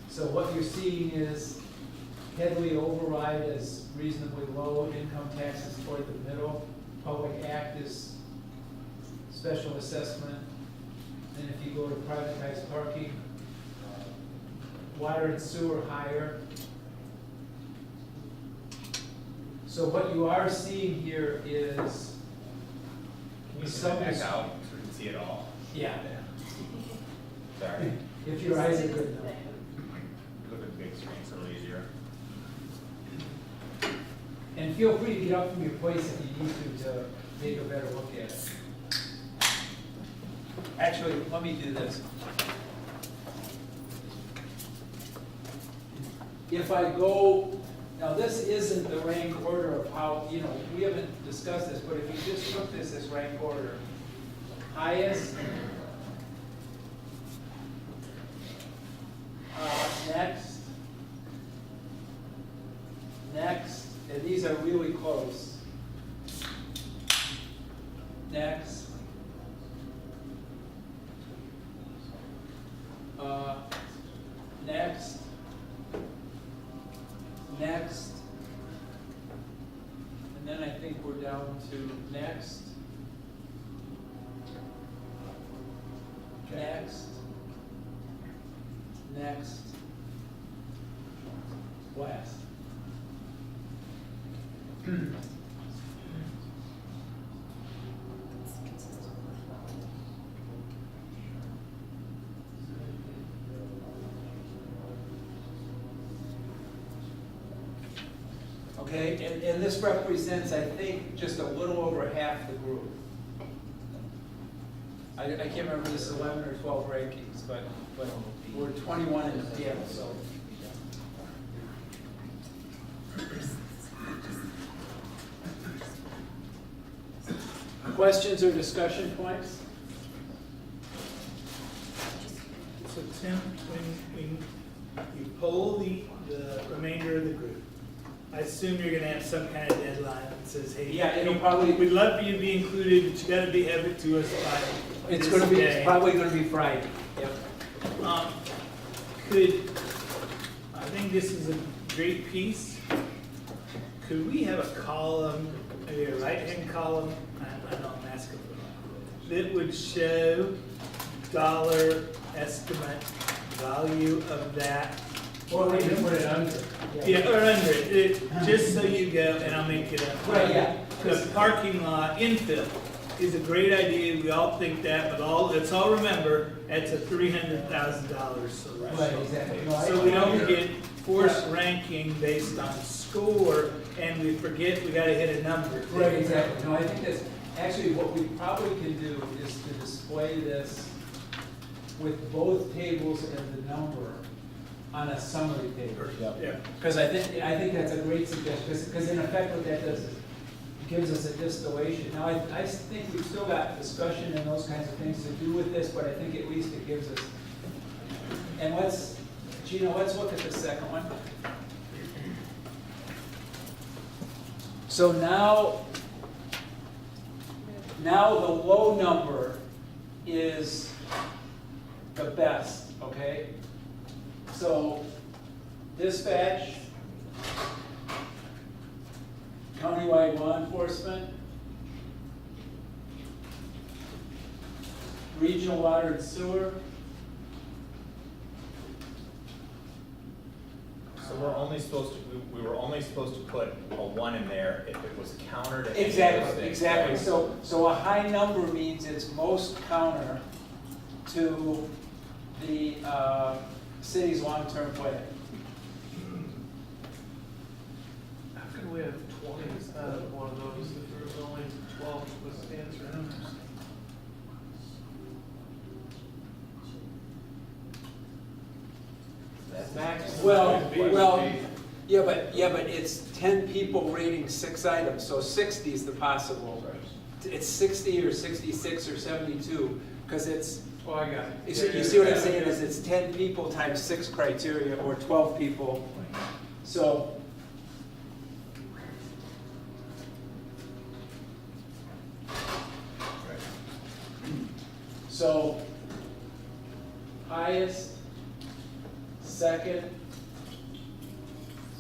So what you're seeing is Headley override is reasonably low, income taxes toward the middle, public act is special assessment. Then if you go to privatized parking, water and sewer higher. So what you are seeing here is Can you some zoom back out so we can see it all? Yeah. Sorry. If your eyes are good enough. Look at the big screen, it's a little easier. And feel free to get up from your place if you need to take a better look at it. Actually, let me do this. If I go, now this isn't the rank order of how, we haven't discussed this, but if you just took this as rank order, highest, next, and these are really close. Next. Next. And then I think we're down to next. Next. Last. Okay, and this represents, I think, just a little over half the group. I can't remember, this is 11 or 12 rankings, but we're 21 in the field, so. Questions or discussion points? So Tim, when you poll the remainder of the group, I assume you're gonna have some kind of deadline that says, hey. Yeah, it'll probably- We'd love for you to be included, but you gotta have it to us by It's this gonna be, day. it's probably gonna be Friday. Yep. I think this is a great piece. Could we have a column, maybe a right-hand column, I know I'm asking for that, that would show dollar estimate value of that? Or we can put it under. Yeah, or under it, just so you go, and I'll make it up. Right, yeah. The parking lot infill is a great idea, we all think that, but let's all remember, that's a $300,000 solution. Right, exactly. No, I- So we don't get forced ranking based on score, and we forget we gotta hit a number. Right, exactly. No, I think that's, actually, what we probably can do is to display this with both tables and the number on a summary page. Yeah. Because I think that's a great suggestion, because in effect what that does is, it gives us a distillation. Now, I think we've still got discussion and those kinds of things to do with this, but I think at least it gives us, and Gina, let's look at the second one. So now the low number is the best, okay? So dispatch, countywide law enforcement, regional water and sewer. So we're only supposed to, we were only supposed to put a 1 in there if it was counter to any of those Exactly, things, exactly. right? So a high number means it's most counter to the city's long-term plan. How can we have 20 instead of one of those if there was only 12 was answering? Well, yeah, but it's 10 people rating 6 items, so 60 is the possible. It's 60 or 66 or 72, because it's, Oh, I got it. you see what I'm saying, is it's 10 people times 6 criteria, or 12 people. So, highest, second,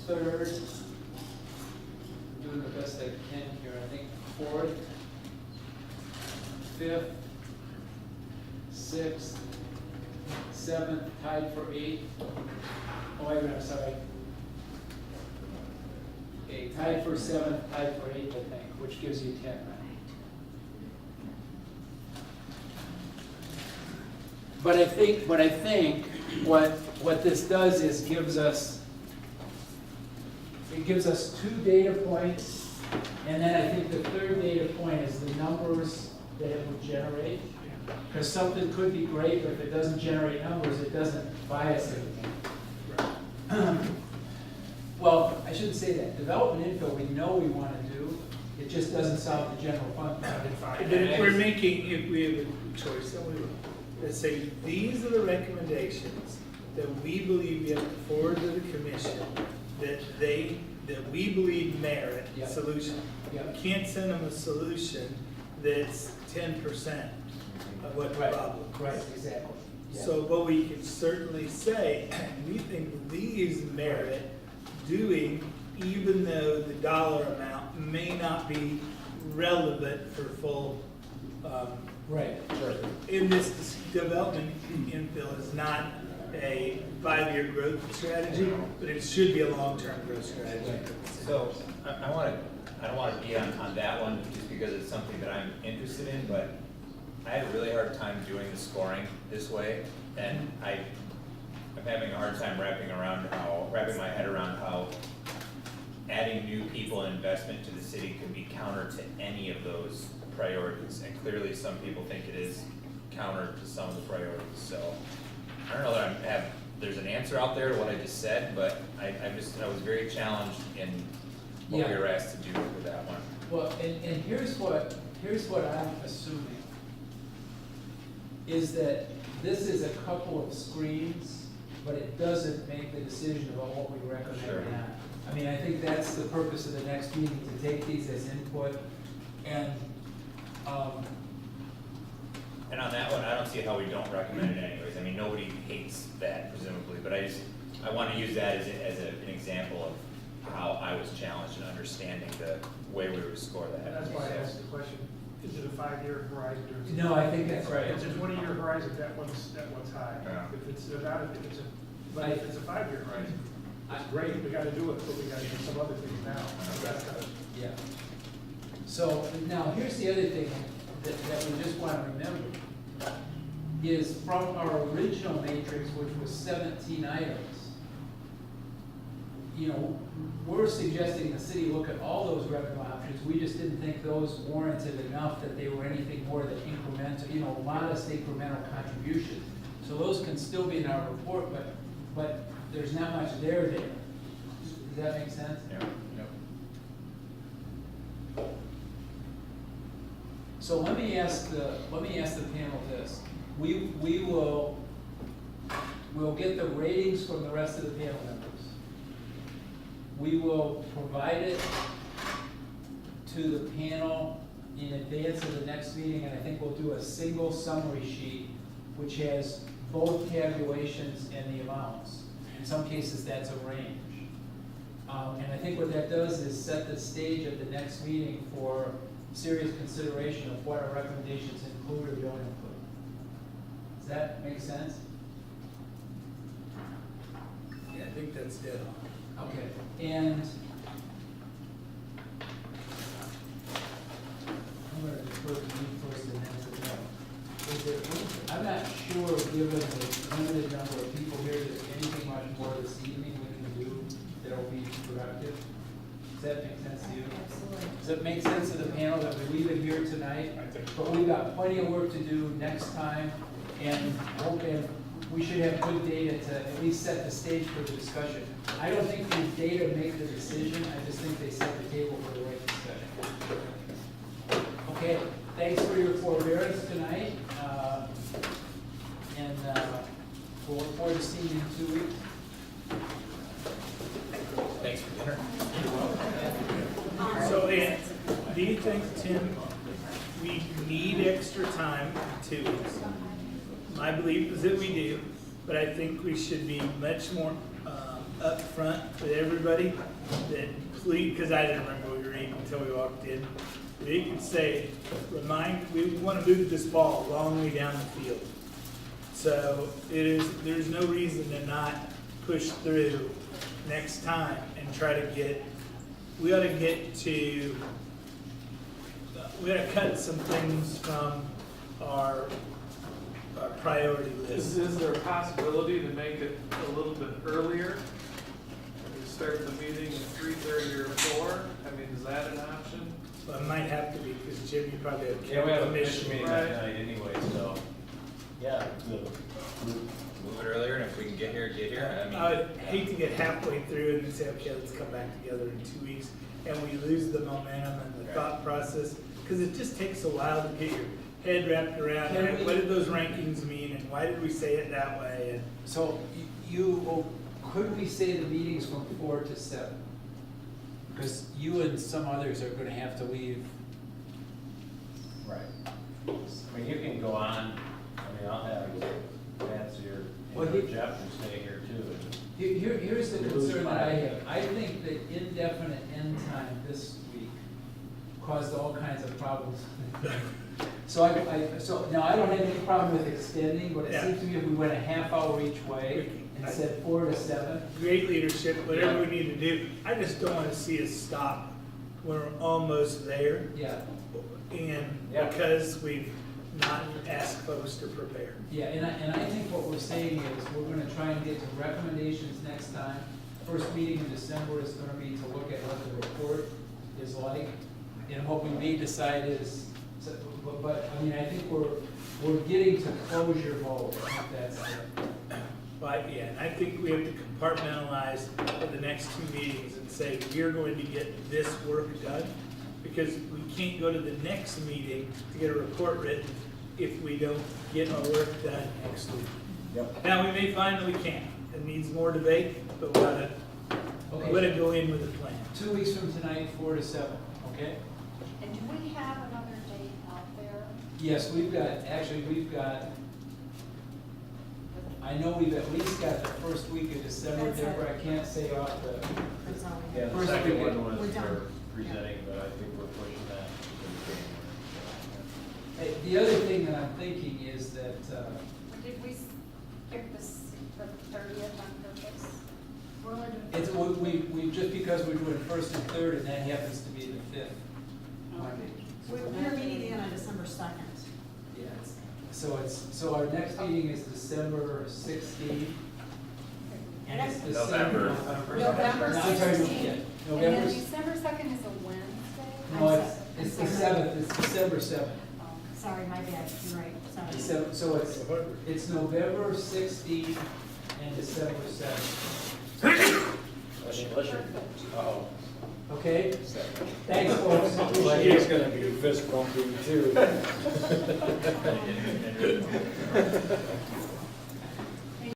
third, doing the best I can here, I think fourth, fifth, sixth, seventh, tied for eighth. Oh, wait a minute, I'm sorry. Okay, tied for seventh, tied for eighth, I think, which gives you 10, right? But I think what this does is gives us 2 data points, and then I think the third data point is the numbers that it would generate. Because something could be great, but if it doesn't generate numbers, it doesn't bias anything. Well, I shouldn't say that. Development infill, we know we want to do. It just doesn't solve the general fund problem. But if we're making, if we have a choice, then we will. Let's say, these are the recommendations that we believe we have to forward to the commission, that we believe merit Yep. solution. Yep. We can't send them a solution that's 10% of what the problem is. Right, exactly. Yeah. So, but we can certainly say, we think these merit doing, even though the dollar amount may not be relevant for full, Right. in this development infill is not a 5-year growth strategy, but it should be a long-term growth strategy. So I don't want to be on that one just because it's something that I'm interested in, but I had a really hard time doing the scoring this way, and I'm having a hard time wrapping my head around how adding new people and investment to the city can be counter to any of those priorities. And clearly, some people think it is counter to some of the priorities. So I don't know that there's an answer out there to what I just said, but I was very challenged in what we Yeah. were asked to do with that one. Well, and here's what I'm assuming, is that this is a couple of screens, but it doesn't make the decision about what we recommend Sure. or not. I mean, I think that's the purpose of the next meeting, to take these as input, and, And on that one, I don't see how we don't recommend it anyways. I mean, nobody hates that presumably, but I want to use that as an example of how I was challenged in understanding the way we would score that. And that's why I asked the question, is it a 5-year horizon or is it? no, I think that's right. If it's a 20-year horizon, that one's high. Yeah. If it's not, but if it's a 5-year horizon, it's great, we gotta do it, but we gotta do some other things now. That's kind of- Yeah. So, now, here's the other thing that we just want to remember, is from our original matrix, which was 17 items, you know, we're suggesting the city look at all those revenue options, we just didn't think those warranted enough that they were anything more than incremental, you know, modest incremental contributions. So those can still be in our report, but there's not much there. Does that make sense? Yeah. Yep. So let me ask the panel this. We'll get the ratings from the rest of the panel members. We will provide it to the panel in advance of the next meeting, and I think we'll do a single summary sheet which has both tabulations and the amounts. In some cases, that's a range. And I think what that does is set the stage at the next meeting for serious consideration of what our recommendations include or don't include. Does that make sense? Yeah, I think that's dead on. Okay, and I'm gonna defer to you first and then to them. I'm not sure, given the limited number of people here, that anything much more this evening we can do that'll be productive. Does that make sense to you? Absolutely. Does it make sense to the panel that we leave it here tonight? But we've got plenty of work to do next time, and we should have good data to at least set the stage for the discussion. I don't think these data make the decision, I just think they set the table for the right discussion. Okay, thanks for your forbearance tonight, and we'll look forward to seeing you in 2 weeks. Thanks for dinner. So, Ann, do you think, Tim, we need extra time in 2 weeks? My belief is that we do, but I think we should be much more upfront with everybody that please, because I didn't remember what we were eating until we walked in. We could say, we want to move this ball a long way down the field. So there's no reason to not push through next time and try to we ought to cut some things from our priority list. Is there a possibility to make it a little bit earlier? We start the meeting at 3:30 or 4? I mean, is that an option? Well, it might have to be, because Jim, you probably have. Yeah, we have a commission meeting Right. that night anyway, so, yeah. Move it earlier, and if we can get here, I mean. I would hate to get halfway through and say, okay, let's come back together in 2 weeks, and we lose the momentum and the thought process, because it just takes a while to get your head wrapped around, right? What did those rankings mean, and why did we say it that way? And So could we say the meeting's from 4 to 7? Because you and some others are gonna have to leave. Right. I mean, you can go on, I mean, I'll have Nancy or Jeff can stay here too. Here's the concern that I have. I think that indefinite end time this week caused all kinds of problems. So now I don't have any problem with extending, but it seems to me if we went a half hour each way and said 4 to 7. great leadership, whatever we need to do. I just don't want to see us stop when we're almost there. Yeah. And because we've not asked folks to prepare. Yeah, and I think what we're saying is we're gonna try and get to recommendations next time. First meeting in December is gonna be to look at what the report is like, and what we may decide is, but I mean, I think we're getting to closure mode, I think that's it. But, yeah, and I think we have to compartmentalize for the next 2 meetings and say, we're going to get this work done. Because we can't go to the next meeting to get a report written if we don't get our work done next week. Yep. Now, we may find that we can't. It needs more debate, but we gotta go in with a plan. 2 weeks from tonight, 4 to 7, okay? And do we have another date out there? Yes, we've got, I know we've at least got the first week of December, That's it. Deborah, I can't say off the. That's all we Yeah, have. the First second weekend. one was We're done. for presenting, but I think we're pushing that to Hey, the other thing that I'm thinking is that, Did we pick this, the 30th on purpose? We're only doing- it's, we, just because we're doing first and third, and that happens to be the 5th Monday. We're meeting again on December 2nd. Yeah, so our next meeting is December 16th. And it's the same. November. November No, I'm sorry, 16th. yeah, And November, then December 2nd is a Wednesday? no, it's the 7th, it's December 7th. Sorry, my bad, you're right, sorry. So it's November 16th and December 7th. Uh-oh. Okay? Thanks, folks. He's gonna be fist bumping too.